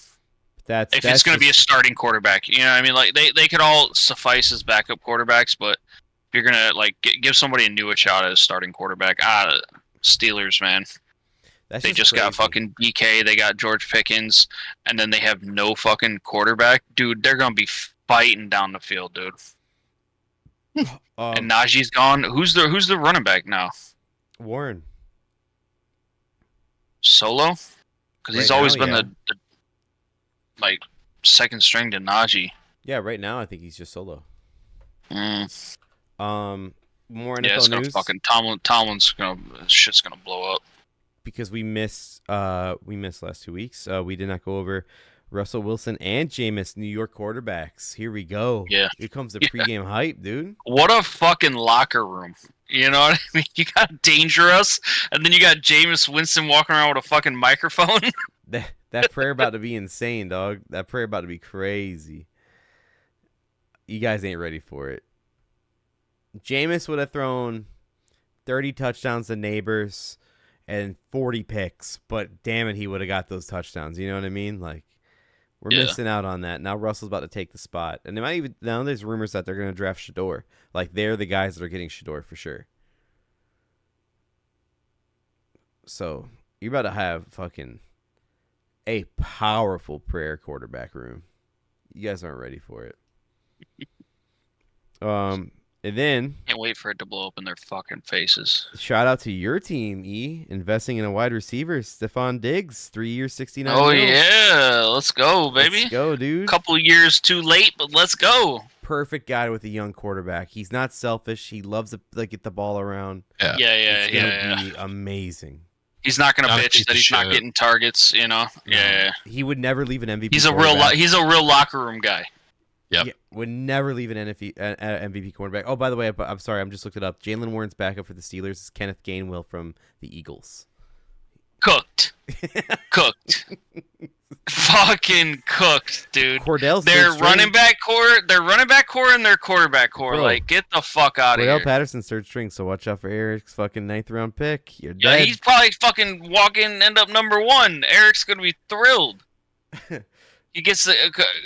Speaker 3: If it's going to be a starting quarterback, you know what I mean? Like they could all suffice as backup quarterbacks, but if you're gonna like give somebody a new shot as starting quarterback, Steelers, man. They just got fucking DK, they got George Pickens, and then they have no fucking quarterback. Dude, they're gonna be fighting down the field, dude. And Najee's gone. Who's the running back now?
Speaker 1: Warren.
Speaker 3: Solo? Because he's
Speaker 1: Right
Speaker 3: always
Speaker 1: now,
Speaker 3: been
Speaker 1: yeah.
Speaker 3: the like second string to Najee.
Speaker 1: Yeah, right now I think he's just solo.
Speaker 3: Mm.
Speaker 1: More NFL
Speaker 3: Yeah, it's gonna
Speaker 1: news.
Speaker 3: fucking Tomlin's shit's gonna blow up.
Speaker 1: because we missed last 2 weeks. We did not go over Russell Wilson and Jameis, New York quarterbacks. Here we go.
Speaker 3: Yeah.
Speaker 1: Here comes the pregame hype, dude.
Speaker 3: What a fucking locker room. You know what I mean? You got Dangerous, and then you got Jameis Winston walking around with a fucking microphone.
Speaker 1: That prayer about to be insane, dog. That prayer about to be crazy. You guys ain't ready for it. Jameis would have thrown 30 touchdowns to Neighbors and 40 picks, but damn it, he would have got those touchdowns. You know what I mean? Like, we're missing out on that. Now Russell's about to take the spot. And they might even, now there's rumors that they're going to draft Shador. Like, they're the guys that are getting Shador for sure. So, you're about to have fucking a powerful prayer quarterback room. You guys aren't ready for it. And then
Speaker 3: Can't wait for it to blow up in their fucking faces.
Speaker 1: shout out to your team, E, investing in a wide receiver, Stephon Diggs, 3 years, 69
Speaker 3: Oh
Speaker 1: mil.
Speaker 3: yeah, let's go, baby.
Speaker 1: Let's go, dude.
Speaker 3: Couple years too late, but let's go.
Speaker 1: Perfect guy with a young quarterback. He's not selfish. He loves to get the ball around.
Speaker 3: Yeah.
Speaker 1: It's gonna be amazing.
Speaker 3: He's not gonna
Speaker 2: Not a
Speaker 3: bitch
Speaker 2: piece
Speaker 3: that
Speaker 2: of
Speaker 3: he's not
Speaker 2: shit.
Speaker 3: getting targets, you know. Yeah.
Speaker 1: He would never leave an MVP.
Speaker 3: He's a real locker room guy.
Speaker 2: Yep.
Speaker 1: Yeah, would never leave an MVP cornerback. Oh, by the way, I'm sorry, I'm just looked it up. Jalen Warren's backup for the Steelers is Kenneth Gainwell from the Eagles.
Speaker 3: Cooked. Fucking cooked, dude.
Speaker 1: Cordell's
Speaker 3: Their
Speaker 1: third string.
Speaker 3: running back core, and their quarterback core.
Speaker 1: Bro.
Speaker 3: Like, get the fuck out of
Speaker 1: Cordell
Speaker 3: here.
Speaker 1: Patterson's third string, so watch out for Eric's fucking 9th round pick. You're
Speaker 3: Yeah,
Speaker 1: dead.
Speaker 3: he's probably fucking end up number 1. Eric's gonna be thrilled. He gets the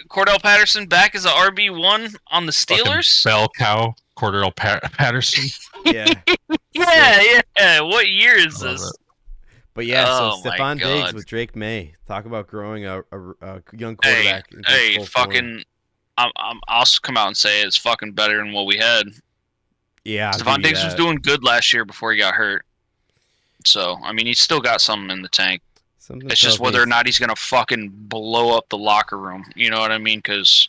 Speaker 3: Cordell Patterson back as a RB1 on the Steelers.
Speaker 2: Bell cow, Cordell Patterson.
Speaker 1: Yeah.
Speaker 3: Yeah. What year is
Speaker 2: Love
Speaker 3: this?
Speaker 2: it.
Speaker 1: But yeah,
Speaker 3: Oh,
Speaker 1: so
Speaker 3: my
Speaker 1: Stephon Diggs
Speaker 3: God.
Speaker 1: with Drake May. Talk about growing a young quarterback. into
Speaker 3: Hey,
Speaker 1: full form.
Speaker 3: fucking. I'll come out and say it's fucking better than what we had.
Speaker 1: Yeah. I'll
Speaker 3: Stephon
Speaker 1: give you
Speaker 3: Diggs was
Speaker 1: that.
Speaker 3: doing good last year before he got hurt. So, I mean, he's still got something in the tank.
Speaker 1: Something
Speaker 3: It's just
Speaker 1: tells me
Speaker 3: whether or not he's going to fucking blow up the locker room. You know what I mean? Because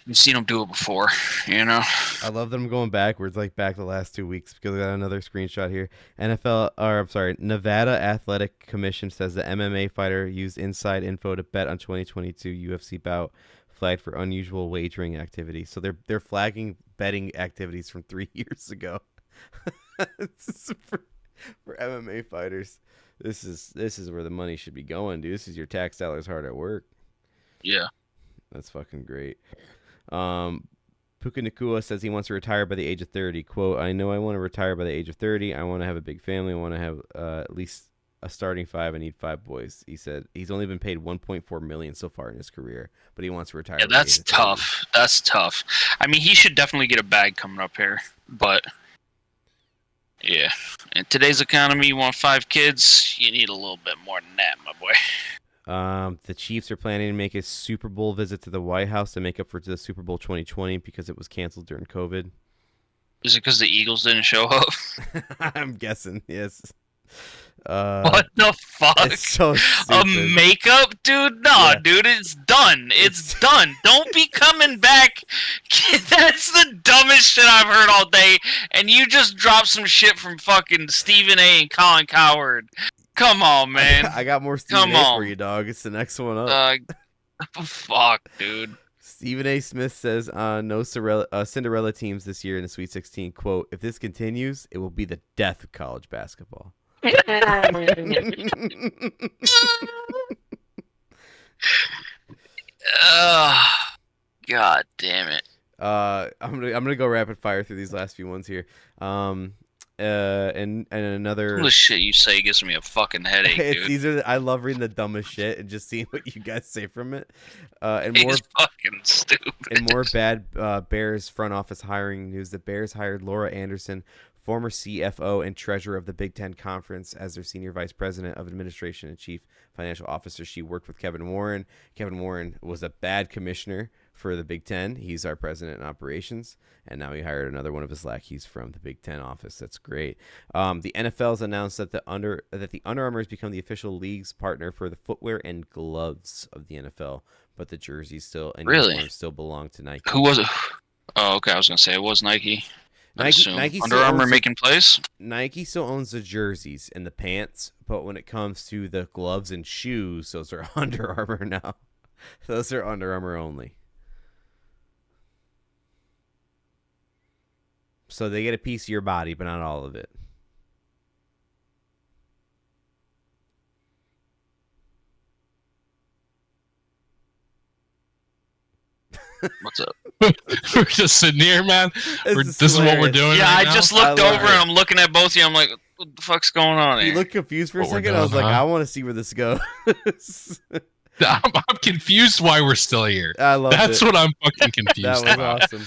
Speaker 3: you've seen him do it before, you know?
Speaker 1: I love that I'm going backwards, like back the last 2 weeks, because I got another screenshot here. Nevada Athletic Commission says the MMA fighter used inside info to bet on 2022 UFC bout flagged for unusual wagering activity. So they're flagging betting activities from 3 years ago. for MMA fighters. This is where the money should be going, dude. This is your tax dollars hard at work.
Speaker 3: Yeah.
Speaker 1: That's fucking great. Puka Nakua says he wants to retire by the age of 30. Quote, I know I want to retire by the age of 30. I want to have a big family. I want to have at least a starting 5. I need 5 boys. He said he's only been paid $1.4 million so far in his career, but he wants to retire.
Speaker 3: Yeah,
Speaker 1: by the
Speaker 3: that's
Speaker 1: age of 30.
Speaker 3: tough. That's tough. I mean, he should definitely get a bag coming up here, but yeah. In today's economy, you want 5 kids, you need a little bit more than that, my boy.
Speaker 1: The Chiefs are planning to make a Super Bowl visit to the White House to make up for the Super Bowl 2020 because it was canceled during COVID.
Speaker 3: Is it because the Eagles didn't show up?
Speaker 1: I'm guessing, yes.
Speaker 3: What the fuck?
Speaker 1: It's so
Speaker 3: A
Speaker 1: stupid.
Speaker 3: makeup, dude? No,
Speaker 1: Yeah.
Speaker 3: dude, it's done. It's done. Don't be coming back. That's the dumbest shit I've heard all day. And you just dropped some shit from fucking Stephen A. and Colin Cowherd. Come on, man.
Speaker 1: I got more Stephen
Speaker 3: Come
Speaker 1: A
Speaker 3: on.
Speaker 1: for you, dog. It's the next one up.
Speaker 3: Fuck, dude.
Speaker 1: Stephen A. Smith says no Cinderella teams this year in the Sweet 16. Quote, if this continues, it will be the death of college basketball.
Speaker 3: God damn it.
Speaker 1: I'm gonna go rapid fire through these last few ones here. And another.
Speaker 3: All the shit you say gives me a fucking headache, dude.
Speaker 1: I love reading the dumbest shit and just seeing what you guys say from it. And more
Speaker 3: It's fucking stupid.
Speaker 1: and more bad Bears front office hiring news. The Bears hired Laura Anderson, former CFO and treasurer of the Big Ten Conference, as their senior vice president of administration and chief financial officer. She worked with Kevin Warren. Kevin Warren was a bad commissioner for the Big Ten. He's our president in operations, and now he hired another one of his lackeys from the Big Ten office. That's great. The NFL's announced that the Under Armour has become the official league's partner for the footwear and gloves of the NFL, but the jerseys still and
Speaker 3: Really?
Speaker 1: uniforms still belong to Nike.
Speaker 3: Who was it? Oh, okay. I was gonna say it was Nike.
Speaker 1: Nike
Speaker 3: Under Armour making plays.
Speaker 1: Nike still owns the jerseys and the pants, but when it comes to the gloves and shoes, those are Under Armour now. Those are Under Armour only. So they get a piece of your body, but not all of it.
Speaker 3: What's up?
Speaker 2: We're just sitting here, man. This is what we're doing.
Speaker 3: Yeah,
Speaker 2: right
Speaker 3: I just looked over and I'm looking at both of you. I'm like, what the fuck's going on here?
Speaker 1: You look confused for a
Speaker 2: What we're
Speaker 1: second. I was
Speaker 2: doing,
Speaker 1: like,
Speaker 2: huh?
Speaker 1: I want to see where this goes.
Speaker 2: I'm confused why we're still here.
Speaker 1: I love
Speaker 2: That's
Speaker 1: it.
Speaker 2: what I'm fucking confused
Speaker 1: That was
Speaker 2: about.
Speaker 1: awesome.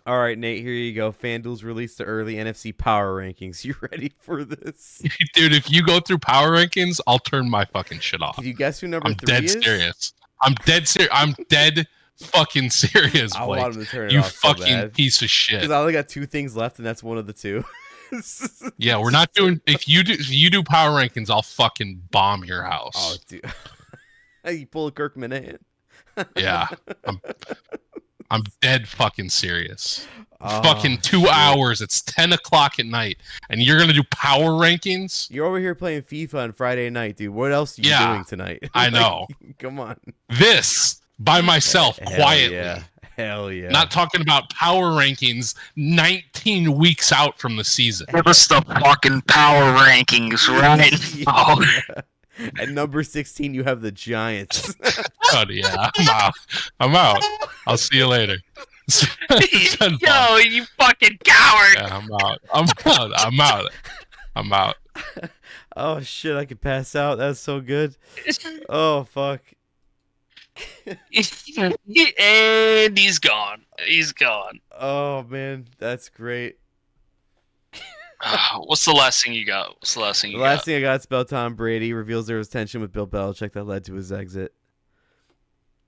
Speaker 1: All right, Nate, here you go. FanDuel's released the early NFC power rankings. You ready for this?
Speaker 2: Dude, if you go through power rankings, I'll turn my fucking shit off.
Speaker 1: Can you guess who number
Speaker 2: I'm
Speaker 1: 3
Speaker 2: dead
Speaker 1: is?
Speaker 2: serious. I'm dead serious. I'm dead fucking serious,
Speaker 1: I
Speaker 2: Blake.
Speaker 1: want him to turn it
Speaker 2: You
Speaker 1: off so
Speaker 2: fucking
Speaker 1: bad.
Speaker 2: piece of shit.
Speaker 1: Because I only got 2 things left, and that's one of the 2.
Speaker 2: Yeah, we're not doing. If you do power rankings, I'll fucking bomb your house.
Speaker 1: Oh, dude. You pull a Kirk Minahan.
Speaker 2: Yeah, I'm dead fucking serious.
Speaker 1: Oh,
Speaker 2: Fucking 2
Speaker 1: shit.
Speaker 2: hours. It's 10 o'clock at night, and you're gonna do power rankings?
Speaker 1: You're over here playing FIFA on Friday night, dude. What else are you
Speaker 2: Yeah,
Speaker 1: doing tonight?
Speaker 2: I know.
Speaker 1: Come on.
Speaker 2: This by myself,
Speaker 1: Hell
Speaker 2: quietly.
Speaker 1: Yeah. Hell yeah.
Speaker 2: Not talking about power rankings 19 weeks out from the season.
Speaker 3: Give us the fucking power rankings right now.
Speaker 1: Yeah. At number 16, you have the Giants.
Speaker 2: Oh yeah, I'm out. I'll see you later.
Speaker 3: Yo, you fucking coward!
Speaker 2: Yeah, I'm out.
Speaker 1: Oh, shit. I could pass out. That's so good. Oh, fuck.
Speaker 3: And he's gone. He's gone.
Speaker 1: Oh, man. That's great.
Speaker 3: What's the last thing you got?
Speaker 1: The last thing I got is about Tom Brady reveals there was tension with Bill Belichick that led to his exit.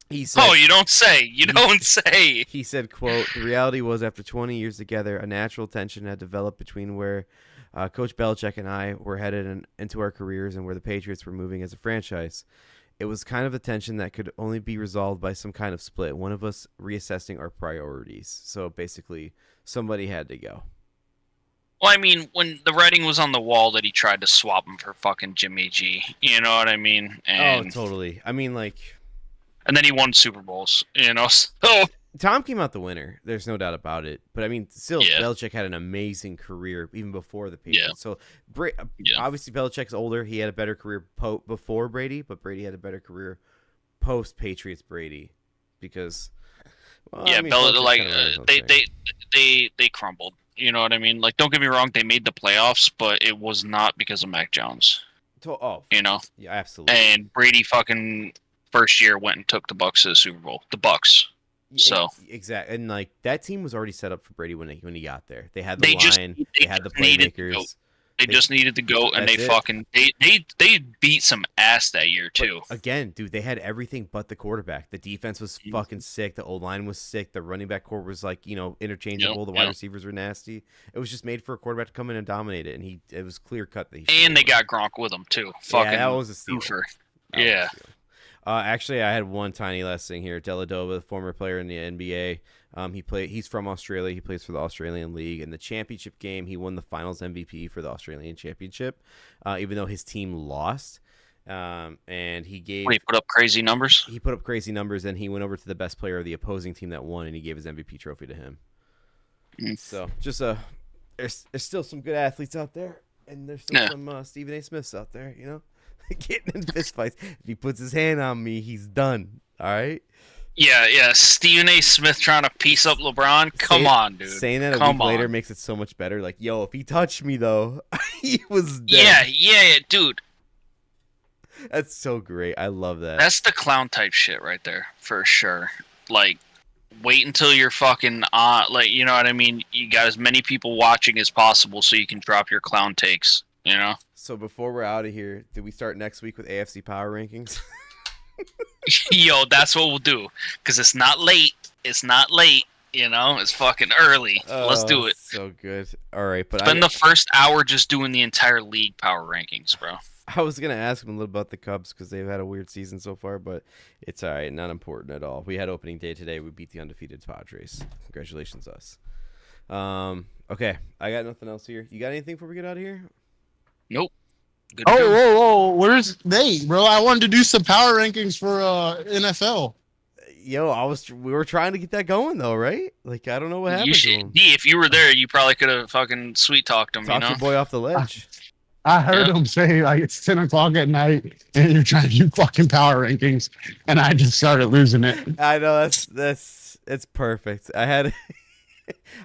Speaker 1: He said,
Speaker 3: Oh, you don't say. You don't say.
Speaker 1: He said, quote, "The reality was after 20 years together, a natural tension had developed between where Coach Belichick and I were headed into our careers and where the Patriots were moving as a franchise. It was kind of a tension that could only be resolved by some kind of split, one of us reassessing our priorities." So basically, somebody had to go.
Speaker 3: Well, I mean, when the writing was on the wall that he tried to swap him for fucking Jimmy G, you know what I mean? And,
Speaker 1: Oh, totally. I mean, like,
Speaker 3: and then he won Super Bowls, you know? So,
Speaker 1: Tom came out the winner. There's no doubt about it. But, I mean, still,
Speaker 3: Yeah.
Speaker 1: Belichick had an amazing career even before the Patriots.
Speaker 3: Yeah.
Speaker 1: So,
Speaker 3: Yeah.
Speaker 1: obviously, Belichick's older. He had a better career before Brady, but Brady had a better career post-Patriots Brady because, well,
Speaker 3: yeah,
Speaker 1: I mean,
Speaker 3: Belichick,
Speaker 1: Belichick's
Speaker 3: like,
Speaker 1: kinda running his own thing.
Speaker 3: they crumbled. You know what I mean? Like, don't get me wrong, they made the playoffs, but it was not because of Mac Jones,
Speaker 1: Oh,
Speaker 3: you know?
Speaker 1: yeah, absolutely.
Speaker 3: And Brady fucking first year went and took the Bucks to the Super Bowl. The Bucks. So
Speaker 1: exactly, and like that team was already set up for Brady when he got there. They had the
Speaker 3: They just-
Speaker 1: line,
Speaker 3: they
Speaker 1: had the
Speaker 3: just needed to
Speaker 1: playmakers.
Speaker 3: They just needed to go, and they
Speaker 1: That's it.
Speaker 3: fucking they beat some ass that year too.
Speaker 1: But again, dude, they had everything but the quarterback. The defense was fucking sick. The O-line was sick. The running back core was like, interchangeable.
Speaker 3: Yep,
Speaker 1: The wide
Speaker 3: yep.
Speaker 1: receivers were nasty. It was just made for a quarterback to come in and dominate it, and it was clear cut that he
Speaker 3: And they
Speaker 1: should've
Speaker 3: got Gronk with them too.
Speaker 1: won.
Speaker 3: Fucking
Speaker 1: Yeah, that was a steal.
Speaker 3: goofer.
Speaker 1: That was a
Speaker 3: Yeah.
Speaker 1: steal. Actually, I had one tiny last thing here. Dellavedova, the former player in the NBA. He's from Australia. He plays for the Australian League. In the championship game, he won the Finals MVP for the Australian Championship, even though his team lost. And he gave
Speaker 3: Wait, put up crazy numbers.
Speaker 1: he put up crazy numbers, and he went over to the best player of the opposing team that won, and he gave his MVP trophy to him. So just there's still some good athletes out there, and there's still some Stephen A. Smiths out there, getting in fist fights. If he puts his hand on me, he's done. All right.
Speaker 3: Yeah. Stephen A. Smith trying to piece up LeBron. Come on, dude.
Speaker 1: Saying that a
Speaker 3: Come
Speaker 1: week later
Speaker 3: on.
Speaker 1: makes it so much better. Like, yo, if he touched me though, he was dead.
Speaker 3: Yeah, dude.
Speaker 1: That's so great. I love that.
Speaker 3: That's the clown type shit right there for sure. Like, wait until you're fucking on. Like, you know what I mean? You got as many people watching as possible so you can drop your clown takes. You know?
Speaker 1: So before we're out of here, did we start next week with AFC power rankings?
Speaker 3: Yo, that's what we'll do. Because it's not late. It's not late. It's fucking early. Let's do it.
Speaker 1: So good. All right, but
Speaker 3: Spend the first hour just doing the entire league power rankings, bro.
Speaker 1: I was gonna ask him a little about the Cubs because they've had a weird season so far, but it's all right. Not important at all. We had opening day today. We beat the undefeated Padres. Congratulations, us. Okay, I got nothing else here. You got anything before we get out of here?
Speaker 3: Nope. Good to
Speaker 4: Oh,
Speaker 3: go.
Speaker 4: whoa. Where's Nate, bro? I wanted to do some power rankings for NFL.
Speaker 1: Yo, we were trying to get that going though, right? Like I don't know what happened to him.
Speaker 3: D, if you were there, you probably could have fucking sweet talked him.
Speaker 1: Talk your boy off the ledge.
Speaker 4: I heard him say like it's 10 o'clock at night and you're trying to do fucking power rankings, and I just started losing it.
Speaker 1: I know it's perfect. I had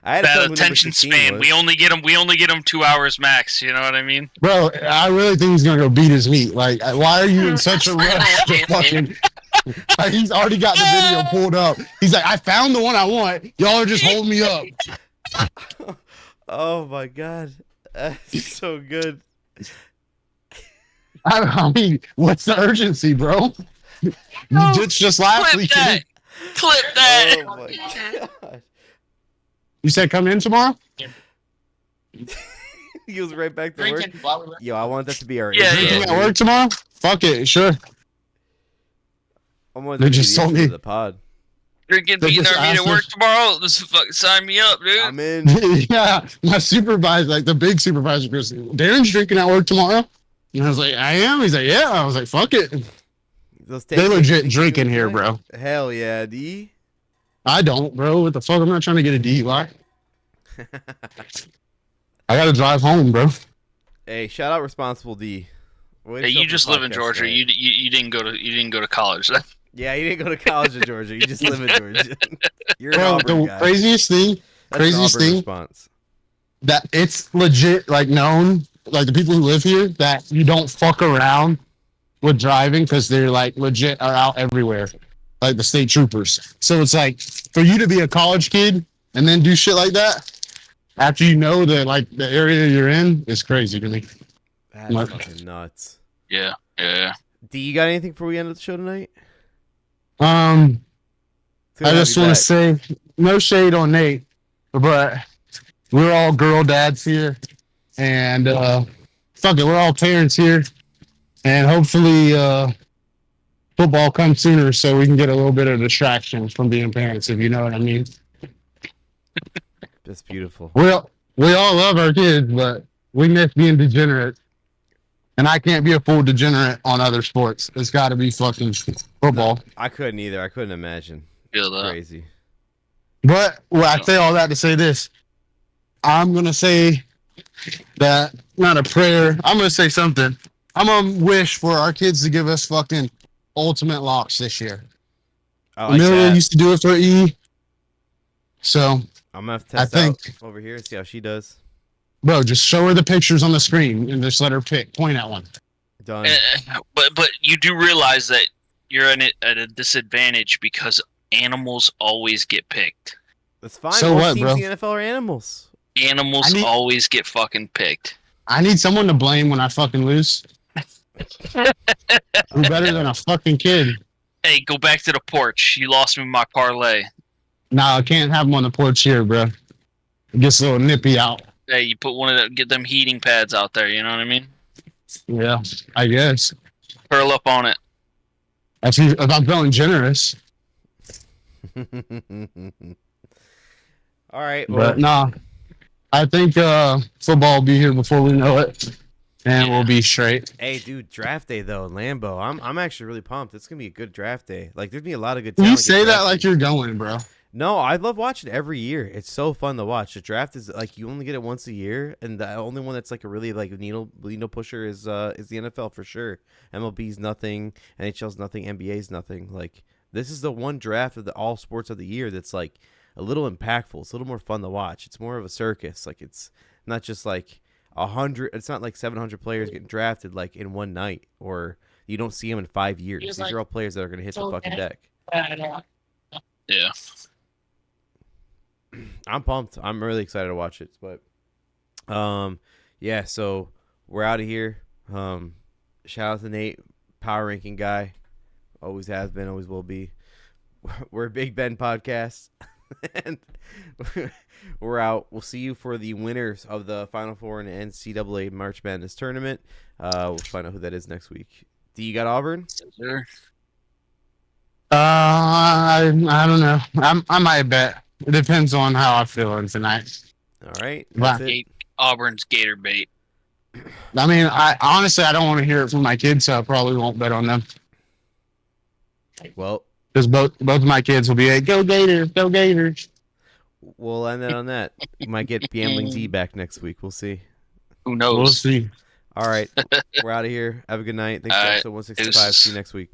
Speaker 3: that attention span. We only get him 2 hours max. You know what I mean,
Speaker 4: bro? I really think he's gonna go beat his meat. Like, why are you in such a rush to fucking? Like, he's already got the video pulled up. He's like, I found the one I want. Y'all are just holding me up.
Speaker 1: Oh my god, that's so good.
Speaker 4: I mean, what's the urgency, bro? You ditched just last week.
Speaker 3: Clip that.
Speaker 1: Oh my god.
Speaker 4: You said come in tomorrow?
Speaker 1: He goes right back to work. Yo, I want that to be our
Speaker 4: Drinking at work tomorrow? Fuck it, sure.
Speaker 1: They
Speaker 4: just told me
Speaker 1: the pod.
Speaker 3: Drinking, beating our meat at work tomorrow. This fucking sign me up, dude.
Speaker 1: I'm in.
Speaker 4: Yeah, my supervisor, like the big supervisor, goes, Darren's drinking at work tomorrow. And I was like, I am. He's like, yeah. I was like, fuck it. They legit drinking here, bro.
Speaker 1: Hell yeah, D.
Speaker 4: I don't, bro. What the fuck? I'm not trying to get a DUI. I gotta drive home, bro.
Speaker 1: Hey, shout out Responsible D.
Speaker 3: Hey, you just live in Georgia. You didn't go to college.
Speaker 1: Yeah, you didn't go to college in Georgia. You just live in Georgia. You're an
Speaker 4: bro,
Speaker 1: Auburn
Speaker 4: the
Speaker 1: guy.
Speaker 4: craziest thing
Speaker 1: Response.
Speaker 4: that it's legit, like, known, like the people who live here, that you don't fuck around with driving because they're like legit are out everywhere, like the state troopers. So it's like for you to be a college kid and then do shit like that after you know that like the area you're in is crazy to me.
Speaker 1: That's fucking nuts.
Speaker 3: Yeah.
Speaker 1: D, you got anything before we end the show tonight?
Speaker 4: I just want to say no shade on Nate, but we're all girl dads here, and fuck it, we're all parents here, and hopefully football comes sooner so we can get a little bit of distraction from being parents, if you know what I mean.
Speaker 1: That's beautiful.
Speaker 4: We all love our kids, but we miss being degenerate. And I can't be a full degenerate on other sports. It's got to be fucking football.
Speaker 1: No, I couldn't either. I couldn't imagine.
Speaker 3: Feel that.
Speaker 1: Crazy.
Speaker 4: But I say all that to say this. I'm going to say that, not a prayer. I'm going to say something. I'm going to wish for our kids to give us fucking ultimate locks this year. Amelia used to do it for E. So
Speaker 1: I'm going to have to test out over here, see how she does.
Speaker 4: Bro, just show her the pictures on the screen and just let her point at one.
Speaker 1: Done.
Speaker 3: But you do realize that you're at a disadvantage because animals always get picked.
Speaker 1: That's fine.
Speaker 4: So what, bro?
Speaker 1: Teams in the NFL are animals.
Speaker 3: Animals always get fucking picked.
Speaker 4: I need someone to blame when I fucking lose. Who better than a fucking kid?
Speaker 3: Hey, go back to the porch. You lost me my parlay.
Speaker 4: Nah, I can't have them on the porch here, bro. It gets a little nippy out.
Speaker 3: Hey, you put get them heating pads out there, you know what I mean?
Speaker 4: Yeah, I guess.
Speaker 3: Curl up on it.
Speaker 4: If I'm feeling generous.
Speaker 1: All right. Well,
Speaker 4: but nah, I think football will be here before we know it. And we'll be straight.
Speaker 1: Hey, dude, draft day, though, in Lambeau. I'm actually really pumped. It's going to be a good draft day. Like, there's going to be a lot of good
Speaker 4: You say that like you're going, bro.
Speaker 1: No, I love watching every year. It's so fun to watch. The draft is like you only get it once a year, and the only one that's like a really like needle pusher is the NFL for sure. MLB's nothing, NHL's nothing, NBA's nothing. Like this is the one draft of all sports of the year that's like a little impactful. It's a little more fun to watch. It's more of a circus. Like it's not just like 100. It's not like 700 players getting drafted like in one night, or you don't see them in 5 years. These are all players that are going to hit the fucking deck.
Speaker 3: Yeah.
Speaker 1: I'm pumped. I'm really excited to watch it. But yeah, so we're out of here. Shout out to Nate, power ranking guy. Always has been, always will be. We're a Big Ben podcast. And we're out. We'll see you for the winners of the Final Four in the NCAA March Madness tournament. We'll find out who that is next week. Do you got Auburn?
Speaker 3: Sure.
Speaker 4: I don't know. I might bet. It depends on how I'm feeling tonight.
Speaker 1: All right. That's
Speaker 4: Wow.
Speaker 1: it.
Speaker 3: Auburn's Gator bait.
Speaker 4: I mean, I honestly I don't want to hear it from my kids, so I probably won't bet on them.
Speaker 1: Well,
Speaker 4: Because both of my kids will be like, "Go Gators, go Gators."
Speaker 1: we'll end it on that. You might get Gambling D back next week. We'll see.
Speaker 3: Who knows?
Speaker 4: We'll see.
Speaker 1: All right. We're out of here. Have a good night. Thanks
Speaker 3: All
Speaker 1: for
Speaker 3: right.
Speaker 1: episode 165. See you next week.